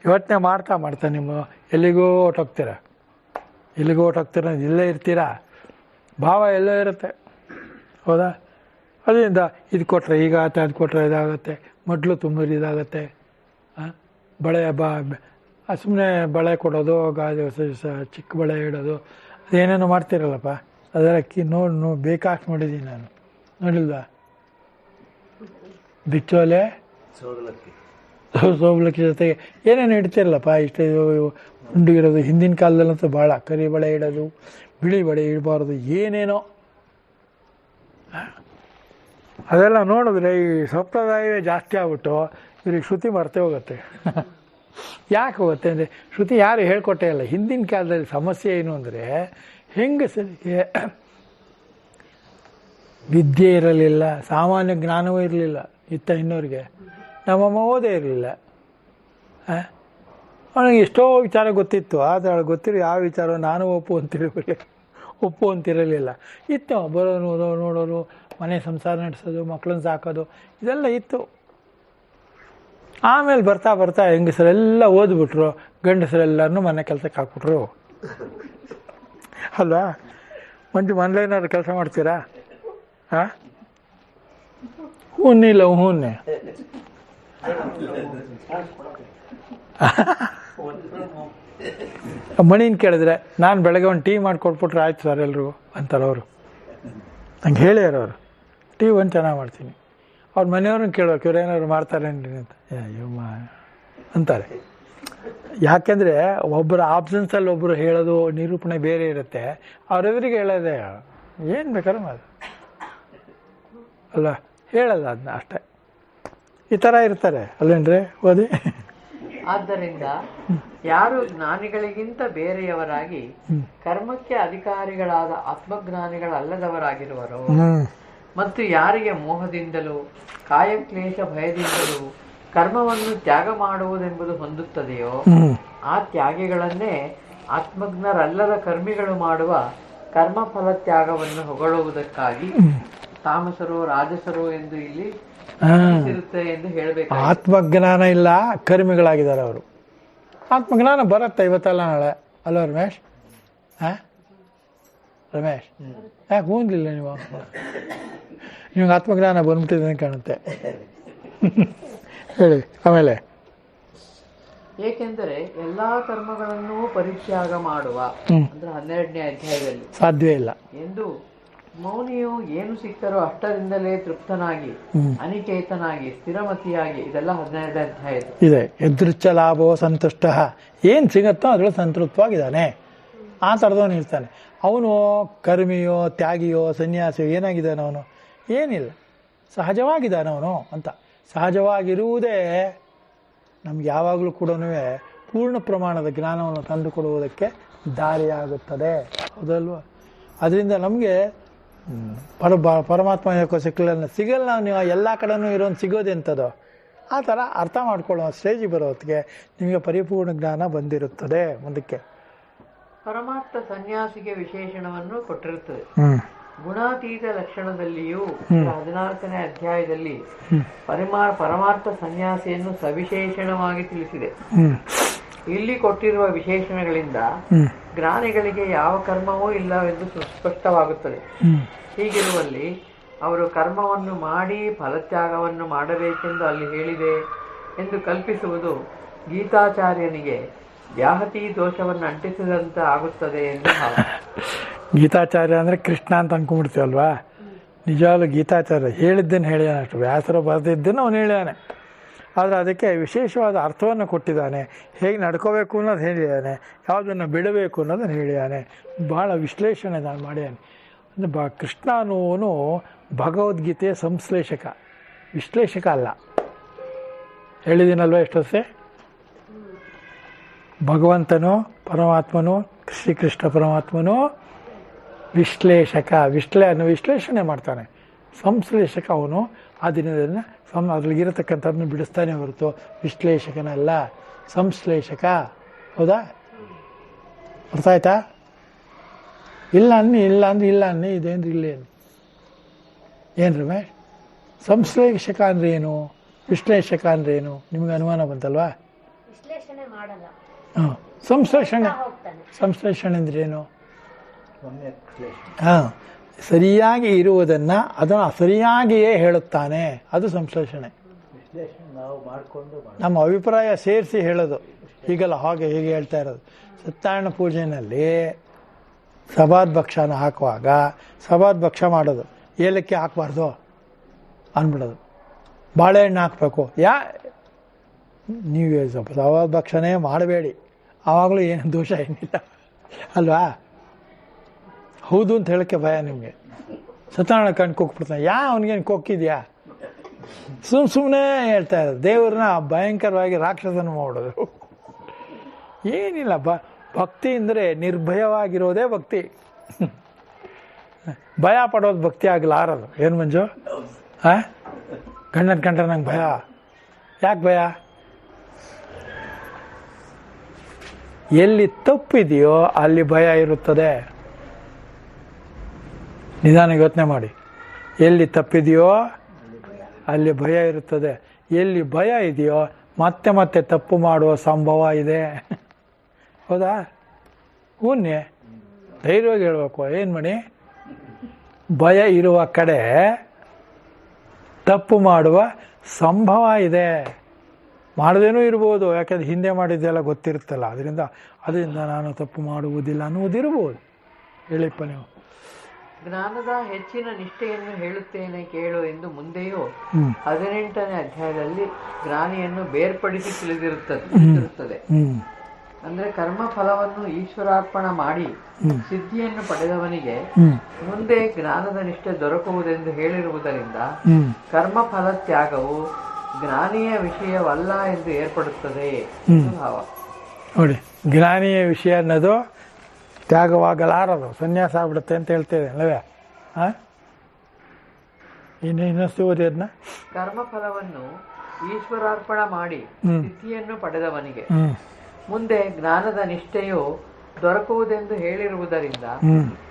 ಯೋಚನೆ ಮಾಡ್ತಾ ನಿಮ್ಮ ಎಲ್ಲಿಗೋ ಹೊಟ್ಟೋಗ್ತೀರಾ, ಇಲ್ಲೇ ಇರ್ತೀರಾ. ಭಾವ ಎಲ್ಲೋ ಇರುತ್ತೆ. ಹೌದಾ? ಅದರಿಂದ ಇದು ಕೊಟ್ಟರೆ ಹೀಗಾಗುತ್ತೆ, ಅದು ಕೊಟ್ಟರೆ ಇದಾಗುತ್ತೆ, ಮಡ್ಲು ತುಂಬಿದ್ರೆ ಇದಾಗುತ್ತೆ. ಬಳೆ ಸುಮ್ಮನೆ ಬಳೆ ಕೊಡೋದು, ಚಿಕ್ಕ ಬಳೆ ಇಡೋದು, ಅದೇನೇನೋ ಮಾಡ್ತಿರಲ್ಲಪ್ಪ. ಅದರ ನೋಡಿ ಬೇಕಾಷ್ಟು ನೋಡಿದ್ದೀನಿ ನಾನು. ನೋಡಿಲ್ವಾ? ಬಿಚ್ಚೋಲೆ, ಸೋಬ್ಲಕ್ಕಿ ಜೊತೆಗೆ ಏನೇನು ಇಡ್ತಿರಲ್ಲಪ್ಪ. ಇಷ್ಟು ಉಂಡಿಗಿರೋದು. ಹಿಂದಿನ ಕಾಲದಲ್ಲಂತೂ ಭಾಳ ಕರಿ ಬಳೆ ಇಡೋದು, ಬಿಳಿ ಬಳೆ ಇಡಬಾರ್ದು, ಏನೇನೋ ಅದೆಲ್ಲ ನೋಡಿದ್ರೆ ಈ ಸಂಪ್ರದಾಯವೇ ಜಾಸ್ತಿ ಆಗ್ಬಿಟ್ಟು ಇವ್ರಿಗೆ ಶ್ರುತಿ ಮರ್ತೇ ಹೋಗುತ್ತೆ. ಯಾಕೆ ಹೋಗುತ್ತೆ ಅಂದರೆ ಶ್ರುತಿ ಯಾರು ಹೇಳ್ಕೊಟ್ಟೇ ಇಲ್ಲ. ಹಿಂದಿನ ಕಾಲದಲ್ಲಿ ಸಮಸ್ಯೆ ಏನು ಅಂದರೆ ಹೆಂಗಸರಿಗೆ ವಿದ್ಯೆ ಇರಲಿಲ್ಲ, ಸಾಮಾನ್ಯ ಜ್ಞಾನವೂ ಇರಲಿಲ್ಲ. ಇತ್ತ ಇನ್ನೋರಿಗೆ. ನಮ್ಮಮ್ಮ ಓದೇ ಇರಲಿಲ್ಲ. ಅವನಿಗೆ ಎಷ್ಟೋ ವಿಚಾರ ಗೊತ್ತಿತ್ತು, ಆದರೆ ಅವಳು ಗೊತ್ತಿರೋ ಯಾವ ವಿಚಾರ ನಾನು ಒಪ್ಪು ಅಂತಿರಲಿಲ್ಲ. ಇತ್ತು ಬರೋನು ನೋಡೋರು, ಮನೆ ಸಂಸಾರ ನಡೆಸೋದು, ಮಕ್ಕಳನ್ನ ಸಾಕೋದು, ಇದೆಲ್ಲ ಇತ್ತು. ಆಮೇಲೆ ಬರ್ತಾ ಬರ್ತಾ ಹೆಂಗಸರೆಲ್ಲ ಓದ್ಬಿಟ್ರು, ಗಂಡಸರೆಲ್ಲರನ್ನೂ ಮನೆ ಕೆಲಸಕ್ಕೆ ಹಾಕ್ಬಿಟ್ರು ಅಲ್ವಾ. ಮನೇನಾದ್ರು ಕೆಲಸ ಮಾಡ್ತೀರಾ? ಹಾಂ, ಹೂನಿಲ್ಲ ಹೂನೆ ಮಣಿನ ಕೇಳಿದ್ರೆ ನಾನು ಬೆಳಗ್ಗೆ ಒಂದು ಟೀ ಮಾಡಿಕೊಟ್ಬಿಟ್ರೆ ಆಯ್ತು ಸರ್ ಎಲ್ರಿಗೂ ಅಂತಾರೆ ಅವರು. ನಂಗೆ ಹೇಳ್ಯಾರ ಅವರು, ಟೀ ಒಂದು ಚೆನ್ನಾಗಿ ಮಾಡ್ತೀನಿ. ಅವ್ರ ಮನೆಯವ್ರನ್ನ ಕೇಳೋಕೆ ಇವ್ರು ಏನಾದ್ರು ಮಾಡ್ತಾರೇನ್ರಿ ಅಂತ ಅಂತಾರೆ. ಯಾಕೆಂದರೆ ಒಬ್ಬರ ಆಬ್ಸೆನ್ಸಲ್ಲಿ ಒಬ್ಬರು ಹೇಳೋದು ನಿರೂಪಣೆ ಬೇರೆ ಇರುತ್ತೆ. ಅವರೆದುರಿಗೆ ಹೇಳೋದೇ ಏನು ಬೇಕಾದ್ರೂ ಮಾಡು ಅಲ್ಲ, ಹೇಳಲ್ಲ ಅದನ್ನ ಅಷ್ಟೇ. ಈ ಥರ ಇರ್ತಾರೆ ಅಲ್ಲೇನ್ರಿ ಓದಿ. ಆದ್ದರಿಂದ ಯಾರು ಜ್ಞಾನಿಗಳಿಗಿಂತ ಬೇರೆಯವರಾಗಿ ಕರ್ಮಕ್ಕೆ ಅಧಿಕಾರಿಗಳಾದ ಆತ್ಮಜ್ಞಾನಿಗಳಲ್ಲದವರಾಗಿರುವರು ಮತ್ತು ಯಾರಿಗೆ ಮೋಹದಿಂದಲೂ ಕಾಯಕ್ಲೇಶ ಭಯದಿಂದಲೂ ಕರ್ಮವನ್ನು ತ್ಯಾಗ ಮಾಡುವುದೆಂಬುದು ಹೊಂದುತ್ತದೆಯೋ ಆ ತ್ಯಾಗಿಗಳನ್ನೇ ಆತ್ಮಜ್ಞರಲ್ಲದ ಕರ್ಮಿಗಳು ಮಾಡುವ ಕರ್ಮಫಲ ತ್ಯಾಗವನ್ನು ಹೊಗಳುವುದಕ್ಕಾಗಿ ತಾಮಸರು ರಾಜಸರು ಎಂದು ಇಲ್ಲಿ ಇರುತ್ತೆ ಎಂದು ಹೇಳಬೇಕು. ಆತ್ಮಜ್ಞಾನ ಇಲ್ಲ, ಕರ್ಮಿಗಳಾಗಿದ್ದಾರೆ ಅವರು. ಆತ್ಮಜ್ಞಾನ ಬರುತ್ತೆ ಇವತ್ತಲ್ಲ ನಾಳೆ ಅಲ್ವ ರಮೇಶ್? ರಮೇಶ್ ಯಾಕೆ ಹೋಗ್ಲಿಲ್ಲ ನೀವು? ನಿಮ್ಗೆ ಆತ್ಮಜ್ಞಾನ ಬಂದ್ಬಿಟ್ಟಿದೆ ಅಂತ ಕಾಣುತ್ತೆ. ಹೇಳಿ ಆಮೇಲೆ. ಏಕೆಂದರೆ ಎಲ್ಲಾ ಕರ್ಮಗಳನ್ನು ಪರಿತ್ಯಾಗ ಮಾಡುವ ಅಂದ್ರೆ 12ನೇ ಅಧ್ಯಾಯದಲ್ಲಿ ಸಾಧ್ಯವೇ ಇಲ್ಲ ಎಂದು ಮೌನಿಯು ಏನು ಸಿಕ್ಕರೋ ಅಷ್ಟರಿಂದಲೇ ತೃಪ್ತನಾಗಿ ಅನಿಕೇತನಾಗಿ ಸ್ಥಿರಮತಿಯಾಗಿ, ಇದೆಲ್ಲ 12ನೇ ಅಧ್ಯಾಯ ಇದೆ. ಎದೃಚ್ಛ ಲಾಭೋ ಸಂತುಷ್ಟ, ಏನು ಸಿಗತ್ತೋ ಅದ್ರಲ್ಲಿ ಸಂತೃಪ್ತವಾಗಿದ್ದಾನೆ, ಆ ಥರದವನು ಇರ್ತಾನೆ. ಅವನು ಕರ್ಮಿಯೋ ತ್ಯಾಗಿಯೋ ಸನ್ಯಾಸಿಯೋ ಏನಾಗಿದ್ದಾನೆ ಅವನು? ಏನಿಲ್ಲ, ಸಹಜವಾಗಿದ್ದಾನೆ ಅವನು ಅಂತ. ಸಹಜವಾಗಿರುವುದೇ ನಮ್ಗೆ ಯಾವಾಗಲೂ ಕೂಡ ಪೂರ್ಣ ಪ್ರಮಾಣದ ಜ್ಞಾನವನ್ನು ತಂದುಕೊಡುವುದಕ್ಕೆ ದಾರಿಯಾಗುತ್ತದೆ, ಹೌದಲ್ವ? ಅದರಿಂದ ನಮಗೆ ಪರಮಾತ್ಮ ಯಾಕೋ ಸಿಗಲ್ಲ, ನೀವು ಎಲ್ಲ ಕಡೆನೂ ಇರೋನು ಸಿಗೋದೆಂಥದ್ದು ಆ ಥರ ಅರ್ಥ ಮಾಡ್ಕೊಳ್ಳೋ ಸ್ಟೇಜಿಗೆ ಬರೋ ಹೊತ್ತಿಗೆ ನಿಮಗೆ ಪರಿಪೂರ್ಣ ಜ್ಞಾನ ಬಂದಿರುತ್ತದೆ. ಮುಂದಕ್ಕೆ ಪರಮಾರ್ಥ ಸನ್ಯಾಸಿಗೆ ವಿಶೇಷಣವನ್ನು ಕೊಟ್ಟಿರುತ್ತದೆ. ಗುಣಾತೀತ ಲಕ್ಷಣದಲ್ಲಿಯೂ 14ನೇ ಅಧ್ಯಾಯದಲ್ಲಿ ಪರಮಾರ್ಥ ಸನ್ಯಾಸಿಯನ್ನು ಸವಿಶೇಷಣವಾಗಿ ತಿಳಿಸಿದೆ. ಇಲ್ಲಿ ಕೊಟ್ಟಿರುವ ವಿಶೇಷಣಗಳಿಂದ ಜ್ಞಾನಿಗಳಿಗೆ ಯಾವ ಕರ್ಮವೂ ಇಲ್ಲವೆಂದು ಸ್ಪಷ್ಟವಾಗುತ್ತದೆ. ಹೀಗಿರುವಲ್ಲಿ ಅವರು ಕರ್ಮವನ್ನು ಮಾಡಿ ಫಲತ್ಯಾಗವನ್ನು ಮಾಡಬೇಕೆಂದು ಅಲ್ಲಿ ಹೇಳಿದೆ ಎಂದು ಕಲ್ಪಿಸುವುದು ಗೀತಾಚಾರ್ಯನಿಗೆ ವ್ಯಾಹತಿ ದೋಷವನ್ನು ಅಂಟಿಸಿದಂತೆ ಆಗುತ್ತದೆ ಎಂದು ಭಾವ. ಗೀತಾಚಾರ್ಯ ಅಂದರೆ ಕೃಷ್ಣ ಅಂತ ಅನ್ಕೊಂಡ್ಬಿಡ್ತೀವಲ್ವಾ? ನಿಜವಾಗ್ಲೂ ಗೀತಾಚಾರ್ಯ ಹೇಳಿದ್ದೇನೆ ಹೇಳ್ಯಾನೆ, ಅಷ್ಟು ವ್ಯಾಸರು ಬರೆದಿದ್ದನ್ನು ಅವನು ಹೇಳ್ಯಾನೆ. ಆದರೆ ಅದಕ್ಕೆ ವಿಶೇಷವಾದ ಅರ್ಥವನ್ನು ಕೊಟ್ಟಿದ್ದಾನೆ. ಹೇಗೆ ನಡ್ಕೋಬೇಕು ಅನ್ನೋದು ಹೇಳಿದ್ದಾನೆ, ಯಾವುದನ್ನು ಬಿಡಬೇಕು ಅನ್ನೋದನ್ನು ಹೇಳಿದ್ದಾನೆ. ಭಾಳ ವಿಶ್ಲೇಷಣೆ ನಾನು ಮಾಡ್ಯಾನೆ. ಅಂದರೆ ಕೃಷ್ಣ ಅನ್ನುವನು ಭಗವದ್ಗೀತೆಯ ಸಂಶ್ಲೇಷಕ, ವಿಶ್ಲೇಷಕ ಅಲ್ಲ. ಹೇಳಿದ್ದೀನಲ್ವ ಎಷ್ಟೊಸೆ? ಭಗವಂತನು ಪರಮಾತ್ಮನು ಶ್ರೀಕೃಷ್ಣ ಪರಮಾತ್ಮನು ವಿಶ್ಲೇಷಕ, ವಿಶ್ಲೇಷಣೆ ಮಾಡ್ತಾನೆ. ಸಂಶ್ಲೇಷಕ ಅವನು. ಆ ದಿನದನ್ನು ಅದ್ರಲ್ಲಿರತಕ್ಕಂಥದ್ದನ್ನು ಬಿಡಿಸ್ತಾನೆ ಹೊರತು ವಿಶ್ಲೇಷಕನಲ್ಲ, ಸಂಶ್ಲೇಷಕ. ಹೌದಾ? ಅರ್ಥ ಆಯ್ತಾ? ಇಲ್ಲ ಅನ್ನಿ, ಇಲ್ಲ ಅಂದ್ರೆ ಇಲ್ಲ ಅನ್ನಿ, ಇದೇನ್ರಿ ಇಲ್ಲ ಏನು ರಮೇಶ್? ಸಂಶ್ಲೇಷಕ ಅಂದ್ರೆ ಏನು, ವಿಶ್ಲೇಷಕ ಅಂದ್ರೆ ಏನು? ನಿಮ್ಗೆ ಅನುಮಾನ ಬಂತಲ್ವಾ? ಹಾಂ, ಸಂಶ್ಲೇಷಣೆ ಅಂದ್ರೆ ಏನು? ಹಾಂ, ಸರಿಯಾಗಿ ಇರುವುದನ್ನು ಅದನ್ನು ಸರಿಯಾಗಿಯೇ ಹೇಳುತ್ತಾನೆ, ಅದು ಸಂಶ್ಲೇಷಣೆ. ನಮ್ಮ ಅಭಿಪ್ರಾಯ ಸೇರಿಸಿ ಹೇಳೋದು, ಹೀಗಲ್ಲ ಹಾಗೆ ಹೀಗೆ ಹೇಳ್ತಾ ಇರೋದು. ಸತ್ಯನಾರಾಯಣ ಪೂಜೆಯಲ್ಲಿ ಸಭಾದ್ಭಕ್ಷನ ಹಾಕುವಾಗ ಸಭಾದ್ಭಕ್ಷ ಮಾಡೋದು, ಏಲಕ್ಕಿ ಹಾಕಬಾರ್ದು ಅಂದ್ಬಿಡೋದು, ಬಾಳೆಹಣ್ಣು ಹಾಕಬೇಕು. ನೀವು ಸಭಾದ್ಭಕ್ಷಣೆ ಮಾಡಬೇಡಿ, ಆವಾಗಲೂ ಏನು ದೋಷ ಏನಿಲ್ಲ ಅಲ್ವಾ? ಹೌದು ಅಂತ ಹೇಳೋಕ್ಕೆ ಭಯ ನಿಮಗೆ. ಸತ್ಯನಾರಾಯಣ ಕಣ್ಣು ಕೊಕ್ಬಿಡ್ತಾನೆ, ಅವನಿಗೇನು ಕೊಕ್ಕಿದ್ಯಾ? ಸುಮ್ಮನೆ ಹೇಳ್ತಾ ಇರೋದು. ದೇವ್ರನ್ನ ಭಯಂಕರವಾಗಿ ರಾಕ್ಷಸನ ಮಾಡೋದು ಏನಿಲ್ಲ. ಭಕ್ತಿ ಅಂದರೆ ನಿರ್ಭಯವಾಗಿರೋದೇ ಭಕ್ತಿ. ಭಯ ಪಡೋದು ಭಕ್ತಿ ಆಗಲಾರದು. ಏನು ಮಂಜು? ಗಂಡನ ಕಂಡ್ರೆ ನಂಗೆ ಭಯ. ಯಾಕೆ ಭಯ? ಎಲ್ಲಿ ತಪ್ಪಿದೆಯೋ ಅಲ್ಲಿ ಭಯ ಇರುತ್ತದೆ. ನಿಧಾನ ಯೋಚನೆ ಮಾಡಿ. ಎಲ್ಲಿ ತಪ್ಪಿದೆಯೋ ಅಲ್ಲಿ ಭಯ ಇರುತ್ತದೆ. ಎಲ್ಲಿ ಭಯ ಇದೆಯೋ ಮತ್ತೆ ಮತ್ತೆ ತಪ್ಪು ಮಾಡುವ ಸಂಭವ ಇದೆ. ಹೌದಾ? ಹೂನ್ಯೆ ಧೈರ್ಯವಾಗಿ ಹೇಳ್ಬೇಕು. ಏನು ಮಾಡಿ? ಭಯ ಇರುವ ಕಡೆ ತಪ್ಪು ಮಾಡುವ ಸಂಭವ ಇದೆ. ಮಾಡದೇನೂ ಇರ್ಬೋದು, ಯಾಕೆಂದ್ರೆ ಹಿಂದೆ ಮಾಡಿದ್ದೆಲ್ಲ ಗೊತ್ತಿರುತ್ತಲ್ಲ. ಅದರಿಂದ ನಾನು ತಪ್ಪು ಮಾಡುವುದಿಲ್ಲ ಅನ್ನುವುದಿರ್ಬೋದು. ಹೇಳಿಪ್ಪ ನೀವು. ಜ್ಞಾನದ ಹೆಚ್ಚಿನ ನಿಷ್ಠೆಯನ್ನು ಹೇಳುತ್ತೇನೆ ಕೇಳು ಎಂದು ಮುಂದೆಯೂ 18ನೇ ಅಧ್ಯಾಯದಲ್ಲಿ ಜ್ಞಾನಿಯನ್ನು ಬೇರ್ಪಡಿಸಿ ತಿಳಿದಿರುತ್ತದೆ. ಅಂದ್ರೆ ಕರ್ಮ ಫಲವನ್ನು ಈಶ್ವರಾರ್ಪಣ ಮಾಡಿ ಸಿದ್ಧಿಯನ್ನು ಪಡೆದವನಿಗೆ ಮುಂದೆ ಜ್ಞಾನದ ನಿಷ್ಠೆ ದೊರಕುವುದೆಂದು ಹೇಳಿರುವುದರಿಂದ ಕರ್ಮ ಫಲ ತ್ಯಾಗವು ಜ್ಞಾನಿಯ ವಿಷಯವಲ್ಲ ಎಂದು ಏರ್ಪಡುತ್ತದೆ ಭಾವ. ನೋಡಿ, ಜ್ಞಾನಿಯ ವಿಷಯ ಅನ್ನೋದು ತ್ಯಾಗವಾಗಲಾರದು, ಸನ್ಯಾಸ ಆಗ್ಬಿಡುತ್ತೆ ಅಂತ ಹೇಳ್ತೇವೆ ಅಲ್ಲವೇ? ಇನ್ನಷ್ಟು ಓದಿ ಅದನ್ನ. ಕರ್ಮ ಫಲವನ್ನು ಈಶ್ವರಾರ್ಪಣ ಮಾಡಿ ಸಿದ್ಧಿಯನ್ನು ಪಡೆದವನಿಗೆ ಮುಂದೆ ಜ್ಞಾನದ ನಿಷ್ಠೆಯು ದೊರಕುವುದೆಂದು ಹೇಳಿರುವುದರಿಂದ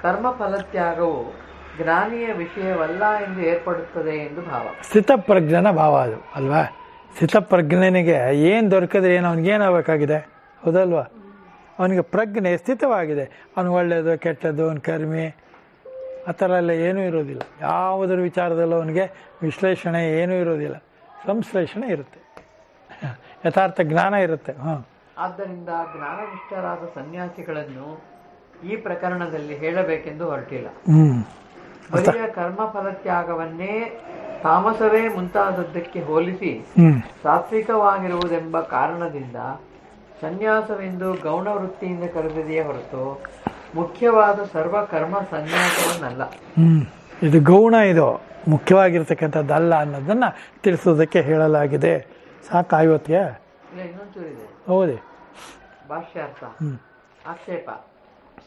ಕರ್ಮ ಫಲತ್ಯಾಗವು ಜ್ಞಾನಿಯ ವಿಷಯವಲ್ಲ ಎಂದು ಏರ್ಪಡುತ್ತದೆ ಎಂದು ಭಾವ. ಸ್ಥಿತಪ್ರಜ್ಞನ ಭಾವ ಅದು ಅಲ್ವಾ? ಸ್ಥಿತಪ್ರಜ್ಞನಿಗೆ ಏನು ದೊರಕಿದ್ರೆ ಏನು ಅವನಿಗೇನಾಗಬೇಕಾಗಿದೆ? ಹೌದಲ್ವಾ? ಅವನಿಗೆ ಪ್ರಜ್ಞೆ ಸ್ಥಿತವಾಗಿದೆ. ಅವನು ಒಳ್ಳೆಯದು ಕೆಟ್ಟದ್ದು, ಅವನ ಕರ್ಮಿ ಆ ಥರ ಎಲ್ಲ ಏನೂ ಇರೋದಿಲ್ಲ. ಯಾವುದರ ವಿಚಾರದಲ್ಲೂ ಅವನಿಗೆ ವಿಶ್ಲೇಷಣೆ ಏನೂ ಇರೋದಿಲ್ಲ, ಸಂಶ್ಲೇಷಣೆ ಇರುತ್ತೆ, ಯಥಾರ್ಥ ಜ್ಞಾನ ಇರುತ್ತೆ. ಆದ್ದರಿಂದ ಜ್ಞಾನನಿಷ್ಠರಾದ ಸನ್ಯಾಸಿಗಳನ್ನು ಈ ಪ್ರಕರಣದಲ್ಲಿ ಹೇಳಬೇಕೆಂದು ಹೊರಟಿಲ್ಲ. ಬರಿಯ ಕರ್ಮ ಫಲತ್ಯಾಗವನ್ನೇ ತಾಮಸವೇ ಮುಂತಾದದ್ದಕ್ಕೆ ಹೋಲಿಸಿ ಸಾತ್ವಿಕವಾಗಿರುವುದೆಂಬ ಕಾರಣದಿಂದ ಸನ್ಯಾಸವೆಂದು ಗೌಣ ವೃತ್ತಿಯಿಂದ ಕರೆದಿದೆಯೇ ಹೊರತು ಮುಖ್ಯವಾದ ಸರ್ವ ಕರ್ಮ ಸನ್ಯಾಸವನ್ನಲ್ಲ. ಇದು ಗೌಣ, ಇದು ಮುಖ್ಯವಾಗಿರ್ತಕ್ಕಂಥದ್ದಲ್ಲ ಅನ್ನೋದನ್ನ ತಿಳಿಸೋದಕ್ಕೆ ಹೇಳಲಾಗಿದೆ. ಸಾಕು ಇವತ್ತಿಗೆ? ಇನ್ನೊಂಚೂರಿದೆ, ಹೌದೇ? ಭಾಷ್ಯಾರ್ಥ. ಆಕ್ಷೇಪ: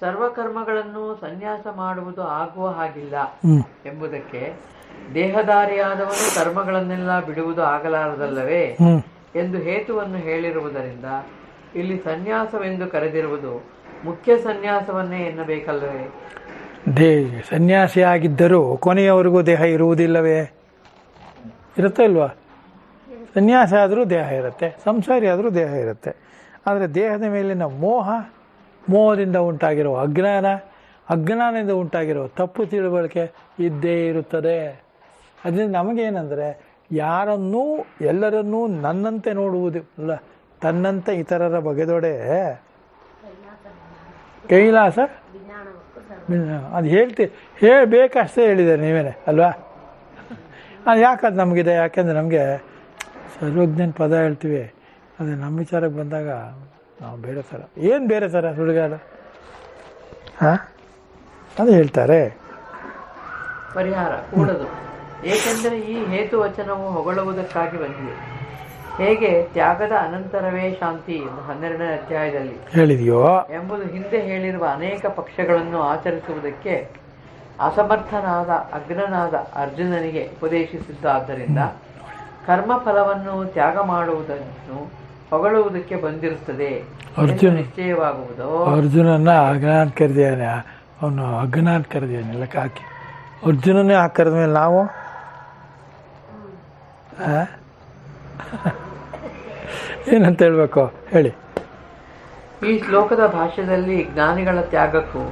ಸರ್ವಕರ್ಮಗಳನ್ನು ಸನ್ಯಾಸ ಮಾಡುವುದು ಆಗುವ ಹಾಗಿಲ್ಲ ಎಂಬುದಕ್ಕೆ ದೇಹಧಾರಿಯಾದವನು ಕರ್ಮಗಳನ್ನೆಲ್ಲ ಬಿಡುವುದು ಆಗಲಾರದಲ್ಲವೇ ಎಂದು ಹೇತುವನ್ನು ಹೇಳಿರುವುದರಿಂದ ಇಲ್ಲಿ ಸನ್ಯಾಸವೆಂದು ಕರೆದಿರುವುದು ಮುಖ್ಯ ಸನ್ಯಾಸವನ್ನೇ ಎನ್ನಬೇಕಲ್ಲವೇ? ಸನ್ಯಾಸಿಯಾಗಿದ್ದರೂ ಕೊನೆಯವರೆಗೂ ದೇಹ ಇರುವುದಿಲ್ಲವೇ? ಇರುತ್ತೆ ಇಲ್ವಾ? ಸನ್ಯಾಸ ಆದರೂ ದೇಹ ಇರುತ್ತೆ, ಸಂಸಾರಿ ಆದರೂ ದೇಹ ಇರುತ್ತೆ. ಆದರೆ ದೇಹದ ಮೇಲಿನ ಮೋಹದಿಂದ ಉಂಟಾಗಿರೋ ಅಜ್ಞಾನದಿಂದ ಉಂಟಾಗಿರೋ ತಪ್ಪು ತಿಳುವಳಿಕೆ ಇದ್ದೇ ಇರುತ್ತದೆ. ಅದರಿಂದ ನಮಗೇನೆಂದರೆ ಯಾರನ್ನೂ ಎಲ್ಲರನ್ನೂ ನನ್ನಂತೆ ನೋಡುವುದು ಅಲ್ಲ, ತನ್ನಂತೆ ಇತರರ ಬಗೆದೊಡೆ ಕೈಲಾಸ. ಅದು ಹೇಳಬೇಕಷ್ಟೇ ಹೇಳಿದ್ದಾರೆ ನೀವೇನೆ ಅಲ್ವಾ? ಅದು ಯಾಕದು ನಮಗಿದೆ? ಯಾಕೆಂದರೆ ನಮಗೆ ಸರ್ವಜ್ಞನ ಪದ ಹೇಳ್ತೀವಿ, ಅದು ನಮ್ಮ ವಿಚಾರಕ್ಕೆ ಬಂದಾಗ ನಾವು ಬೇರೆ ಥರ. ಏನು ಬೇರೆ ಥರ ಸುಡುಗಾಡ? ಅದು ಹೇಳ್ತಾರೆ. ಪರಿಹಾರ ಕೂಡದು, ಏಕೆಂದರೆ ಈ ಹೇತು ವಚನವು ಹೊಗಳುವುದಕ್ಕಾಗಿ ಬಂದಿದೆ. ಹೇಗೆ ತ್ಯಾಗದ ಅನಂತರವೇ ಶಾಂತಿ ಎಂದು 12ನೇ ಅಧ್ಯಾಯದಲ್ಲಿ ಹೇಳಿದೆಯೋ ಎಂಬುದು ಹಿಂದೆ ಹೇಳಿರುವ ಅನೇಕ ಪಕ್ಷಗಳನ್ನು ಆಚರಿಸುವುದಕ್ಕೆ ಅಸಮರ್ಥನಾದ ಅಗ್ನನಾದ ಅರ್ಜುನನಿಗೆ ಉಪದೇಶಿಸಿದ್ದಾದ್ದರಿಂದ ಕರ್ಮ ಫಲವನ್ನು ತ್ಯಾಗ ಮಾಡುವುದನ್ನು ಹೊಗಳುವುದಕ್ಕೆ ಬಂದಿರುತ್ತದೆ ನಿಶ್ಚಯವಾಗುವುದು. ಅರ್ಜುನನ್ನ ಅಜ್ಞಾನ ಕರೆದಿದ್ದಾನೆ, ಅವನು ಅಜ್ಞಾನ ಕರೆದಿದ್ದಾನೆ ಲೆಕ್ಕ ಹಾಕಿ. ಅರ್ಜುನನೇ ಹಾಕರದ ಮೇಲೆ ನಾವು ಏನಂತ ಹೇಳ್ಬೇಕು ಹೇಳಿ? ಈ ಶ್ಲೋಕದ ಭಾಷ್ಯದಲ್ಲಿ ಜ್ಞಾನಿಗಳ ತ್ಯಾಗಕ್ಕೂ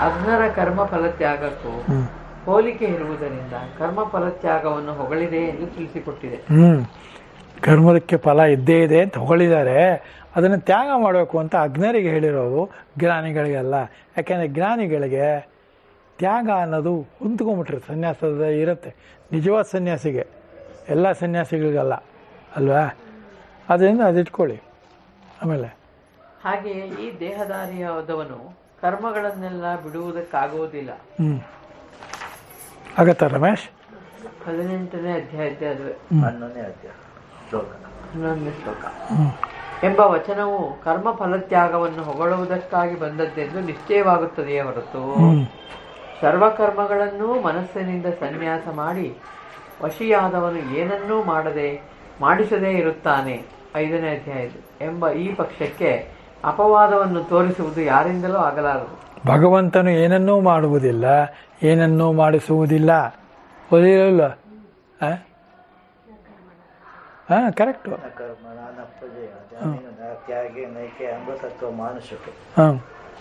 ಅಜ್ಞರ ಕರ್ಮ ಫಲ ತ್ಯಾಗಕ್ಕೂ ಹೋಲಿಕೆ ಇರುವುದರಿಂದ ಕರ್ಮ ಫಲತ್ಯಾಗವನ್ನು ಹೊಗಳಿದೆ ಎಂದು ತಿಳಿಸಿಕೊಟ್ಟಿದೆ. ಕರ್ಮದಕ್ಕೆ ಫಲ ಇದ್ದೇ ಇದೆ ಅಂತ ಹೊಗಳಿದ್ದಾರೆ. ಅದನ್ನು ತ್ಯಾಗ ಮಾಡಬೇಕು ಅಂತ ಅಜ್ಞರಿಗೆ ಹೇಳಿರೋದು, ಜ್ಞಾನಿಗಳಿಗೆಲ್ಲ. ಯಾಕೆಂದರೆ ಜ್ಞಾನಿಗಳಿಗೆ ತ್ಯಾಗ ಅನ್ನೋದು ಹೊಂದ್ಕೊಂಬಿಟ್ರೆ ಸನ್ಯಾಸದ ಇರುತ್ತೆ. ನಿಜವಾದ ಸನ್ಯಾಸಿಗೆ, ಎಲ್ಲ ಸನ್ಯಾಸಿಗಳಿಗಲ್ಲ ಅಲ್ವಾ? ಅದರಿಂದ ಅದಿಟ್ಕೊಳ್ಳಿ. ಆಮೇಲೆ ಹಾಗೆಯೇ ಈ ದೇಹಧಾರಿಯಾದವನು ಕರ್ಮಗಳನ್ನೆಲ್ಲ ಬಿಡುವುದಕ್ಕಾಗುವುದಿಲ್ಲ. ಆಗತ್ತ ರಮೇಶ್? 18ನೇ ಅಧ್ಯಾಯದ್ದೇ ಅದುವೆ, 11ನೇ ಅಧ್ಯಾಯ ಶ್ಲೋಕ 11ನೇ ಶ್ಲೋಕ ಎಂಬ ವಚನವು ಕರ್ಮ ಫಲತ್ಯಾಗವನ್ನು ಹೊಗಳುವುದಕ್ಕಾಗಿ ಬಂದದ್ದೆಂದು ನಿಶ್ಚಯವಾಗುತ್ತದೆಯೇ ಹೊರತು ಸರ್ವಕರ್ಮಗಳನ್ನೂ ಮನಸ್ಸಿನಿಂದ ಸನ್ಯಾಸ ಮಾಡಿ ವಶಿಯಾದವನು ಏನನ್ನೂ ಮಾಡಿಸದೇ ಇರುತ್ತಾನೆ 5ನೇ ಅಧ್ಯಾಯದ್ದು ಎಂಬ ಈ ಪಕ್ಷಕ್ಕೆ ಅಪವಾದವನ್ನು ತೋರಿಸುವುದು ಯಾರಿಂದಲೂ ಆಗಲಾರದು. ಭಗವಂತನು ಏನನ್ನೂ ಮಾಡುವುದಿಲ್ಲ, ಏನನ್ನೂ ಮಾಡಿಸುವುದಿಲ್ಲ. ಓದಿರಲ್ಲ? ಕರೆಕ್ಟು. ಕರ್ಮ ನಾನಪ್ಪಜಯ ತ್ಯಾಗೆ ನೈಕೆ ಅಮೃತತ್ವ ಮಾನುಷಕ್ಕೆ.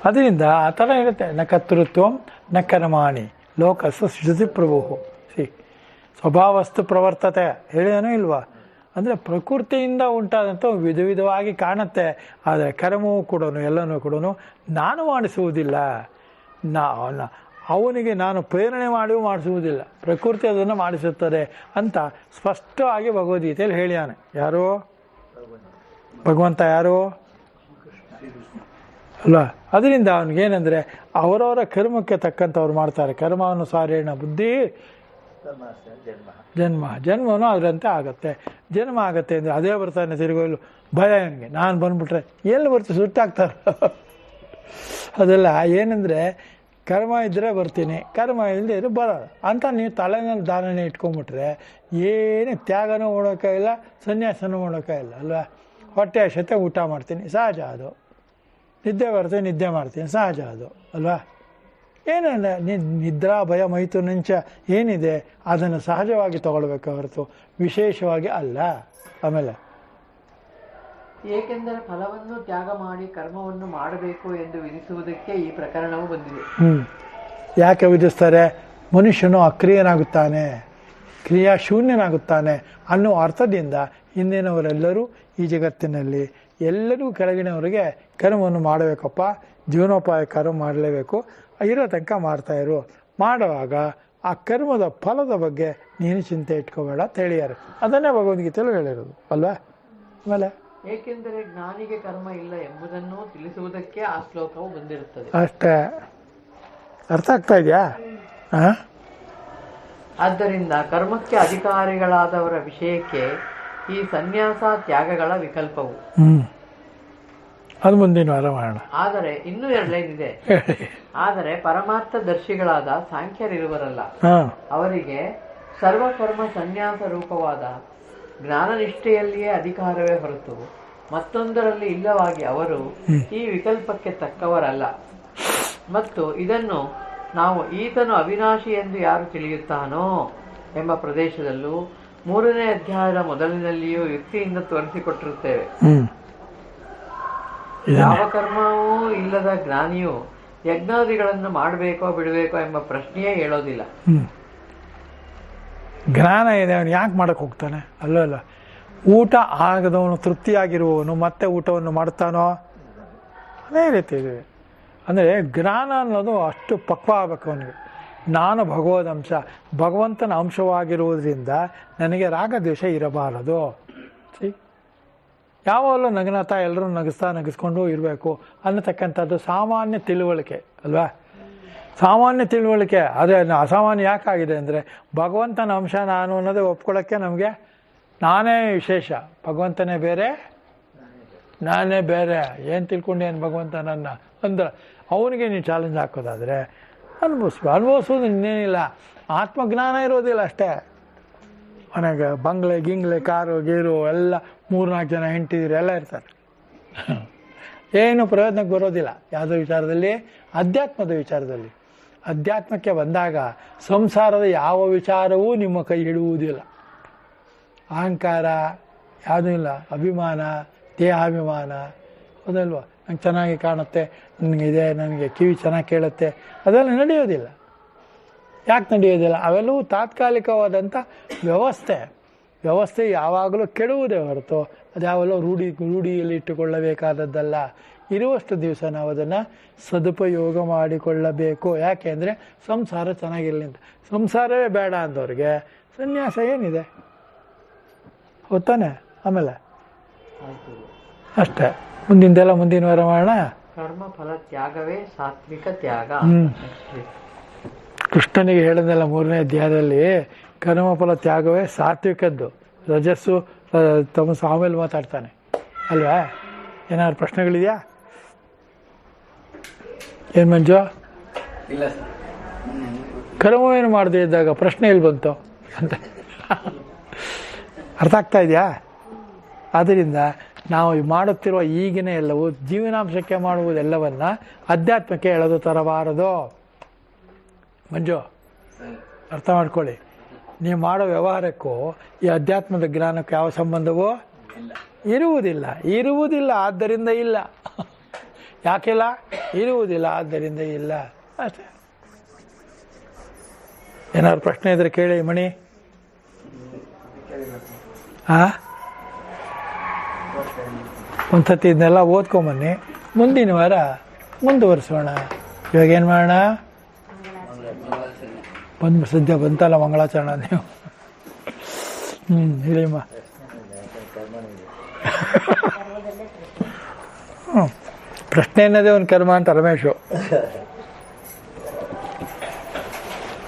ಅದರಿಂದ ಆ ಥರ ಇರುತ್ತೆ. ನ ಕರ್ತೃತ್ವಂ ನ ಕರ್ಮಾಣಿ ಲೋಕಸ್ಸು ಸೃಜತಿ ಪ್ರಭು. ಸ್ವಭಾವಸ್ತು ಪ್ರವರ್ತತೆ ಹೇಳಿದನೋ ಇಲ್ವಾ? ಅಂದರೆ ಪ್ರಕೃತಿಯಿಂದ ಉಂಟಾದಂಥ ವಿಧ ವಿಧವಾಗಿ ಕಾಣುತ್ತೆ. ಆದರೆ ಕರ್ಮವೂ ಕೂಡ ಎಲ್ಲನೂ ಕೂಡ ನಾನು ಮಾಡಿಸುವುದಿಲ್ಲ, ಅವನಿಗೆ ನಾನು ಪ್ರೇರಣೆ ಮಾಡಿಯೂ ಮಾಡಿಸುವುದಿಲ್ಲ, ಪ್ರಕೃತಿ ಅದನ್ನು ಮಾಡಿಸುತ್ತದೆ ಅಂತ ಸ್ಪಷ್ಟವಾಗಿ ಭಗವದ್ಗೀತೆಯಲ್ಲಿ ಹೇಳ್ಯಾನೆ. ಯಾರು? ಭಗವಂತ. ಯಾರು? ಅಲ್ಲ. ಅದರಿಂದ ಅವನಿಗೇನೆಂದರೆ ಅವರವರ ಕರ್ಮಕ್ಕೆ ತಕ್ಕಂಥವ್ರು ಮಾಡ್ತಾರೆ. ಕರ್ಮಾನುಸಾರೇಣ ಬುದ್ಧಿ ಜನ್ಮನೂ ಅದರಂತೆ ಆಗುತ್ತೆ. ಜನ್ಮ ಆಗುತ್ತೆ ಅಂದರೆ ಅದೇ ಬರ್ತಾನೆ ತಿರುಗೋಲು ಭಯ ನನಗೆ. ನಾನು ಬಂದ್ಬಿಟ್ರೆ ಎಲ್ಲಿ ಬರ್ತೀವಿ? ಸುಟ್ಟಾಗ್ತಾರೆ. ಅದೆಲ್ಲ ಏನಂದರೆ ಕರ್ಮ ಇದ್ದರೆ ಬರ್ತೀನಿ, ಕರ್ಮ ಇಲ್ಲದೆ ಇದ್ರೆ ಬರೋದು ಅಂತ ನೀವು ತಲೆನಲ್ಲಿ ಧಾರಣೆ ಇಟ್ಕೊಂಡ್ಬಿಟ್ರೆ ಏನು ತ್ಯಾಗನೂ ಮಾಡೋಕ್ಕಾಗಿಲ್ಲ, ಸನ್ಯಾಸನೂ ಮಾಡೋಕ್ಕಾಗಿಲ್ಲ ಅಲ್ವಾ? ಹೊಟ್ಟೆ ಹಸಿತೆ ಊಟ ಮಾಡ್ತೀನಿ, ಸಹಜ ಅದು. ನಿದ್ದೆ ಬರ್ತೇನೆ, ನಿದ್ದೆ ಮಾಡ್ತೀನಿ, ಸಹಜ ಅದು ಅಲ್ವಾ? ಏನು ನಿದ್ರಾ ಭಯ ಮೈತು ನಂಚ ಏನಿದೆ ಅದನ್ನು ಸಹಜವಾಗಿ ತಗೊಳ್ಬೇಕು ಹೊರತು ವಿಶೇಷವಾಗಿ ಅಲ್ಲ. ಆಮೇಲೆ ಏಕೆಂದರೆ ಫಲವನ್ನು ತ್ಯಾಗ ಮಾಡಿ ಕರ್ಮವನ್ನು ಮಾಡಬೇಕು ಎಂದು ವಿಧಿಸುವುದಕ್ಕೆ ಈ ಪ್ರಕರಣವು ಬಂದಿದೆ. ಯಾಕೆ ವಿಧಿಸ್ತಾರೆ? ಮನುಷ್ಯನು ಅಕ್ರಿಯನಾಗುತ್ತಾನೆ, ಕ್ರಿಯಾಶೂನ್ಯನಾಗುತ್ತಾನೆ ಅನ್ನೋ ಅರ್ಥದಿಂದ ಹಿಂದಿನವರೆಲ್ಲರೂ ಈ ಜಗತ್ತಿನಲ್ಲಿ ಎಲ್ಲರೂ ಕೆಳಗಿನವರಿಗೆ ಕರ್ಮವನ್ನು ಮಾಡಬೇಕಪ್ಪ, ಜೀವನೋಪಾಯ ಕರ್ಮ ಮಾಡಲೇಬೇಕು, ಇರೋ ತನಕ ಮಾಡ್ತಾಯಿರು. ಮಾಡುವಾಗ ಆ ಕರ್ಮದ ಫಲದ ಬಗ್ಗೆ ನೀನು ಚಿಂತೆ ಇಟ್ಕೋಬೇಡ ಅಂತ ಹೇಳಿದ್ದಾರೆ. ಅದನ್ನೇ ಭಗವದ್ಗೀತೆಯಲ್ಲೂ ಹೇಳಿರೋದು ಅಲ್ವಾ? ಆಮೇಲೆ ಏಕೆಂದರೆ ಜ್ಞಾನಿಗೆ ಕರ್ಮ ಇಲ್ಲ ಎಂಬುದನ್ನು ತಿಳಿಸುವುದಕ್ಕೆ ಆ ಶ್ಲೋಕವು ಬಂದಿರುತ್ತದೆ. ಅಷ್ಟೇ. ಅರ್ಥ ಆಗ್ತಾ ಇದೆಯಾ? ಆದ್ದರಿಂದ ಕರ್ಮಕ್ಕೆ ಅಧಿಕಾರಿಗಳಾದವರ ವಿಷಯಕ್ಕೆ ಈ ಸನ್ಯಾಸ ತ್ಯಾಗಗಳ ವಿಕಲ್ಪವು. ಅದು ಮುಂದಿನ ವಾರ ಮಾಡೋಣ. ಆದರೆ ಇನ್ನೂ 2 ಲೈನ್ ಇದೆ. ಆದರೆ ಪರಮಾರ್ಥ ದರ್ಶಿಗಳಾದ ಸಾಂಖ್ಯರಿರುವರಲ್ಲ, ಅವರಿಗೆ ಸರ್ವಕರ್ಮ ಸನ್ಯಾಸ ರೂಪವಾದ ಜ್ಞಾನನಿಷ್ಠೆಯಲ್ಲಿಯೇ ಅಧಿಕಾರವೇ ಹೊರತು ಮತ್ತೊಂದರಲ್ಲಿ ಇಲ್ಲವಾಗಿ ಅವರು ಈ ವಿಕಲ್ಪಕ್ಕೆ ತಕ್ಕವರಲ್ಲ. ಮತ್ತು ಇದನ್ನು ನಾವು ಈತನು ಅವಿನಾಶಿ ಎಂದು ಯಾರು ತಿಳಿಯುತ್ತಾನೋ ಎಂಬ ಪ್ರದೇಶದಲ್ಲೂ 3ನೇ ಅಧ್ಯಾಯದ ಮೊದಲಿನಲ್ಲಿಯೂ ಯುಕ್ತಿಯಿಂದ ತೋರಿಸಿಕೊಟ್ಟಿರುತ್ತೇವೆ. ಯಾವ ಕರ್ಮವೂ ಇಲ್ಲದ ಜ್ಞಾನಿಯು ಯಜ್ಞಾದಿಗಳನ್ನು ಮಾಡಬೇಕೋ ಬಿಡಬೇಕೋ ಎಂಬ ಪ್ರಶ್ನೆಯೇ ಹೇಳೋದಿಲ್ಲ. ಜ್ಞಾನ ಇದೆ, ಅವನು ಯಾಕೆ ಮಾಡಕ್ಕೆ ಹೋಗ್ತಾನೆ? ಅಲ್ಲ. ಊಟ ಆಗದವನು ತೃಪ್ತಿಯಾಗಿರುವವನು ಮತ್ತೆ ಊಟವನ್ನು ಮಾಡ್ತಾನೋ? ಅದೇ ರೀತಿ ಇದೆ. ಅಂದರೆ ಜ್ಞಾನ ಅನ್ನೋದು ಅಷ್ಟು ಪಕ್ವ ಆಗಬೇಕು ಅವನಿಗೆ. ನಾನು ಭಗವದಂಶ, ಭಗವಂತನ ಅಂಶವಾಗಿರುವುದರಿಂದ ನನಗೆ ರಾಗದ್ವೇಷ ಇರಬಾರದು. ಯಾವಾಗಲೂ ನಗನತಾ ಎಲ್ಲರೂ ನಗಿಸ್ಕೊಂಡು ಇರಬೇಕು ಅನ್ನತಕ್ಕಂಥದ್ದು ಸಾಮಾನ್ಯ ತಿಳುವಳಿಕೆ ಅಲ್ವಾ? ಸಾಮಾನ್ಯ ತಿಳುವಳಿಕೆ. ಅದೇ ಅಸಾಮಾನ್ಯ ಯಾಕಾಗಿದೆ ಅಂದರೆ ಭಗವಂತನ ಅಂಶ ನಾನು ಅನ್ನೋದೇ ಒಪ್ಕೊಳ್ಳೋಕ್ಕೆ ನಮಗೆ ನಾನೇ ವಿಶೇಷ, ಭಗವಂತನೇ ಬೇರೆ ನಾನೇ ಬೇರೆ, ಏನು ತಿಳ್ಕೊಂಡೇನು ಭಗವಂತ ನನ್ನ ಅಂದ್ರೆ ಅವನಿಗೆ ನೀವು ಚಾಲೆಂಜ್ ಹಾಕೋದಾದರೆ ಅನುಭವಿಸೋದು ಇನ್ನೇನಿಲ್ಲ. ಆತ್ಮಜ್ಞಾನ ಇರೋದಿಲ್ಲ ಅಷ್ಟೇ. ಮನೆಗೆ ಬಂಗ್ಲೆ ಗಿಂಗ್ಲೆ ಕಾರು ಗೀರು ಎಲ್ಲ 3-4 ಜನ ಹೆಂಡತಿದ್ರು ಎಲ್ಲ ಇರ್ತಾರೆ. ಏನು ಪ್ರಯೋಜನಕ್ಕೆ ಬರೋದಿಲ್ಲ ಯಾವುದೋ ವಿಚಾರದಲ್ಲಿ, ಅಧ್ಯಾತ್ಮದ ವಿಚಾರದಲ್ಲಿ. ಅಧ್ಯಾತ್ಮಕ್ಕೆ ಬಂದಾಗ ಸಂಸಾರದ ಯಾವ ವಿಚಾರವೂ ನಿಮ್ಮ ಕೈ ಹಿಡುವುದಿಲ್ಲ. ಅಹಂಕಾರ ಯಾವುದೂ ಇಲ್ಲ, ಅಭಿಮಾನ, ದೇಹಾಭಿಮಾನ, ಹೌದಲ್ವ? ನಂಗೆ ಚೆನ್ನಾಗಿ ಕಾಣುತ್ತೆ, ನನಗಿದೆ, ನನಗೆ ಕಿವಿ ಚೆನ್ನಾಗಿ ಕೇಳುತ್ತೆ, ಅದೆಲ್ಲ ನಡೆಯೋದಿಲ್ಲ. ಯಾಕೆ ನಡೆಯೋದಿಲ್ಲ? ಅವೆಲ್ಲವೂ ತಾತ್ಕಾಲಿಕವಾದಂಥ ವ್ಯವಸ್ಥೆ ಯಾವಾಗಲೂ ಕೆಡುವುದೇ ಹೊರತು ಅದು ಯಾವೆಲ್ಲ ರೂಢಿಯಲ್ಲಿ ಇಟ್ಟುಕೊಳ್ಳಬೇಕಾದದ್ದಲ್ಲ. ಇರುವಷ್ಟು ದಿವಸ ನಾವು ಅದನ್ನು ಸದುಪಯೋಗ ಮಾಡಿಕೊಳ್ಳಬೇಕು. ಯಾಕೆ ಅಂದರೆ ಸಂಸಾರ ಚೆನ್ನಾಗಿರಲಿ ಅಂತ. ಸಂಸಾರವೇ ಬೇಡ ಅಂದವ್ರಿಗೆ ಸನ್ಯಾಸ ಏನಿದೆ ಗೊತ್ತಾನೆ? ಆಮೇಲೆ ಅಷ್ಟೇ. ಮುಂದಿನ ವಾರ ಮಾಡೋಣ. ಕರ್ಮ ಫಲ ತ್ಯಾಗವೇ ಸಾತ್ವಿಕ ತ್ಯಾಗ. ಕೃಷ್ಣನಿಗೆ ಹೇಳಿದ್ನಲ್ಲ 3ನೇ ಅಧ್ಯಾಯದಲ್ಲಿ, ಕರ್ಮಫಲ ತ್ಯಾಗವೇ ಸಾತ್ವಿಕದ್ದು, ರಜಸ್ಸು ತಮಸ್ಸು ಆಮೇಲೆ ಮಾತಾಡ್ತಾನೆ ಅಲ್ವಾ? ಏನಾದ್ರು ಪ್ರಶ್ನೆಗಳಿದೆಯಾ? ಏನು ಮಂಜು? ಇಲ್ಲ ಸರ್. ಕರ್ಮವೇನು ಮಾಡದೇ ಇದ್ದಾಗ ಪ್ರಶ್ನೆ ಎಲ್ಲಿ ಬಂತು ಅಂತ ಅರ್ಥ ಆಗ್ತಾ ಇದೆಯಾ? ಆದ್ದರಿಂದ ನಾವು ಮಾಡುತ್ತಿರುವ ಈಗಿನ ಎಲ್ಲವೂ ಜೀವನಾಂಶಕ್ಕೆ ಮಾಡುವುದೆಲ್ಲವನ್ನ ಅಧ್ಯಾತ್ಮಕ್ಕೆ ಎಳೆದು ತರಬಾರದು. ಮಂಜು, ಅರ್ಥ ಮಾಡ್ಕೊಳ್ಳಿ. ನೀವು ಮಾಡೋ ವ್ಯವಹಾರಕ್ಕೂ ಈ ಅಧ್ಯಾತ್ಮದ ಜ್ಞಾನಕ್ಕೂ ಯಾವ ಸಂಬಂಧವೂ ಇರುವುದಿಲ್ಲ. ಆದ್ದರಿಂದ ಇಲ್ಲ. ಯಾಕಿಲ್ಲ? ಇರುವುದಿಲ್ಲ, ಆದ್ದರಿಂದ ಇಲ್ಲ ಅಷ್ಟೇ. ಏನಾದ್ರು ಪ್ರಶ್ನೆ ಇದ್ರೆ ಕೇಳಿ ಮಣಿ. ಒಂದ್ಸತಿ ಇದನ್ನೆಲ್ಲ ಓದ್ಕೊಂಬನ್ನಿ, ಮುಂದಿನ ವಾರ ಮುಂದುವರಿಸೋಣ. ಇವಾಗ ಏನು ಮಾಡೋಣ? ಸದ್ಯ ಬಂತಲ್ಲ ಮಂಗಳಾಚರಣ. ನೀವು ಹೇಳಿಮ್ಮ. ಪ್ರಶ್ನೆ ಅನ್ನೋದೇ ಒಂದು ಕರ್ಮ ಅಂತ ರಮೇಶು.